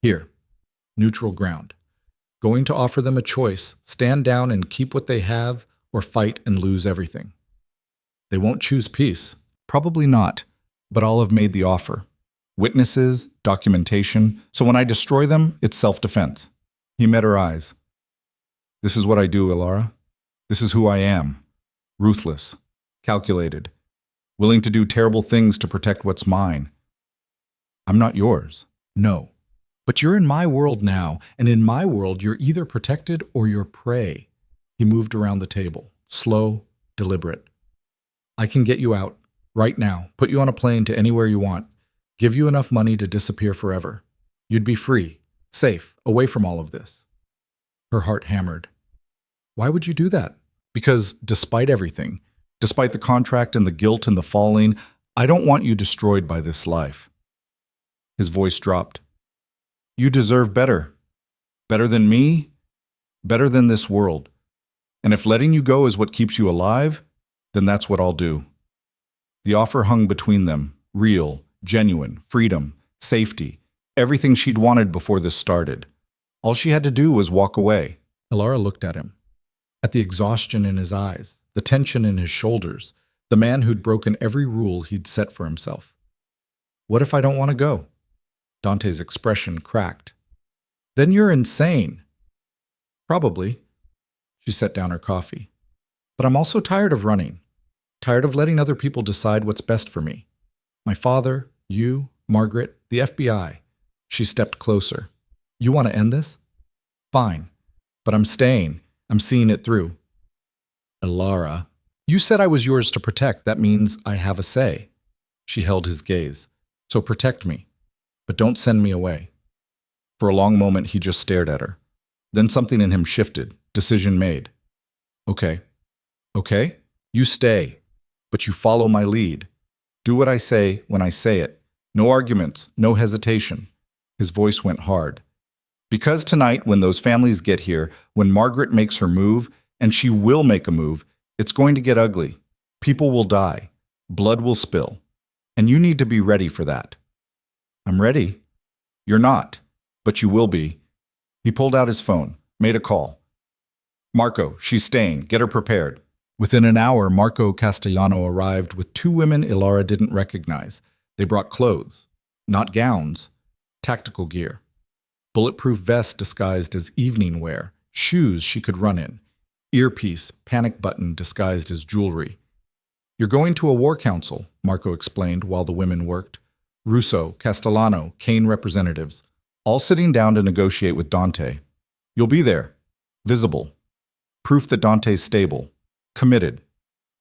Here. Neutral ground. Going to offer them a choice, stand down and keep what they have, or fight and lose everything. They won't choose peace. Probably not, but I'll have made the offer. Witnesses, documentation, so when I destroy them, it's self-defense. He met her eyes. This is what I do, Elara. This is who I am. Ruthless. Calculated. Willing to do terrible things to protect what's mine. I'm not yours. No. But you're in my world now, and in my world, you're either protected or you're prey. He moved around the table, slow, deliberate. I can get you out, right now, put you on a plane to anywhere you want, give you enough money to disappear forever. You'd be free, safe, away from all of this. Her heart hammered. Why would you do that? Because despite everything, despite the contract and the guilt and the falling, I don't want you destroyed by this life. His voice dropped. You deserve better. Better than me. Better than this world. And if letting you go is what keeps you alive, then that's what I'll do. The offer hung between them, real, genuine, freedom, safety, everything she'd wanted before this started. All she had to do was walk away. Elara looked at him. At the exhaustion in his eyes, the tension in his shoulders, the man who'd broken every rule he'd set for himself. What if I don't want to go? Dante's expression cracked. Then you're insane. Probably. She set down her coffee. But I'm also tired of running. Tired of letting other people decide what's best for me. My father, you, Margaret, the FBI. She stepped closer. You want to end this? Fine. But I'm staying. I'm seeing it through. Elara, you said I was yours to protect. That means I have a say. She held his gaze. So protect me. But don't send me away. For a long moment, he just stared at her. Then something in him shifted. Decision made. Okay. Okay? You stay. But you follow my lead. Do what I say when I say it. No arguments, no hesitation. His voice went hard. Because tonight, when those families get here, when Margaret makes her move, and she will make a move, it's going to get ugly. People will die. Blood will spill. And you need to be ready for that. I'm ready. You're not, but you will be. He pulled out his phone, made a call. Marco, she's staying. Get her prepared. Within an hour, Marco Castellano arrived with two women Elara didn't recognize. They brought clothes, not gowns, tactical gear. Bulletproof vests disguised as evening wear, shoes she could run in, earpiece, panic button disguised as jewelry. You're going to a war council, Marco explained while the women worked. Russo, Castellano, Kane representatives, all sitting down to negotiate with Dante. You'll be there. Visible. Proof that Dante's stable. Committed.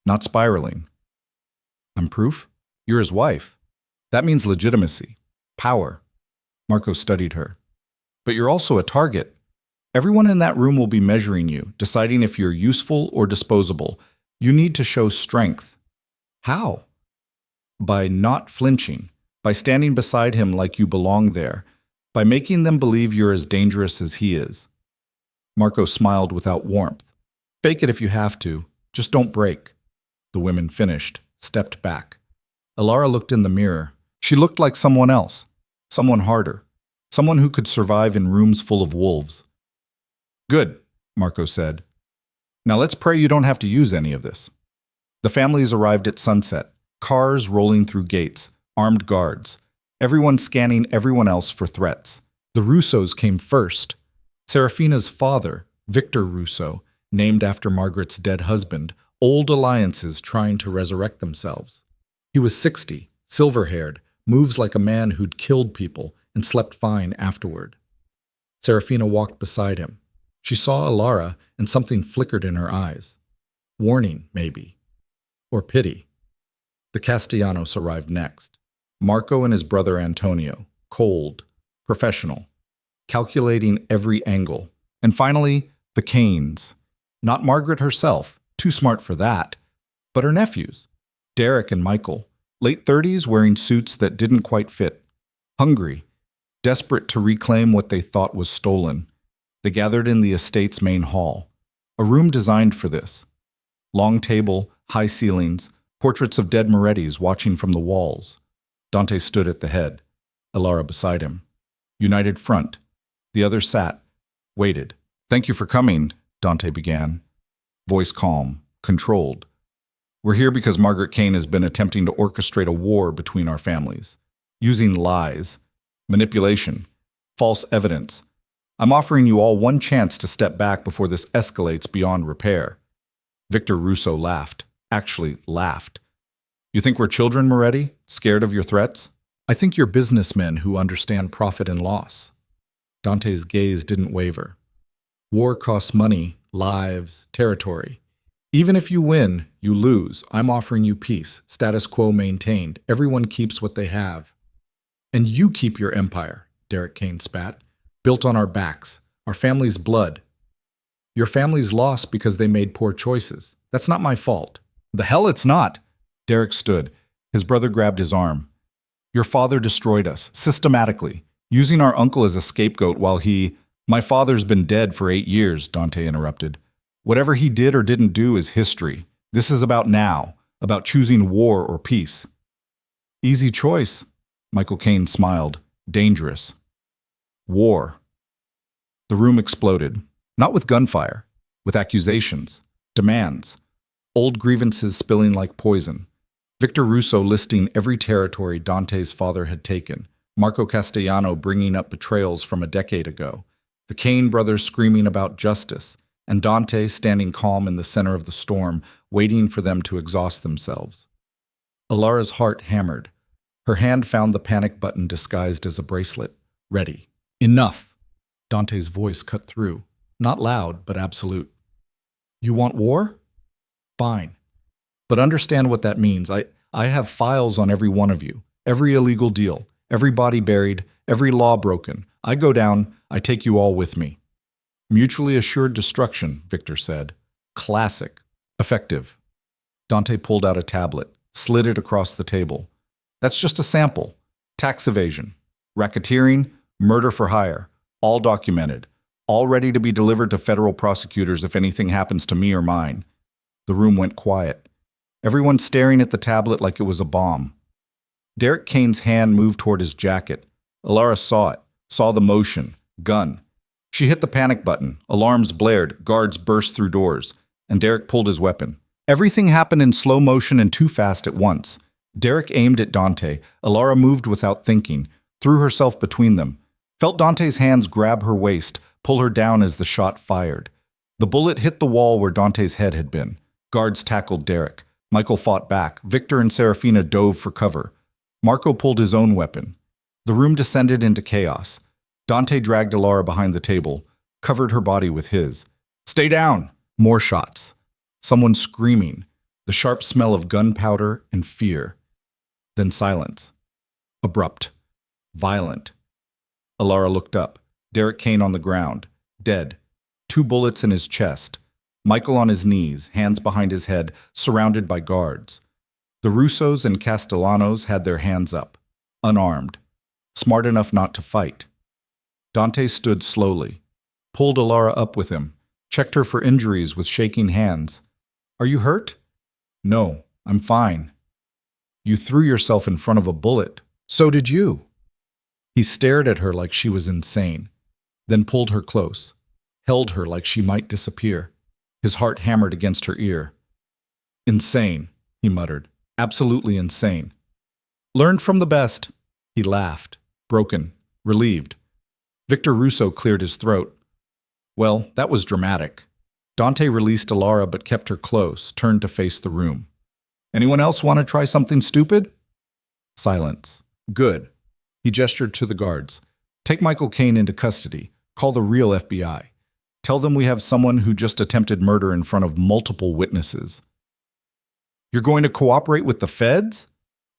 Not spiraling. I'm proof? You're his wife. That means legitimacy. Power. Marco studied her. But you're also a target. Everyone in that room will be measuring you, deciding if you're useful or disposable. You need to show strength. How? By not flinching. By standing beside him like you belong there. By making them believe you're as dangerous as he is. Marco smiled without warmth. Fake it if you have to. Just don't break. The women finished, stepped back. Elara looked in the mirror. She looked like someone else. Someone harder. Someone who could survive in rooms full of wolves. Good, Marco said. Now let's pray you don't have to use any of this. The families arrived at sunset, cars rolling through gates, armed guards, everyone scanning everyone else for threats. The Russos came first. Serafina's father, Victor Russo, named after Margaret's dead husband, old alliances trying to resurrect themselves. He was 60, silver-haired, moves like a man who'd killed people and slept fine afterward. Serafina walked beside him. She saw Elara, and something flickered in her eyes. Warning, maybe. Or pity. The Castellanos arrived next. Marco and his brother Antonio, cold, professional, calculating every angle. And finally, the Canes. Not Margaret herself, too smart for that, but her nephews, Derek and Michael, late 30s wearing suits that didn't quite fit. Hungry, desperate to reclaim what they thought was stolen. They gathered in the estate's main hall, a room designed for this. Long table, high ceilings, portraits of dead Morettis watching from the walls. Dante stood at the head, Elara beside him. United front. The others sat, waited. "Thank you for coming," Dante began. Voice calm, controlled. "We're here because Margaret Kane has been attempting to orchestrate a war between our families, using lies, manipulation, false evidence. I'm offering you all one chance to step back before this escalates beyond repair." Victor Russo laughed, actually laughed. "You think we're children, Moretti? Scared of your threats?" "I think you're businessmen who understand profit and loss." Dante's gaze didn't waver. "War costs money, lives, territory. Even if you win, you lose. I'm offering you peace, status quo maintained. Everyone keeps what they have. And you keep your empire," Derek Kane spat, "built on our backs, our family's blood. Your family's lost because they made poor choices. That's not my fault." "The hell it's not!" Derek stood. His brother grabbed his arm. "Your father destroyed us, systematically, using our uncle as a scapegoat while he—" "My father's been dead for 8 years," Dante interrupted. "Whatever he did or didn't do is history. This is about now, about choosing war or peace." "Easy choice," Michael Caine smiled. "Dangerous. War." The room exploded. Not with gunfire, with accusations, demands, old grievances spilling like poison. Victor Russo listing every territory Dante's father had taken, Marco Castellano bringing up betrayals from a decade ago, the Kane brothers screaming about justice, and Dante standing calm in the center of the storm, waiting for them to exhaust themselves. Elara's heart hammered. Her hand found the panic button disguised as a bracelet. Ready. "Enough!" Dante's voice cut through. Not loud, but absolute. "You want war? Fine. But understand what that means. I have files on every one of you. Every illegal deal. Every body buried. Every law broken. I go down. I take you all with me." "Mutually assured destruction," Victor said. "Classic. Effective." Dante pulled out a tablet, slid it across the table. "That's just a sample. Tax evasion, racketeering, murder for hire. All documented. All ready to be delivered to federal prosecutors if anything happens to me or mine." The room went quiet. Everyone staring at the tablet like it was a bomb. Derek Kane's hand moved toward his jacket. Elara saw it, saw the motion. Gun. She hit the panic button. Alarms blared. Guards burst through doors. And Derek pulled his weapon. Everything happened in slow motion and too fast at once. Derek aimed at Dante. Elara moved without thinking, threw herself between them, felt Dante's hands grab her waist, pull her down as the shot fired. The bullet hit the wall where Dante's head had been. Guards tackled Derek. Michael fought back. Victor and Serafina dove for cover. Marco pulled his own weapon. The room descended into chaos. Dante dragged Elara behind the table, covered her body with his. "Stay down!" More shots. Someone screaming. The sharp smell of gunpowder and fear. Then silence. Abrupt. Violent. Elara looked up. Derek Kane on the ground. Dead. 2 bullets in his chest. Michael on his knees, hands behind his head, surrounded by guards. The Russos and Castellanos had their hands up. Unarmed. Smart enough not to fight. Dante stood slowly. Pulled Elara up with him. Checked her for injuries with shaking hands. "Are you hurt?" "No, I'm fine." "You threw yourself in front of a bullet. So did you." He stared at her like she was insane, then pulled her close, held her like she might disappear. His heart hammered against her ear. "Insane," he muttered. "Absolutely insane." "Learned from the best." He laughed, broken, relieved. Victor Russo cleared his throat. "Well, that was dramatic." Dante released Elara but kept her close, turned to face the room. "Anyone else want to try something stupid?" Silence. Good. He gestured to the guards. Take Michael Caine into custody. Call the real FBI. Tell them we have someone who just attempted murder in front of multiple witnesses. You're going to cooperate with the feds?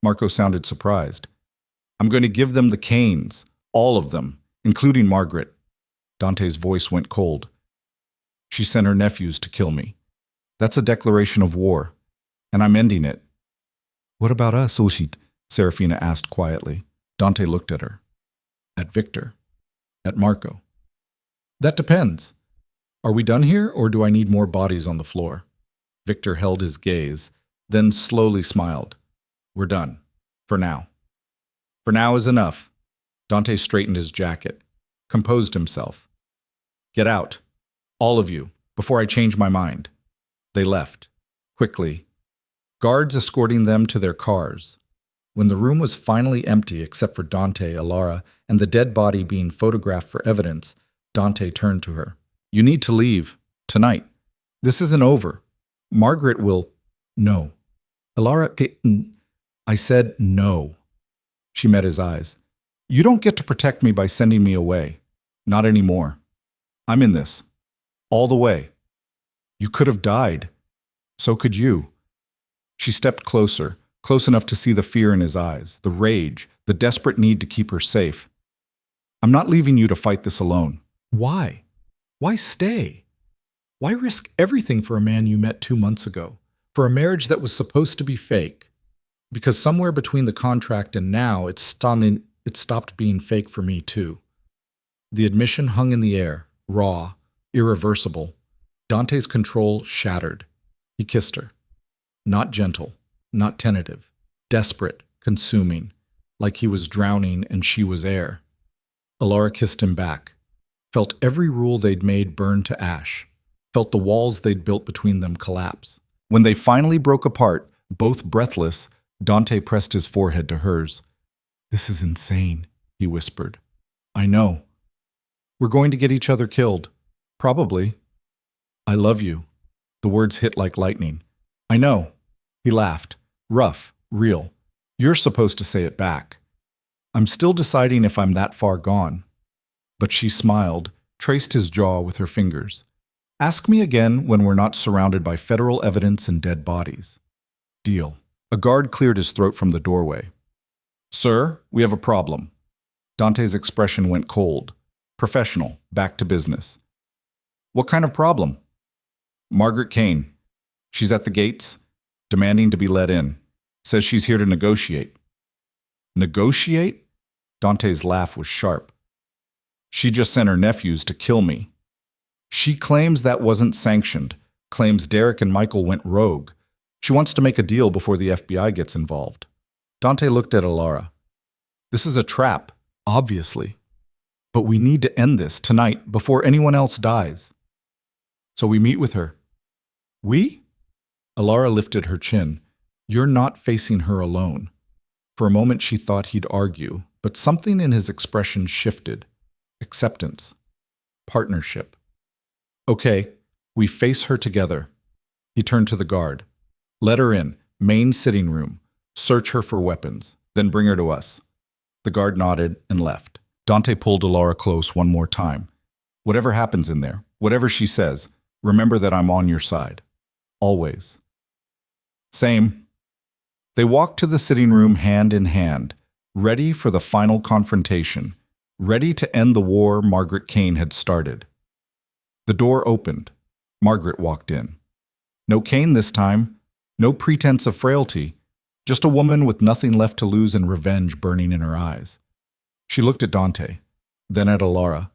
Marco sounded surprised. I'm going to give them the Caines, all of them, including Margaret. Dante's voice went cold. She sent her nephews to kill me. That's a declaration of war, and I'm ending it. What about us, Oshit? Serafina asked quietly. Dante looked at her. At Victor. At Marco. That depends. Are we done here, or do I need more bodies on the floor? Victor held his gaze, then slowly smiled. We're done. For now. For now is enough. Dante straightened his jacket, composed himself. Get out. All of you, before I change my mind. They left. Quickly. Guards escorting them to their cars. When the room was finally empty except for Dante, Elara, and the dead body being photographed for evidence, Dante turned to her. You need to leave. Tonight. This isn't over. Margaret will... No. Elara... I said no. She met his eyes. You don't get to protect me by sending me away. Not anymore. I'm in this. All the way. You could have died. So could you. She stepped closer, close enough to see the fear in his eyes, the rage, the desperate need to keep her safe. I'm not leaving you to fight this alone. Why? Why stay? Why risk everything for a man you met 2 months ago? For a marriage that was supposed to be fake? Because somewhere between the contract and now, it stopped being fake for me too. The admission hung in the air, raw, irreversible. Dante's control shattered. He kissed her. Not gentle, not tentative, desperate, consuming, like he was drowning and she was air. Elara kissed him back, felt every rule they'd made burn to ash, felt the walls they'd built between them collapse. When they finally broke apart, both breathless, Dante pressed his forehead to hers. This is insane, he whispered. I know. We're going to get each other killed. Probably. I love you. The words hit like lightning. I know. He laughed. Rough, real. You're supposed to say it back. I'm still deciding if I'm that far gone. But she smiled, traced his jaw with her fingers. Ask me again when we're not surrounded by federal evidence and dead bodies. Deal. A guard cleared his throat from the doorway. Sir, we have a problem. Dante's expression went cold. Professional, back to business. What kind of problem? Margaret Caine. She's at the gates, demanding to be let in. Says she's here to negotiate. Negotiate? Dante's laugh was sharp. She just sent her nephews to kill me. She claims that wasn't sanctioned, claims Derek and Michael went rogue. She wants to make a deal before the FBI gets involved. Dante looked at Elara. This is a trap, obviously. But we need to end this tonight before anyone else dies. So we meet with her. We? Elara lifted her chin. You're not facing her alone. For a moment she thought he'd argue, but something in his expression shifted. Acceptance. Partnership. Okay, we face her together. He turned to the guard. Let her in, main sitting room. Search her for weapons, then bring her to us. The guard nodded and left. Dante pulled Elara close one more time. Whatever happens in there, whatever she says, remember that I'm on your side. Always. Same. They walked to the sitting room hand in hand, ready for the final confrontation, ready to end the war Margaret Caine had started. The door opened. Margaret walked in. No Caine this time, no pretense of frailty, just a woman with nothing left to lose and revenge burning in her eyes. She looked at Dante, then at Elara,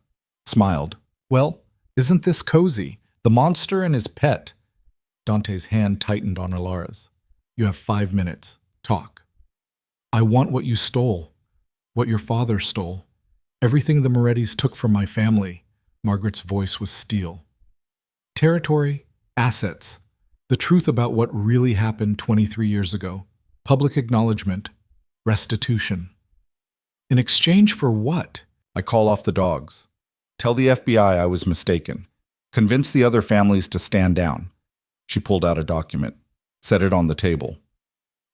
smiled. Well, isn't this cozy? The monster and his pet. Dante's hand tightened on Elara's. You have 5 minutes. Talk. I want what you stole, what your father stole. Everything the Morettis took from my family. Margaret's voice was steel. Territory, assets, the truth about what really happened 23 years ago. Public acknowledgement, restitution. In exchange for what? I call off the dogs. Tell the FBI I was mistaken. Convince the other families to stand down. She pulled out a document, set it on the table.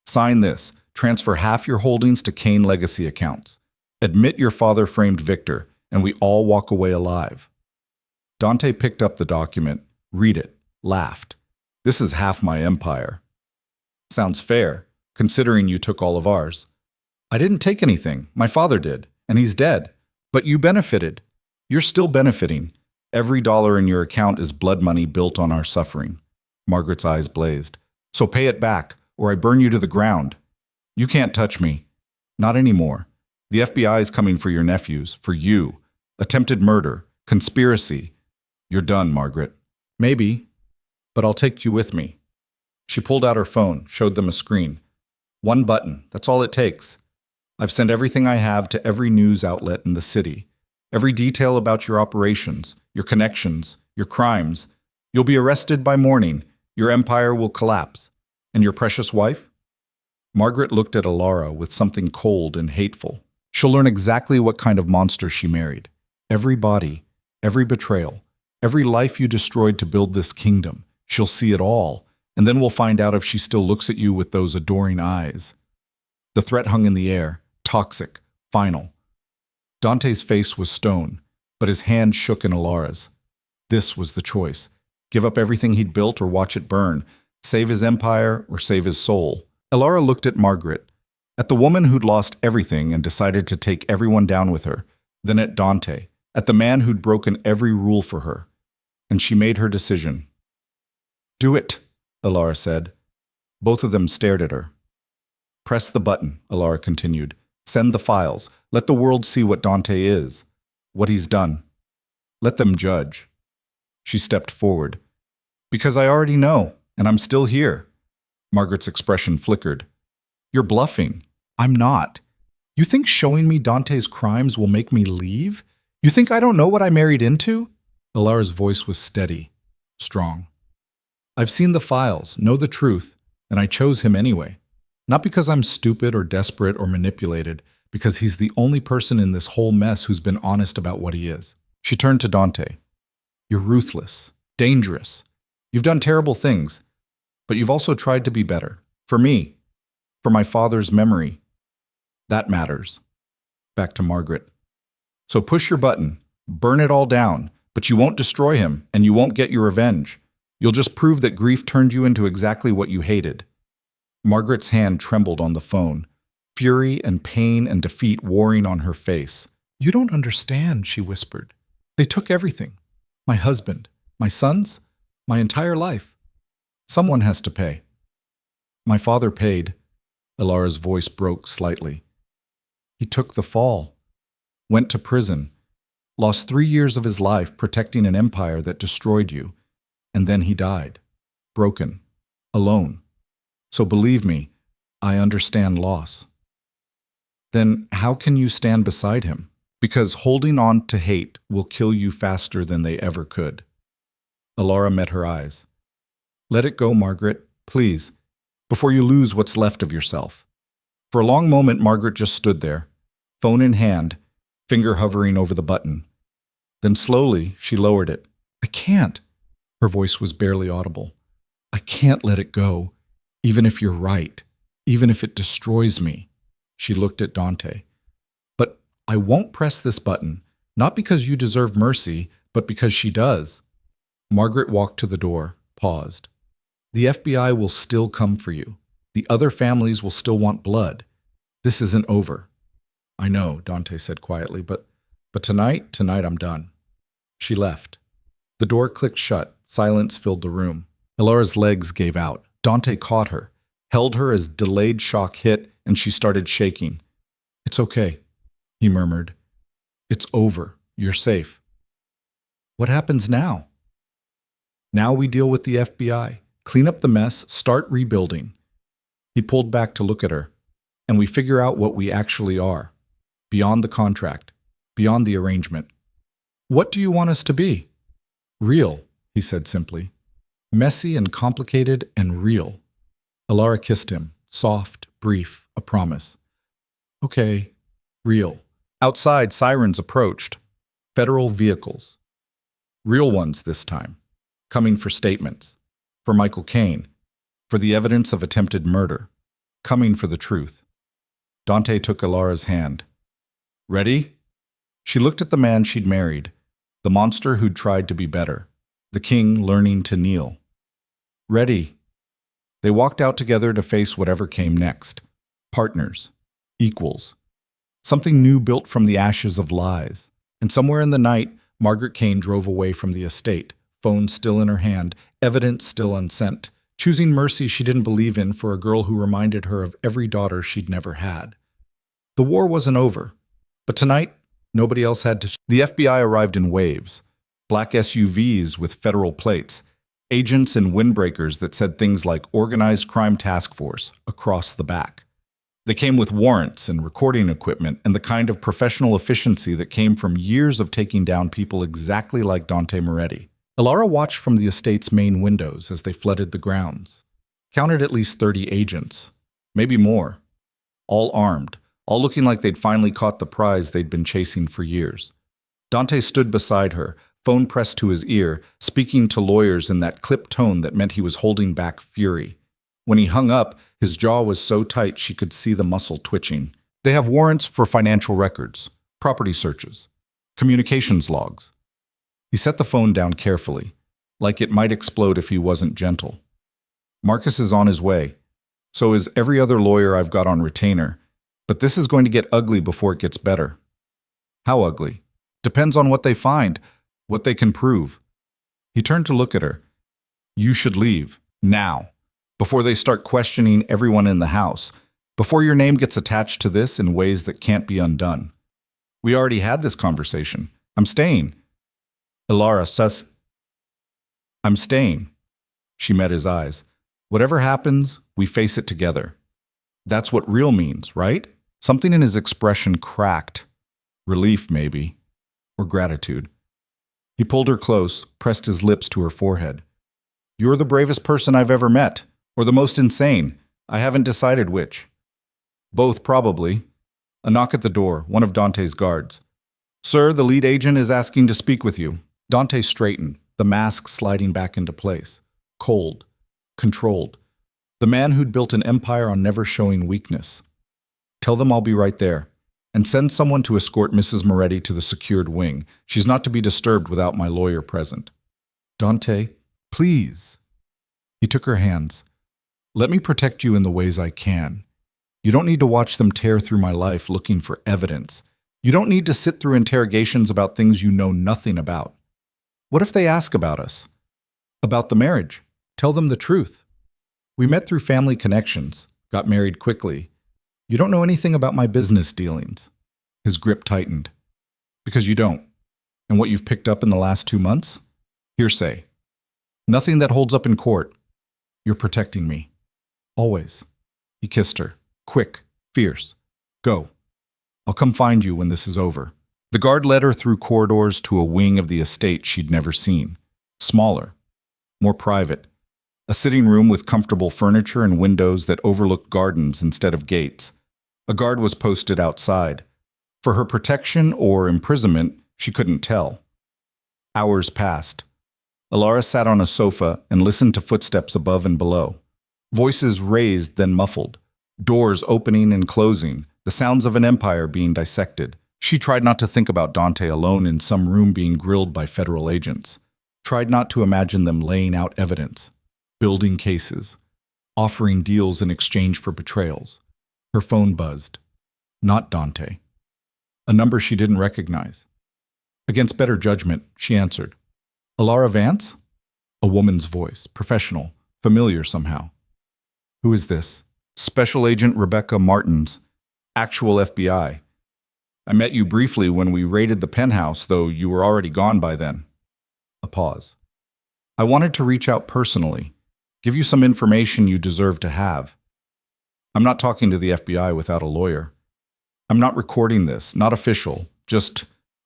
Sign this, Transfer half your holdings to Kane legacy accounts. Admit your father framed Victor, and we all walk away alive. Dante picked up the document, read it, laughed. This is half my empire. Sounds fair, considering you took all of ours. I didn't take anything. My father did, and he's dead. But you benefited. You're still benefiting. Every dollar in your account is blood money built on our suffering. Margaret's eyes blazed. So pay it back, or I burn you to the ground. You can't touch me. Not anymore. The FBI is coming for your nephews, for you. Attempted murder, conspiracy. You're done, Margaret. Maybe, but I'll take you with me. She pulled out her phone, showed them a screen. One button, that's all it takes. I've sent everything I have to every news outlet in the city. Every detail about your operations, your connections, your crimes. You'll be arrested by morning. Your empire will collapse. And your precious wife? Margaret looked at Elara with something cold and hateful. She'll learn exactly what kind of monster she married. Every body, every betrayal, every life you destroyed to build this kingdom. She'll see it all, and then we'll find out if she still looks at you with those adoring eyes. The threat hung in the air, toxic, final. Dante's face was stone, but his hand shook in Elara's. This was the choice. Give up everything he'd built or watch it burn. Save his empire or save his soul. Elara looked at Margaret, at the woman who'd lost everything and decided to take everyone down with her, then at Dante, at the man who'd broken every rule for her. And she made her decision. Do it, Elara said. Both of them stared at her. Press the button, Elara continued. Send the files. Let the world see what Dante is, what he's done. Let them judge. She stepped forward. Because I already know, and I'm still here. Margaret's expression flickered. You're bluffing. I'm not. You think showing me Dante's crimes will make me leave? You think I don't know what I married into? Elara's voice was steady, strong. I've seen the files, know the truth, and I chose him anyway. Not because I'm stupid or desperate or manipulated, because he's the only person in this whole mess who's been honest about what he is. She turned to Dante. You're ruthless, dangerous. You've done terrible things, but you've also tried to be better. For me, for my father's memory. That matters. Back to Margaret. So push your button, burn it all down, but you won't destroy him, and you won't get your revenge. You'll just prove that grief turned you into exactly what you hated. Margaret's hand trembled on the phone, fury and pain and defeat warring on her face. You don't understand, she whispered. They took everything. My husband, my sons, my entire life. Someone has to pay. My father paid. Elara's voice broke slightly. He took the fall, went to prison, lost 3 years of his life protecting an empire that destroyed you, and then he died, broken, alone. So believe me, I understand loss. Then how can you stand beside him? Because holding on to hate will kill you faster than they ever could. Elara met her eyes. Let it go, Margaret, please, before you lose what's left of yourself. For a long moment, Margaret just stood there, phone in hand, finger hovering over the button. Then slowly, she lowered it. I can't. Her voice was barely audible. I can't let it go, even if you're right, even if it destroys me. She looked at Dante. But I won't press this button, not because you deserve mercy, but because she does. Margaret walked to the door, paused. The FBI will still come for you. The other families will still want blood. This isn't over. I know, Dante said quietly, but tonight I'm done. She left. The door clicked shut. Silence filled the room. Elara's legs gave out. Dante caught her, held her as delayed shock hit, and she started shaking. It's okay, he murmured. It's over. You're safe. What happens now? Now we deal with the FBI, clean up the mess, start rebuilding. He pulled back to look at her, and we figure out what we actually are, beyond the contract, beyond the arrangement. What do you want us to be? Real, he said simply. Messy and complicated and real. Elara kissed him, soft, brief, a promise. Okay, real. Outside, sirens approached. Federal vehicles. Real ones this time. Coming for statements. For Michael Caine. For the evidence of attempted murder. Coming for the truth. Dante took Elara's hand. Ready? She looked at the man she'd married, the monster who'd tried to be better, the king learning to kneel. Ready. They walked out together to face whatever came next. Partners. Equals. Something new built from the ashes of lies. And somewhere in the night, Margaret Kane drove away from the estate, phone still in her hand, evidence still unsent, choosing mercy she didn't believe in for a girl who reminded her of every daughter she'd never had. The war wasn't over, but tonight, nobody else had to. The FBI arrived in waves, black SUVs with federal plates, agents in windbreakers that said things like Organized Crime Task Force across the back. They came with warrants and recording equipment and the kind of professional efficiency that came from years of taking down people exactly like Dante Moretti. Elara watched from the estate's main windows as they flooded the grounds. Counted at least 30 agents, maybe more. All armed, all looking like they'd finally caught the prize they'd been chasing for years. Dante stood beside her, phone pressed to his ear, speaking to lawyers in that clipped tone that meant he was holding back fury. When he hung up, his jaw was so tight she could see the muscle twitching. They have warrants for financial records, property searches, communications logs. He set the phone down carefully, like it might explode if he wasn't gentle. Marcus is on his way. So is every other lawyer I've got on retainer. But this is going to get ugly before it gets better. How ugly? Depends on what they find, what they can prove. He turned to look at her. You should leave, now, before they start questioning everyone in the house, before your name gets attached to this in ways that can't be undone. We already had this conversation. I'm staying. Elara, I'm staying. She met his eyes. Whatever happens, we face it together. That's what real means, right? Something in his expression cracked. Relief, maybe. Or gratitude. He pulled her close, pressed his lips to her forehead. You're the bravest person I've ever met. Or the most insane. I haven't decided which. Both, probably. A knock at the door, one of Dante's guards. Sir, the lead agent is asking to speak with you. Dante straightened, the mask sliding back into place. Cold. Controlled. The man who'd built an empire on never showing weakness. Tell them I'll be right there. And send someone to escort Mrs. Moretti to the secured wing. She's not to be disturbed without my lawyer present. Dante, please. He took her hands. Let me protect you in the ways I can. You don't need to watch them tear through my life looking for evidence. You don't need to sit through interrogations about things you know nothing about. What if they ask about us? About the marriage? Tell them the truth. We met through family connections, got married quickly. You don't know anything about my business dealings. His grip tightened. Because you don't. And what you've picked up in the last 2 months? Hearsay. Nothing that holds up in court. You're protecting me. Always. He kissed her. Quick. Fierce. Go. I'll come find you when this is over. The guard led her through corridors to a wing of the estate she'd never seen. Smaller. More private. A sitting room with comfortable furniture and windows that overlooked gardens instead of gates. A guard was posted outside. For her protection or imprisonment, she couldn't tell. Hours passed. Elara sat on a sofa and listened to footsteps above and below. Voices raised, then muffled. Doors opening and closing, the sounds of an empire being dissected. She tried not to think about Dante alone in some room being grilled by federal agents. Tried not to imagine them laying out evidence, building cases, offering deals in exchange for betrayals. Her phone buzzed. Not Dante. A number she didn't recognize. Against better judgment, she answered. Elara Vance? A woman's voice, professional, familiar somehow. Who is this? Special Agent Rebecca Martins, actual FBI. I met you briefly when we raided the penthouse, though you were already gone by then. A pause. I wanted to reach out personally, give you some information you deserve to have. I'm not talking to the FBI without a lawyer. I'm not recording this, not official, just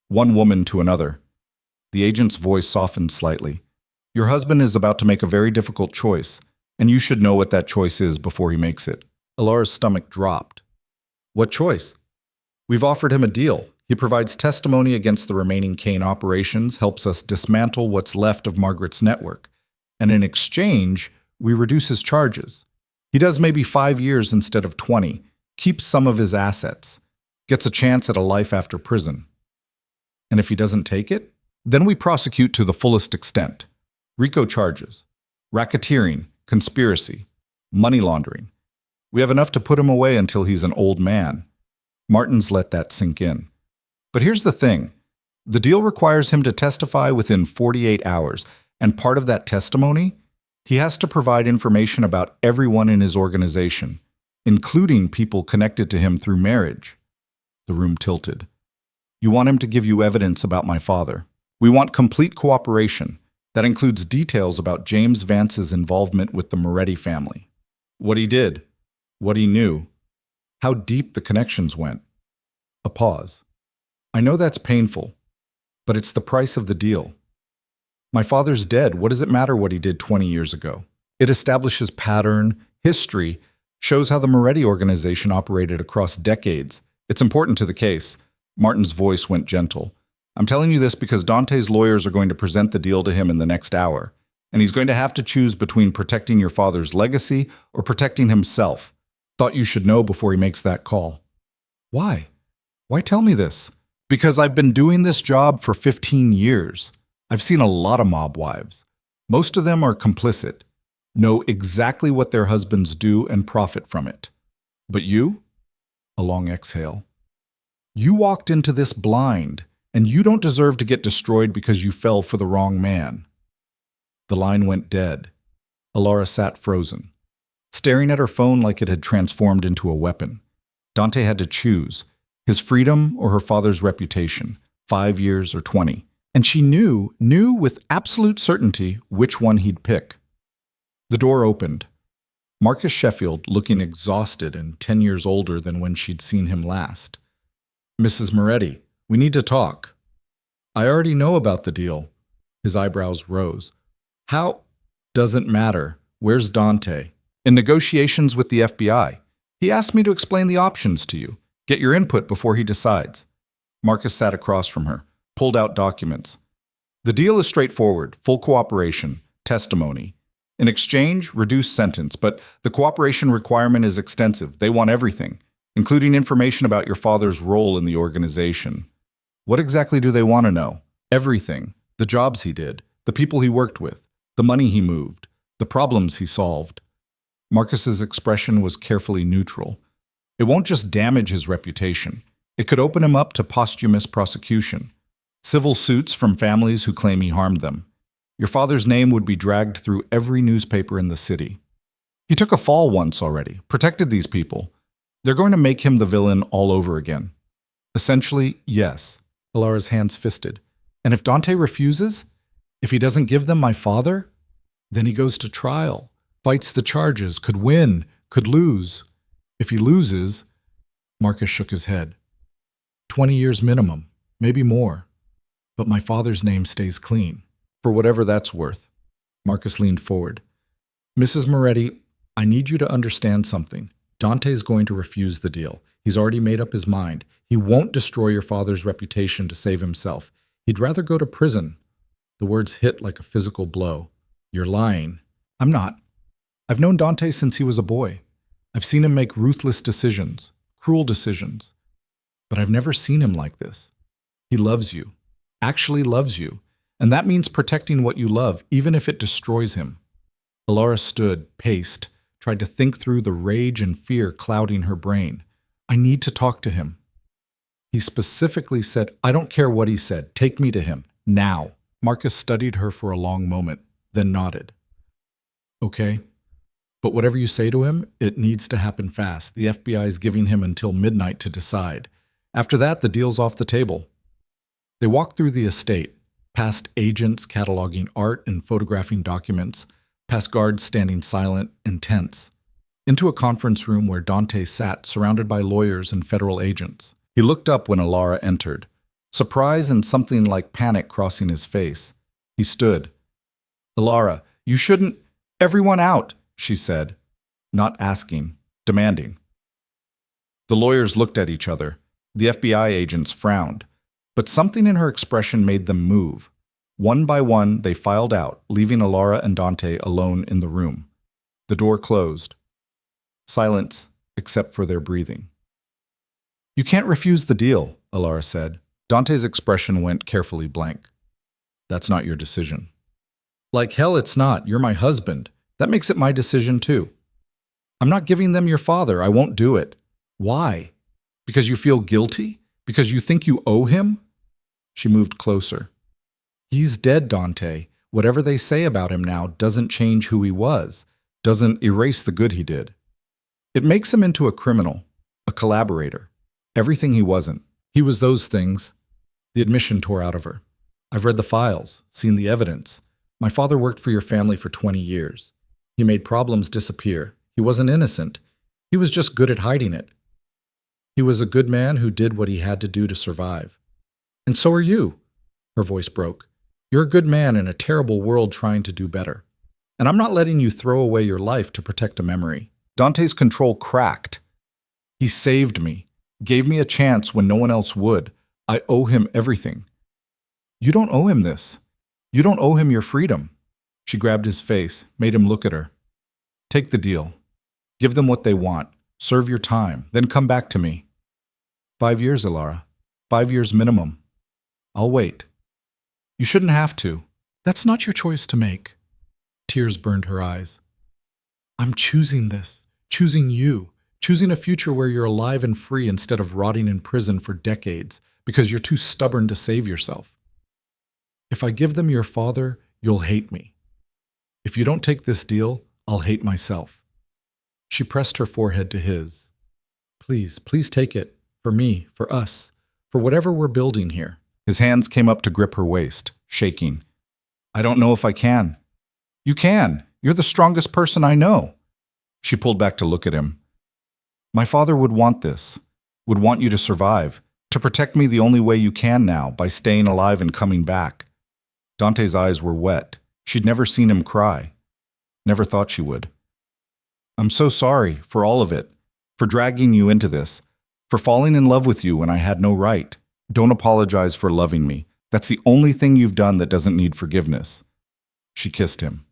one woman to another. The agent's voice softened slightly. Your husband is about to make a very difficult choice, and you should know what that choice is before he makes it. Elara's stomach dropped. What choice? We've offered him a deal. He provides testimony against the remaining Kane operations, helps us dismantle what's left of Margaret's network, and in exchange, we reduce his charges. He does maybe 5 years instead of 20, keeps some of his assets, gets a chance at a life after prison. And if he doesn't take it, then we prosecute to the fullest extent. RICO charges, racketeering, conspiracy, money laundering. We have enough to put him away until he's an old man. Martin's let that sink in. But here's the thing. The deal requires him to testify within 48 hours, and part of that testimony, he has to provide information about everyone in his organization, including people connected to him through marriage. The room tilted. You want him to give you evidence about my father. We want complete cooperation. That includes details about James Vance's involvement with the Moretti family. What he did, what he knew, how deep the connections went. A pause. I know that's painful, but it's the price of the deal. My father's dead. What does it matter what he did 20 years ago? It establishes pattern, history, shows how the Moretti organization operated across decades. It's important to the case. Martin's voice went gentle. I'm telling you this because Dante's lawyers are going to present the deal to him in the next hour, and he's going to have to choose between protecting your father's legacy or protecting himself. Thought you should know before he makes that call. Why? Why tell me this? Because I've been doing this job for 15 years. I've seen a lot of mob wives. Most of them are complicit, know exactly what their husbands do and profit from it. But you? A long exhale. You walked into this blind, and you don't deserve to get destroyed because you fell for the wrong man. The line went dead. Elara sat frozen, staring at her phone like it had transformed into a weapon. Dante had to choose, his freedom or her father's reputation, 5 years or 20. And she knew with absolute certainty which one he'd pick. The door opened. Marcus Sheffield, looking exhausted and 10 years older than when she'd seen him last. Mrs. Moretti, we need to talk. I already know about the deal. His eyebrows rose. How? Doesn't matter. Where's Dante? In negotiations with the FBI. He asked me to explain the options to you. Get your input before he decides. Marcus sat across from her, pulled out documents. The deal is straightforward, full cooperation, testimony. In exchange, reduced sentence, but the cooperation requirement is extensive. They want everything, including information about your father's role in the organization. What exactly do they want to know? Everything. The jobs he did, the people he worked with, the money he moved, the problems he solved. Marcus's expression was carefully neutral. It won't just damage his reputation. It could open him up to posthumous prosecution. Civil suits from families who claim he harmed them. Your father's name would be dragged through every newspaper in the city. He took a fall once already, protected these people. They're going to make him the villain all over again. Essentially, yes. Elara's hands fisted. And if Dante refuses? If he doesn't give them my father? Then he goes to trial, fights the charges, could win, could lose. If he loses, Marcus shook his head. 20 years minimum, maybe more. But my father's name stays clean, for whatever that's worth. Marcus leaned forward. Mrs. Moretti, I need you to understand something. Dante's going to refuse the deal. He's already made up his mind. He won't destroy your father's reputation to save himself. He'd rather go to prison. The words hit like a physical blow. You're lying. I'm not. I've known Dante since he was a boy. I've seen him make ruthless decisions, cruel decisions. But I've never seen him like this. He loves you, actually loves you, and that means protecting what you love, even if it destroys him. Elara stood, paced, tried to think through the rage and fear clouding her brain. I need to talk to him. He specifically said, I don't care what he said, take me to him, now. Marcus studied her for a long moment, then nodded. Okay. But whatever you say to him, it needs to happen fast. The FBI is giving him until midnight to decide. After that, the deal's off the table. They walked through the estate, past agents cataloging art and photographing documents, past guards standing silent and tense, into a conference room where Dante sat surrounded by lawyers and federal agents. He looked up when Elara entered, surprise and something like panic crossing his face. He stood. Elara, you shouldn't... Everyone out, she said, not asking, demanding. The lawyers looked at each other. The FBI agents frowned, but something in her expression made them move. One by one, they filed out, leaving Elara and Dante alone in the room. The door closed. Silence, except for their breathing. You can't refuse the deal, Elara said. Dante's expression went carefully blank. That's not your decision. Like hell it's not. You're my husband. That makes it my decision too. I'm not giving them your father. I won't do it. Why? Because you feel guilty? Because you think you owe him? She moved closer. He's dead, Dante. Whatever they say about him now doesn't change who he was, doesn't erase the good he did. It makes him into a criminal, a collaborator. Everything he wasn't. He was those things. The admission tore out of her. I've read the files, seen the evidence. My father worked for your family for 20 years. He made problems disappear. He wasn't innocent. He was just good at hiding it. He was a good man who did what he had to do to survive. And so are you. Her voice broke. You're a good man in a terrible world trying to do better. And I'm not letting you throw away your life to protect a memory. Dante's control cracked. He saved me, gave me a chance when no one else would. I owe him everything. You don't owe him this. You don't owe him your freedom. She grabbed his face, made him look at her. Take the deal. Give them what they want. Serve your time. Then come back to me. 5 years, Elara. 5 years minimum. I'll wait. You shouldn't have to. That's not your choice to make. Tears burned her eyes. I'm choosing this. Choosing you. Choosing a future where you're alive and free instead of rotting in prison for decades because you're too stubborn to save yourself. If I give them your father, you'll hate me. If you don't take this deal, I'll hate myself. She pressed her forehead to his. Please, please take it. For me, for us, for whatever we're building here. His hands came up to grip her waist, shaking. I don't know if I can. You can. You're the strongest person I know. She pulled back to look at him. My father would want this, would want you to survive, to protect me the only way you can now, by staying alive and coming back. Dante's eyes were wet. She'd never seen him cry. Never thought she would. I'm so sorry for all of it, for dragging you into this, for falling in love with you when I had no right. Don't apologize for loving me. That's the only thing you've done that doesn't need forgiveness. She kissed him.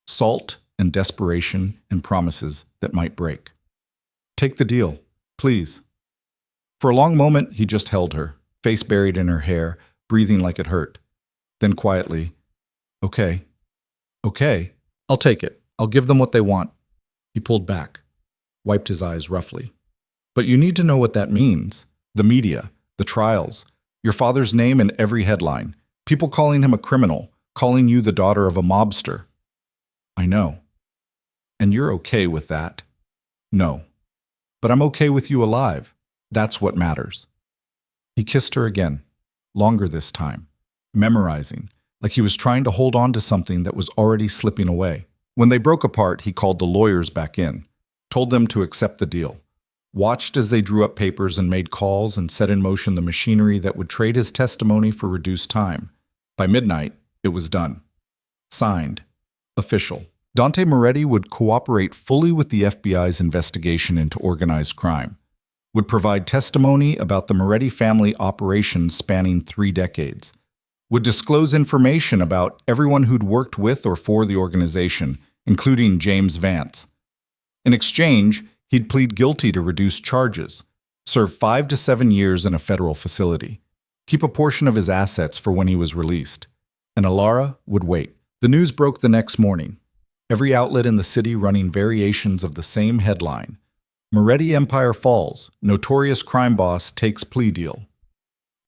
Salt and desperation and promises that might break. Take the deal, please. For a long moment, he just held her, face buried in her hair, breathing like it hurt. Then quietly, Okay, I'll take it. I'll give them what they want. He pulled back, wiped his eyes roughly. But you need to know what that means. The media, the trials, your father's name in every headline, people calling him a criminal, calling you the daughter of a mobster. I know. And you're okay with that? No. But I'm okay with you alive. That's what matters. He kissed her again, longer this time, memorizing, like he was trying to hold on to something that was already slipping away. When they broke apart, he called the lawyers back in, told them to accept the deal, watched as they drew up papers and made calls and set in motion the machinery that would trade his testimony for reduced time. By midnight, it was done. Signed. Official. Dante Moretti would cooperate fully with the FBI's investigation into organized crime, would provide testimony about the Moretti family operations spanning 3 decades, would disclose information about everyone who'd worked with or for the organization, including James Vance. In exchange, he'd plead guilty to reduced charges, serve 5 to 7 years in a federal facility, keep a portion of his assets for when he was released. And Elara would wait. The news broke the next morning. Every outlet in the city running variations of the same headline. Moretti Empire falls. Notorious crime boss takes plea deal.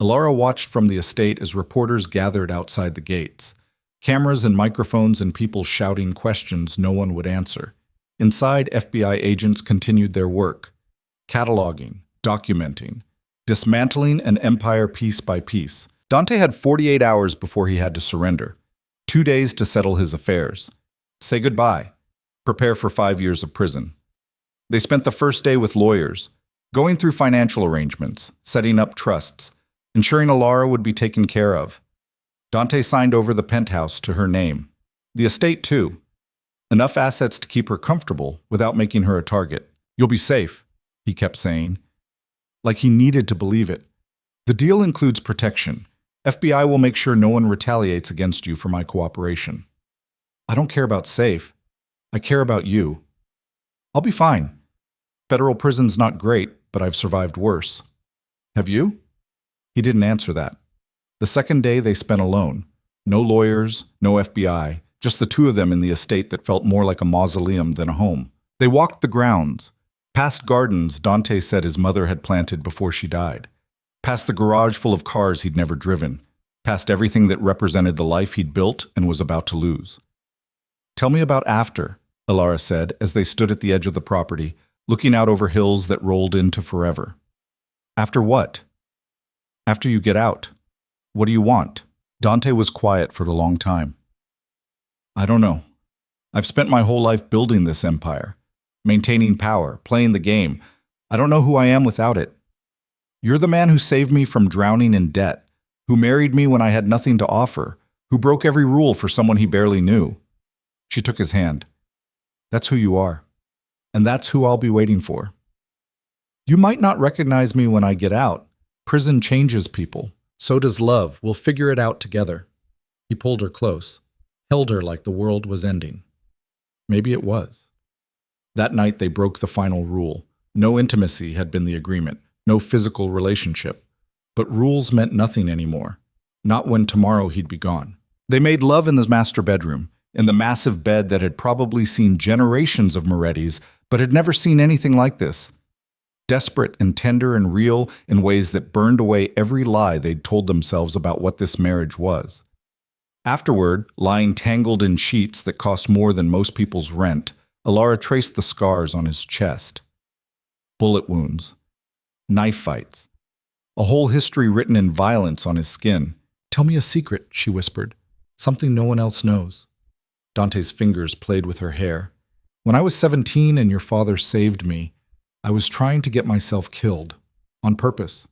Elara watched from the estate as reporters gathered outside the gates. Cameras and microphones and people shouting questions no one would answer. Inside, FBI agents continued their work. Cataloging, documenting, dismantling an empire piece by piece. Dante had 48 hours before he had to surrender. 2 days to settle his affairs. Say goodbye. Prepare for 5 years of prison. They spent the first day with lawyers, going through financial arrangements, setting up trusts, ensuring Elara would be taken care of. Dante signed over the penthouse to her name. The estate, too. Enough assets to keep her comfortable without making her a target. You'll be safe, he kept saying. Like he needed to believe it. The deal includes protection. FBI will make sure no one retaliates against you for my cooperation. I don't care about safe. I care about you. I'll be fine. Federal prison's not great, but I've survived worse. Have you? He didn't answer that. The second day they spent alone. No lawyers, no FBI, just the two of them in the estate that felt more like a mausoleum than a home. They walked the grounds, past gardens Dante said his mother had planted before she died, past the garage full of cars he'd never driven, past everything that represented the life he'd built and was about to lose. Tell me about after, Elara said as they stood at the edge of the property, looking out over hills that rolled into forever. After what? After you get out. What do you want? Dante was quiet for a long time. I don't know. I've spent my whole life building this empire, maintaining power, playing the game. I don't know who I am without it. You're the man who saved me from drowning in debt, who married me when I had nothing to offer, who broke every rule for someone he barely knew. She took his hand. That's who you are. And that's who I'll be waiting for. You might not recognize me when I get out. Prison changes people. So does love. We'll figure it out together. He pulled her close, held her like the world was ending. Maybe it was. That night they broke the final rule. No intimacy had been the agreement, no physical relationship. But rules meant nothing anymore. Not when tomorrow he'd be gone. They made love in the master bedroom, in the massive bed that had probably seen generations of Morettis, but had never seen anything like this. Desperate and tender and real in ways that burned away every lie they'd told themselves about what this marriage was. Afterward, lying tangled in sheets that cost more than most people's rent, Elara traced the scars on his chest. Bullet wounds. Knife fights. A whole history written in violence on his skin. Tell me a secret, she whispered. Something no one else knows. Dante's fingers played with her hair. When I was 17 and your father saved me, I was trying to get myself killed. On purpose.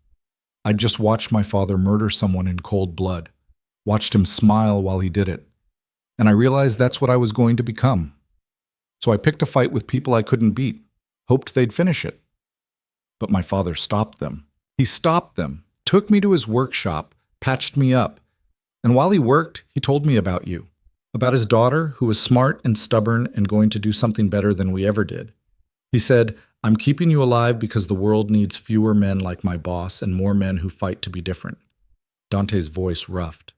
I'd just watched my father murder someone in cold blood. Watched him smile while he did it. And I realized that's what I was going to become. So I picked a fight with people I couldn't beat. Hoped they'd finish it. But my father stopped them. He stopped them, took me to his workshop, patched me up. And while he worked, he told me about you. About his daughter, who was smart and stubborn and going to do something better than we ever did. He said, I'm keeping you alive because the world needs fewer men like my boss and more men who fight to be different. Dante's voice roughed.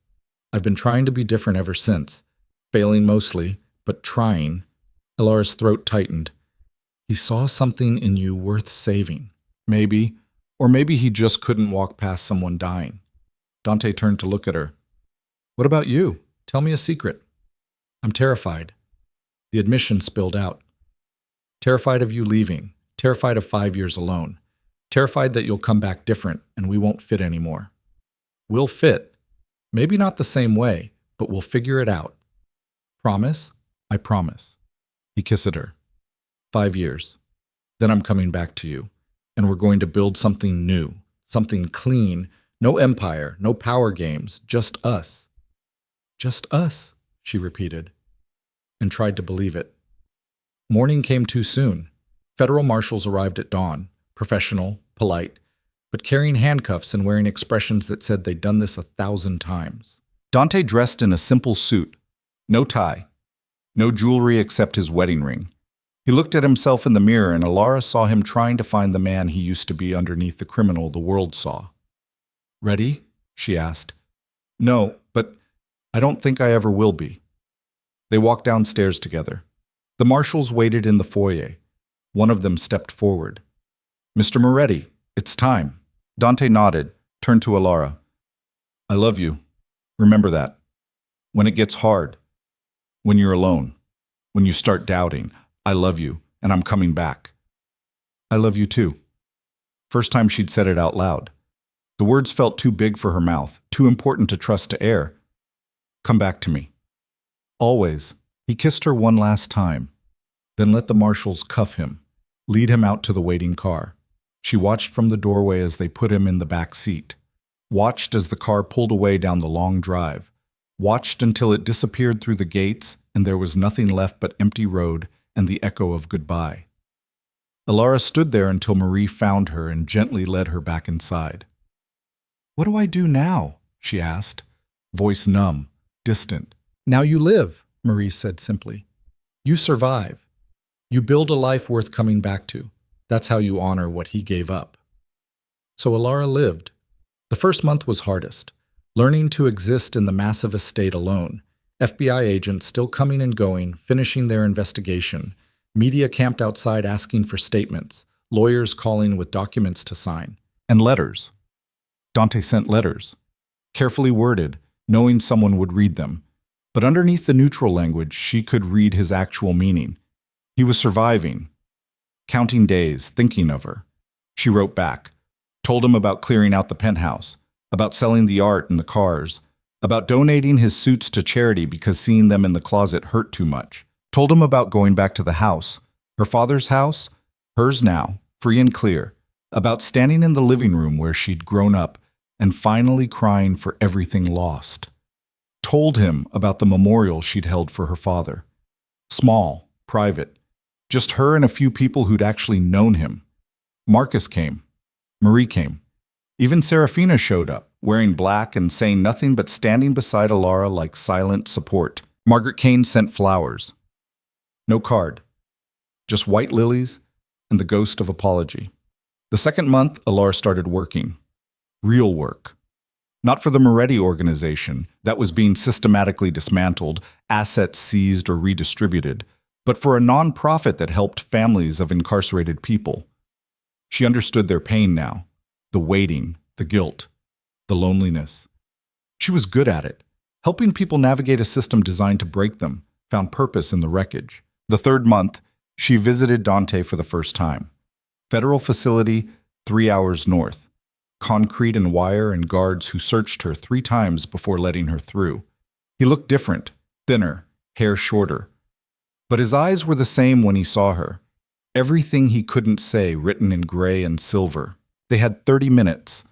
I've been trying to be different ever since. Failing mostly, but trying. Elara's throat tightened. He saw something in you worth saving. Maybe, or maybe he just couldn't walk past someone dying. Dante turned to look at her. What about you? Tell me a secret. I'm terrified. The admission spilled out. Terrified of you leaving. Terrified of 5 years alone. Terrified that you'll come back different and we won't fit anymore. We'll fit. Maybe not the same way, but we'll figure it out. Promise? I promise. He kissed her. 5 years. Then I'm coming back to you. And we're going to build something new. Something clean. No empire, no power games, just us. Just us, she repeated, and tried to believe it. Morning came too soon. Federal marshals arrived at dawn, professional, polite, but carrying handcuffs and wearing expressions that said they'd done this 1,000 times. Dante dressed in a simple suit, no tie, no jewelry except his wedding ring. He looked at himself in the mirror and Elara saw him trying to find the man he used to be underneath the criminal the world saw. Ready? She asked. No, but I don't think I ever will be. They walked downstairs together. The marshals waited in the foyer. One of them stepped forward. Mr. Moretti, it's time. Dante nodded, turned to Elara. I love you. Remember that. When it gets hard. When you're alone. When you start doubting. I love you, and I'm coming back. I love you too. First time she'd said it out loud. The words felt too big for her mouth, too important to trust to air. Come back to me. Always. He kissed her one last time, then let the marshals cuff him, lead him out to the waiting car. She watched from the doorway as they put him in the back seat, watched as the car pulled away down the long drive, watched until it disappeared through the gates and there was nothing left but empty road and the echo of goodbye. Elara stood there until Marie found her and gently led her back inside. What do I do now? She asked, voice numb, distant. Now you live, Marie said simply. You survive. You build a life worth coming back to. That's how you honor what he gave up. So Elara lived. The first month was hardest, learning to exist in the massive estate alone. FBI agents still coming and going, finishing their investigation. Media camped outside asking for statements. Lawyers calling with documents to sign. And letters. Dante sent letters, carefully worded, knowing someone would read them. But underneath the neutral language, she could read his actual meaning. He was surviving, counting days, thinking of her. She wrote back, told him about clearing out the penthouse, about selling the art and the cars, about donating his suits to charity because seeing them in the closet hurt too much. Told him about going back to the house, her father's house, hers now, free and clear, about standing in the living room where she'd grown up and finally crying for everything lost. Told him about the memorial she'd held for her father. Small, private, just her and a few people who'd actually known him. Marcus came. Marie came. Even Serafina showed up, wearing black and saying nothing but standing beside Elara like silent support. Margaret Kane sent flowers. No card. Just white lilies and the ghost of apology. The second month, Elara started working. Real work. Not for the Moretti organization that was being systematically dismantled, assets seized or redistributed, but for a nonprofit that helped families of incarcerated people. She understood their pain now, the waiting, the guilt, the loneliness. She was good at it, helping people navigate a system designed to break them, found purpose in the wreckage. The third month, she visited Dante for the first time. Federal facility, 3 hours north. Concrete and wire and guards who searched her 3 times before letting her through. He looked different, thinner, hair shorter. But his eyes were the same when he saw her. Everything he couldn't say written in gray and silver. They had 30 minutes.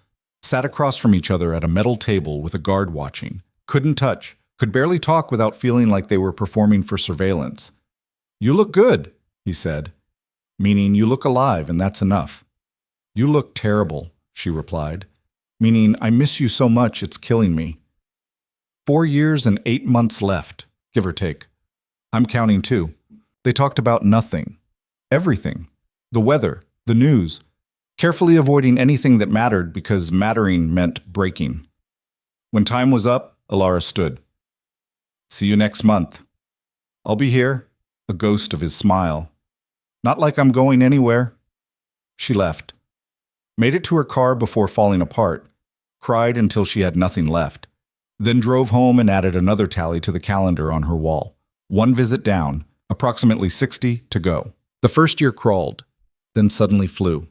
Sat across from each other at a metal table with a guard watching. Couldn't touch, could barely talk without feeling like they were performing for surveillance. "You look good," he said, meaning you look alive and that's enough. "You look terrible," she replied, meaning I miss you so much it's killing me. 4 years and 8 months left, give or take. I'm counting too. They talked about nothing. Everything. The weather, the news, carefully avoiding anything that mattered because mattering meant breaking. When time was up, Elara stood. "See you next month." "I'll be here," a ghost of his smile. "Not like I'm going anywhere." She left. Made it to her car before falling apart, cried until she had nothing left, then drove home and added another tally to the calendar on her wall. 1 visit down, approximately 60 to go. The first year crawled, then suddenly flew.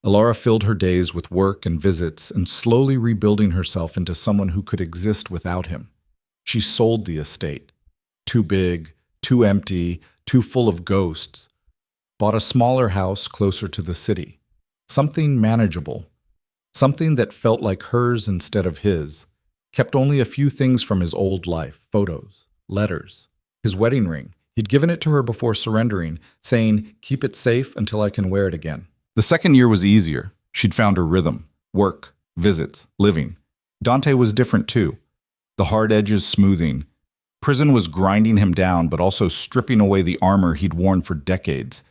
Elara filled her days with work and visits and slowly rebuilding herself into someone who could exist without him. She sold the estate. Too big, too empty, too full of ghosts. Bought a smaller house closer to the city. Something manageable. Something that felt like hers instead of his. Kept only a few things from his old life, photos, letters, his wedding ring. He'd given it to her before surrendering, saying, "Keep it safe until I can wear it again." The second year was easier. She'd found her rhythm. Work, visits, living. Dante was different too. The hard edges smoothing. Prison was grinding him down, but also stripping away the armor he'd worn for decades.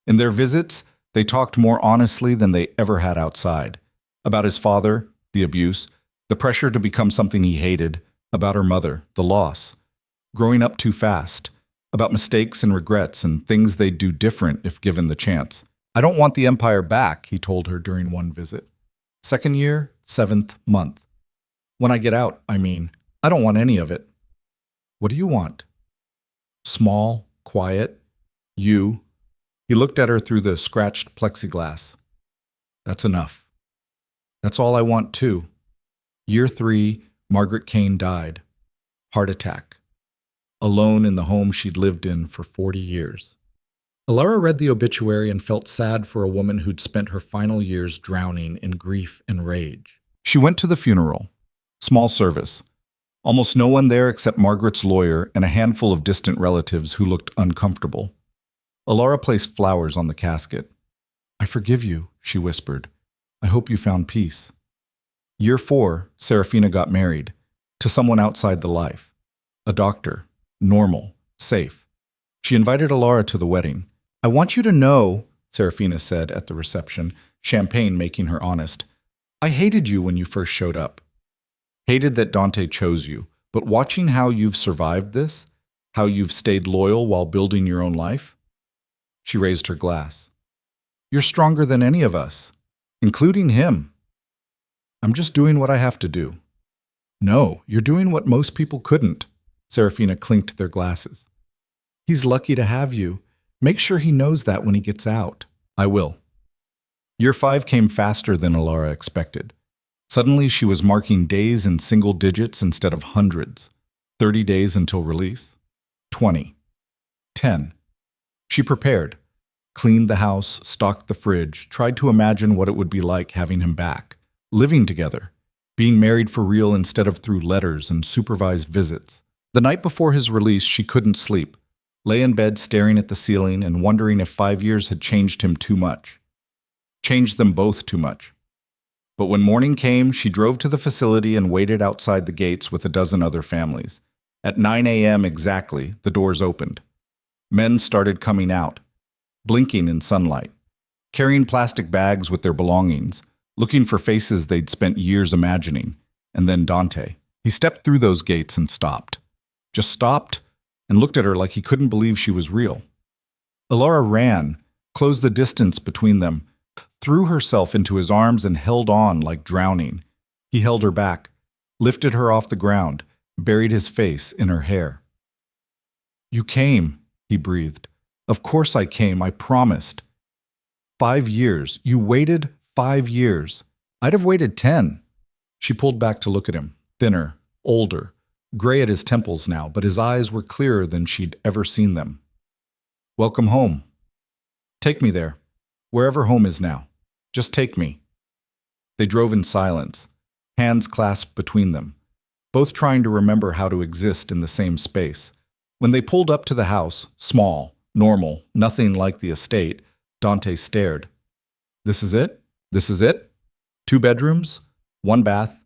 In their visits, they talked more honestly than they ever had outside. About his father, the abuse, the pressure to become something he hated, about her mother, the loss, growing up too fast, about mistakes and regrets and things they'd do different if given the chance. "I don't want the empire back," he told her during one visit. Second year, 7th month. "When I get out, I mean, I don't want any of it." "What do you want?" "Small, quiet, you." He looked at her through the scratched plexiglass. "That's enough. That's all I want too." Year 3, Margaret Kane died. Heart attack. Alone in the home she'd lived in for 40 years. Elara read the obituary and felt sad for a woman who'd spent her final years drowning in grief and rage. She went to the funeral. Small service. Almost no one there except Margaret's lawyer and a handful of distant relatives who looked uncomfortable. Elara placed flowers on the casket. "I forgive you," she whispered. "I hope you found peace." Year 4, Serafina got married, to someone outside the life. A doctor, normal, safe. She invited Elara to the wedding. "I want you to know," Serafina said at the reception, champagne making her honest. I hated you when you first showed up. Hated that Dante chose you, but watching how you've survived this, how you've stayed loyal while building your own life. She raised her glass. You're stronger than any of us, including him. I'm just doing what I have to do. No, you're doing what most people couldn't. Serafina clinked their glasses. He's lucky to have you. Make sure he knows that when he gets out. I will. Year 5 came faster than Elara expected. Suddenly she was marking days in single digits instead of hundreds. 30 days until release. 20. 10. She prepared. Cleaned the house, stocked the fridge, tried to imagine what it would be like having him back. Living together. Being married for real instead of through letters and supervised visits. The night before his release, she couldn't sleep. Lay in bed staring at the ceiling and wondering if 5 years had changed him too much. Changed them both too much. But when morning came, she drove to the facility and waited outside the gates with a dozen other families. At 9 a.m. exactly, the doors opened. Men started coming out, blinking in sunlight, carrying plastic bags with their belongings, looking for faces they'd spent years imagining. And then Dante. He stepped through those gates and stopped. Just stopped and looked at her like he couldn't believe she was real. Elara ran, closed the distance between them, threw herself into his arms and held on like drowning. He held her back, lifted her off the ground, buried his face in her hair. You came, he breathed. Of course I came, I promised. 5 years. You waited 5 years. I'd have waited 10. She pulled back to look at him, thinner, older, gray at his temples now, but his eyes were clearer than she'd ever seen them. Welcome home. Take me there, wherever home is now. Just take me. They drove in silence, hands clasped between them, both trying to remember how to exist in the same space. When they pulled up to the house, small, normal, nothing like the estate, Dante stared. This is it? This is it? 2 bedrooms, 1 bath,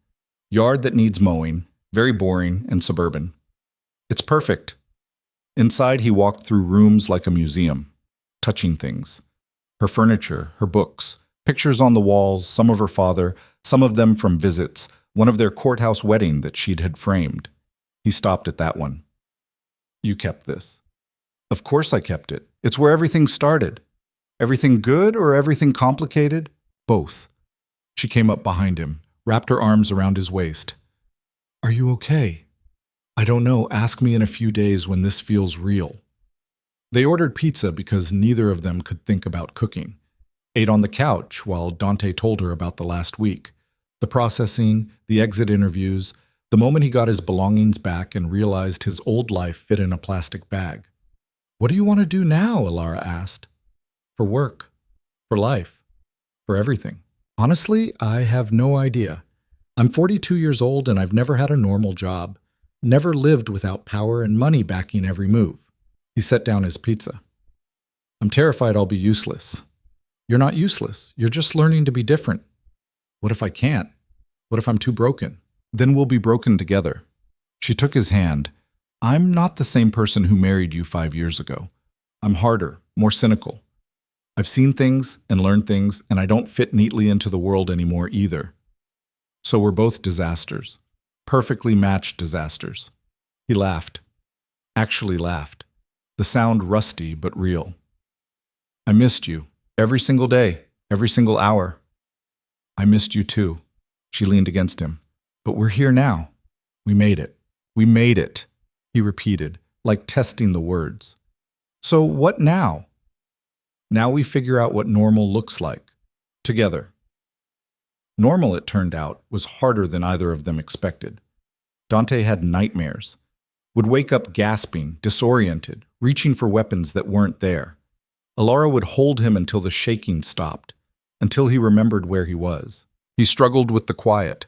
yard that needs mowing, very boring and suburban. It's perfect. Inside, he walked through rooms like a museum, touching things. Her furniture, her books, pictures on the walls, some of her father, some of them from visits, one of their courthouse wedding that she'd had framed. He stopped at that one. You kept this. Of course I kept it. It's where everything started. Everything good or everything complicated? Both. She came up behind him, wrapped her arms around his waist. Are you okay? I don't know. Ask me in a few days when this feels real. They ordered pizza because neither of them could think about cooking. Ate on the couch while Dante told her about the last week. The processing, the exit interviews, the moment he got his belongings back and realized his old life fit in a plastic bag. What do you want to do now? Elara asked. For work, for life, for everything. Honestly, I have no idea. I'm 42 years old and I've never had a normal job. Never lived without power and money backing every move. He set down his pizza. I'm terrified I'll be useless. You're not useless. You're just learning to be different. What if I can't? What if I'm too broken? Then we'll be broken together. She took his hand. I'm not the same person who married you 5 years ago. I'm harder, more cynical. I've seen things and learned things, and I don't fit neatly into the world anymore either. So we're both disasters. Perfectly matched disasters. He laughed. Actually laughed. The sound rusty but real. I missed you. Every single day. Every single hour. I missed you too. She leaned against him. But we're here now. We made it. We made it, he repeated, like testing the words. So what now? Now we figure out what normal looks like. Together. Normal, it turned out, was harder than either of them expected. Dante had nightmares. Would wake up gasping, disoriented, reaching for weapons that weren't there. Elara would hold him until the shaking stopped, until he remembered where he was. He struggled with the quiet,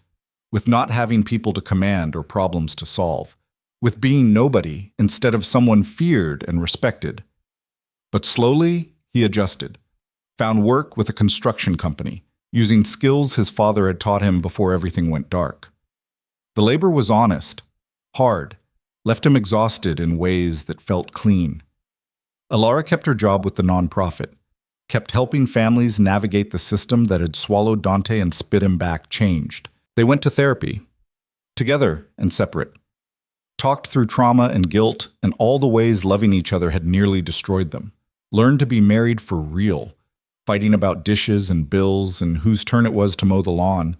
with not having people to command or problems to solve, with being nobody instead of someone feared and respected. But slowly, he adjusted, found work with a construction company, using skills his father had taught him before everything went dark. The labor was honest, hard, left him exhausted in ways that felt clean. Elara kept her job with the nonprofit, kept helping families navigate the system that had swallowed Dante and spit him back, changed. They went to therapy, together and separate, talked through trauma and guilt and all the ways loving each other had nearly destroyed them, learned to be married for real, fighting about dishes and bills and whose turn it was to mow the lawn.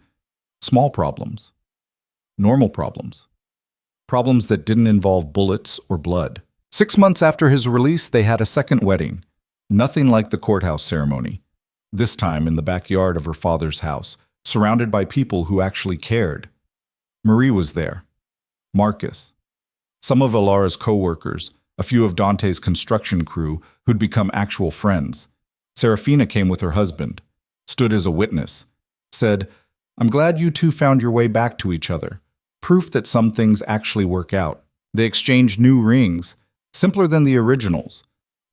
Small problems. Normal problems. Problems that didn't involve bullets or blood. 6 months after his release, they had a second wedding. Nothing like the courthouse ceremony. This time in the backyard of her father's house, surrounded by people who actually cared. Marie was there. Marcus. Some of Elara's co-workers, a few of Dante's construction crew who'd become actual friends. Serafina came with her husband, stood as a witness, said, "I'm glad you two found your way back to each other. Proof that some things actually work out." They exchanged new rings, simpler than the originals.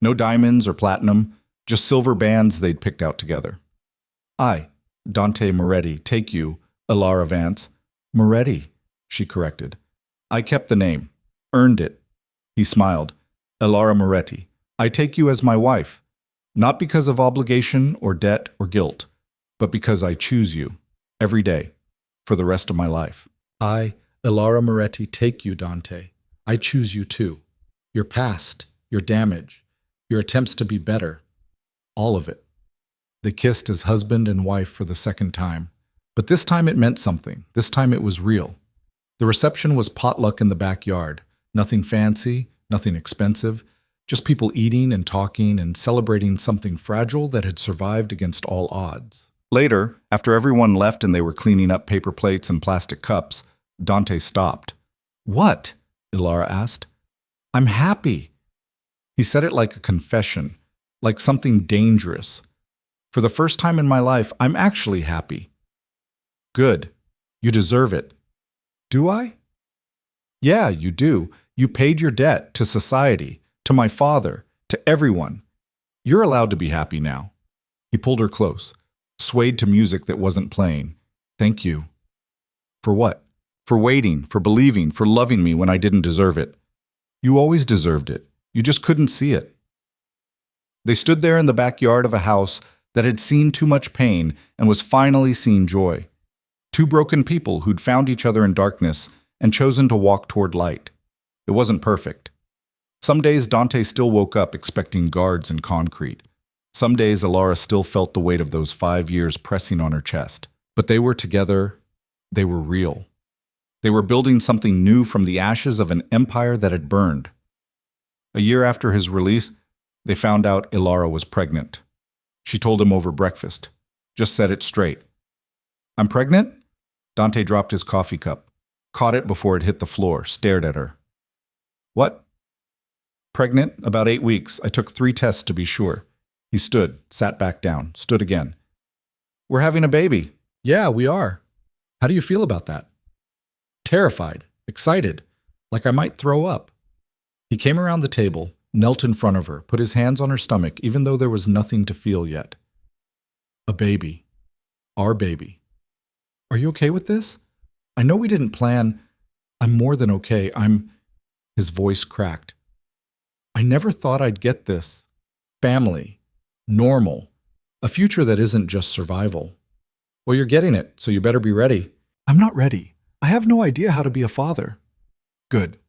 No diamonds or platinum, just silver bands they'd picked out together. "I, Dante Moretti, take you, Elara Vance." "Moretti," she corrected. "I kept the name, earned it." He smiled. "Elara Moretti, I take you as my wife, not because of obligation or debt or guilt, but because I choose you, every day, for the rest of my life." I, Elara Moretti, take you, Dante. I choose you too. Your past, your damage, your attempts to be better, all of it. They kissed as husband and wife for the second time. But this time it meant something. This time it was real. The reception was potluck in the backyard. Nothing fancy, nothing expensive, just people eating and talking and celebrating something fragile that had survived against all odds. Later, after everyone left and they were cleaning up paper plates and plastic cups, Dante stopped. "What?" Elara asked. "I'm happy." He said it like a confession, like something dangerous. "For the first time in my life, I'm actually happy." "Good. You deserve it." "Do I?" "Yeah, you do. You paid your debt to society, to my father, to everyone. You're allowed to be happy now." He pulled her close, swayed to music that wasn't playing. "Thank you." "For what?" "For waiting, for believing, for loving me when I didn't deserve it." "You always deserved it. You just couldn't see it." They stood there in the backyard of a house that had seen too much pain and was finally seeing joy. Two broken people who'd found each other in darkness and chosen to walk toward light. It wasn't perfect. Some days Dante still woke up expecting guards and concrete. Some days Elara still felt the weight of those 5 years pressing on her chest. But they were together. They were real. They were building something new from the ashes of an empire that had burned. A year after his release, they found out Elara was pregnant. She told him over breakfast. Just said it straight. "I'm pregnant?" Dante dropped his coffee cup, caught it before it hit the floor, stared at her. "What?" "Pregnant, about 8 weeks. I took 3 tests to be sure." He stood, sat back down, stood again. "We're having a baby." "Yeah, we are. How do you feel about that?" "Terrified, excited, like I might throw up." He came around the table, knelt in front of her, put his hands on her stomach, even though there was nothing to feel yet. "A baby. Our baby. Are you okay with this? I know we didn't plan. I'm more than okay. His voice cracked. "I never thought I'd get this. Family. Normal. A future that isn't just survival." "Well, you're getting it, so you better be ready." "I'm not ready. I have no idea how to be a father." "Good.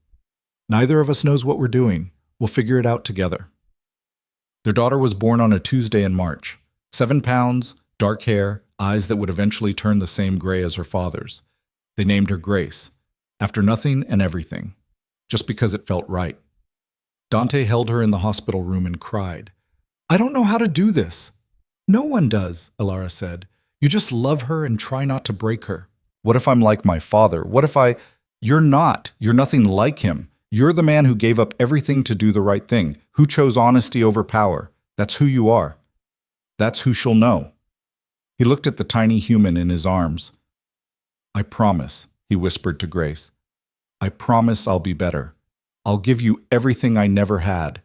Neither of us knows what we're doing. We'll figure it out together." Their daughter was born on a Tuesday in March. 7 pounds, dark hair, eyes that would eventually turn the same gray as her father's. They named her Grace, after nothing and everything, just because it felt right. Dante held her in the hospital room and cried. "I don't know how to do this." "No one does," Elara said. "You just love her and try not to break her." "What if I'm like my father? What if I—" "You're not. You're nothing like him. You're the man who gave up everything to do the right thing, who chose honesty over power. That's who you are. That's who she'll know." He looked at the tiny human in his arms. "I promise," he whispered to Grace. "I promise I'll be better. I'll give you everything I never had.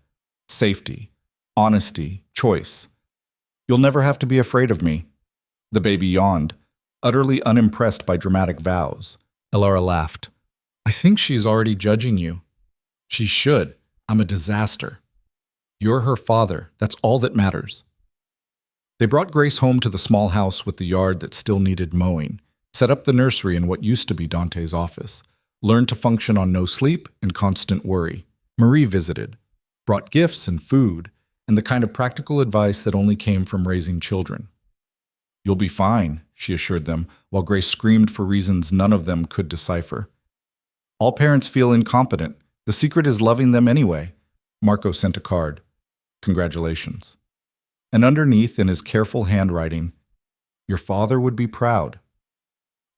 Safety, honesty, choice. You'll never have to be afraid of me." The baby yawned, utterly unimpressed by dramatic vows. Elara laughed. "I think she's already judging you." "She should. I'm a disaster." "You're her father. That's all that matters." They brought Grace home to the small house with the yard that still needed mowing, set up the nursery in what used to be Dante's office, learned to function on no sleep and constant worry. Marie visited, brought gifts and food, and the kind of practical advice that only came from raising children. "You'll be fine," she assured them, while Grace screamed for reasons none of them could decipher. "All parents feel incompetent. The secret is loving them anyway." Marco sent a card. "Congratulations." And underneath, in his careful handwriting, "Your father would be proud."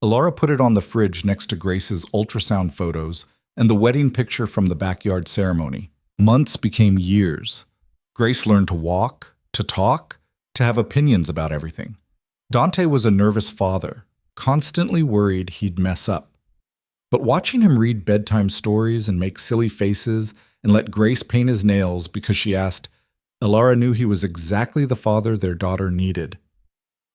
Elara put it on the fridge next to Grace's ultrasound photos and the wedding picture from the backyard ceremony. Months became years. Grace learned to walk, to talk, to have opinions about everything. Dante was a nervous father, constantly worried he'd mess up. But watching him read bedtime stories and make silly faces and let Grace paint his nails because she asked, Elara knew he was exactly the father their daughter needed.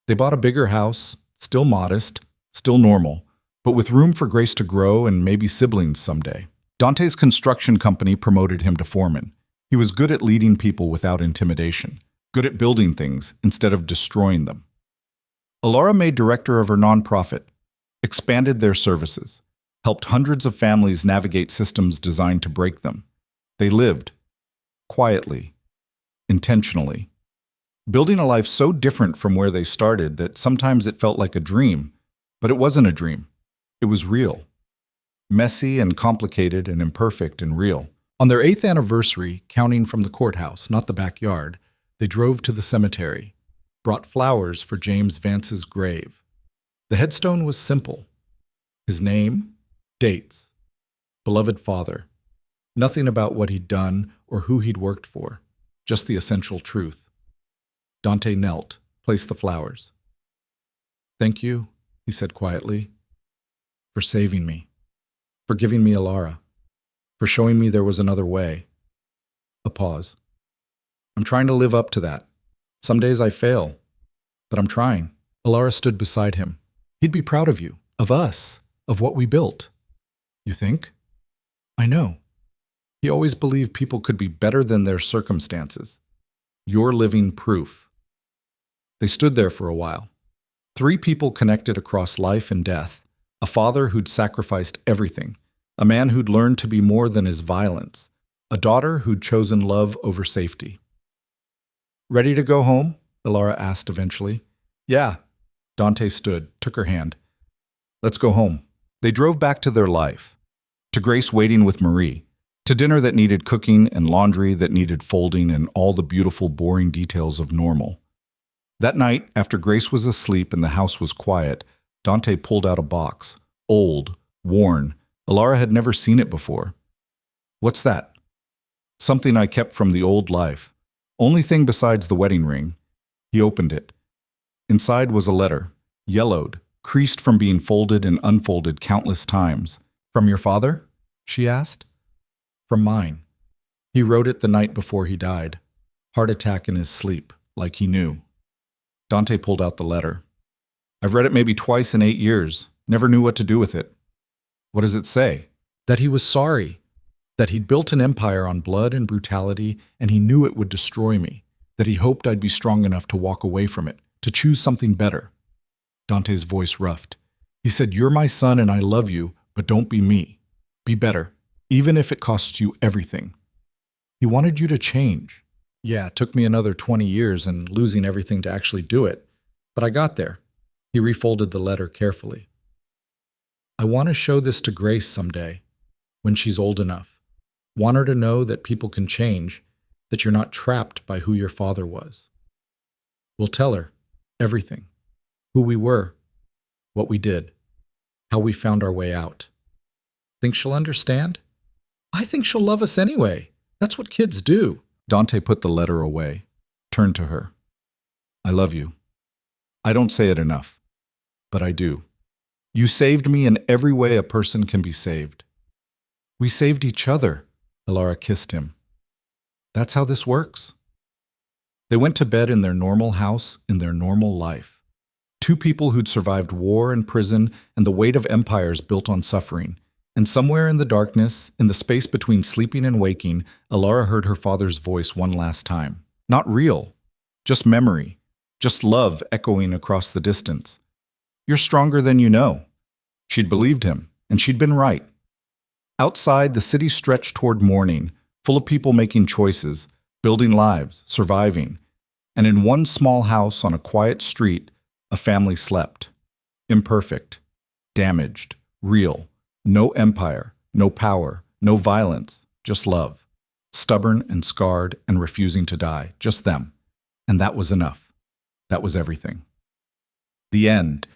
They bought a bigger house, still modest, still normal, but with room for Grace to grow and maybe siblings someday. Dante's construction company promoted him to foreman. He was good at leading people without intimidation, good at building things instead of destroying them. Elara made director of her nonprofit, expanded their services, helped hundreds of families navigate systems designed to break them. They lived, quietly, intentionally, building a life so different from where they started that sometimes it felt like a dream, but it wasn't a dream. It was real. Messy and complicated and imperfect and real. On their 8th anniversary, counting from the courthouse, not the backyard, they drove to the cemetery, brought flowers for James Vance's grave. The headstone was simple. His name, dates, beloved father. Nothing about what he'd done or who he'd worked for, just the essential truth. Dante knelt, placed the flowers. "Thank you," he said quietly, "for saving me, for giving me Elara, for showing me there was another way." A pause. "I'm trying to live up to that. Some days I fail, but I'm trying." Elara stood beside him. "He'd be proud of you, of us, of what we built." "You think?" "I know. He always believed people could be better than their circumstances. You're living proof." They stood there for a while. 3 people connected across life and death. A father who'd sacrificed everything. A man who'd learned to be more than his violence. A daughter who'd chosen love over safety. "Ready to go home?" Elara asked eventually. "Yeah." Dante stood, took her hand. "Let's go home." They drove back to their life. To Grace waiting with Marie. To dinner that needed cooking and laundry that needed folding and all the beautiful, boring details of normal. That night, after Grace was asleep and the house was quiet, Dante pulled out a box. Old, worn. Elara had never seen it before. "What's that?" "Something I kept from the old life. Only thing besides the wedding ring." He opened it. Inside was a letter, yellowed, creased from being folded and unfolded countless times. "From your father?" she asked. "From mine. He wrote it the night before he died. Heart attack in his sleep, like he knew." Dante pulled out the letter. "I've read it maybe twice in 8 years. Never knew what to do with it." "What does it say?" "That he was sorry. That he'd built an empire on blood and brutality, and he knew it would destroy me. That he hoped I'd be strong enough to walk away from it, to choose something better." Dante's voice roughed. He said, "You're my son and I love you, but don't be me. Be better, even if it costs you everything." He wanted you to change. "Yeah, it took me another 20 years and losing everything to actually do it, but I got there." He refolded the letter carefully. "I want to show this to Grace someday, when she's old enough. Want her to know that people can change, that you're not trapped by who your father was. We'll tell her everything, who we were, what we did, how we found our way out. Think she'll understand? I think she'll love us anyway. That's what kids do." Dante put the letter away, turned to her. "I love you. I don't say it enough, but I do. You saved me in every way a person can be saved." "We saved each other." Elara kissed him. "That's how this works." They went to bed in their normal house, in their normal life. 2 people who'd survived war and prison and the weight of empires built on suffering. And somewhere in the darkness, in the space between sleeping and waking, Elara heard her father's voice one last time. Not real, just memory. just love echoing across the distance. You're stronger than you know. She'd believed him, and she'd been right. Outside, the city stretched toward morning, full of people making choices, building lives, surviving. And in one small house on a quiet street, a family slept. Imperfect, damaged, real. No empire, no power, no violence, just love. Stubborn and scarred and refusing to die, just them. And that was enough. That was everything. The end.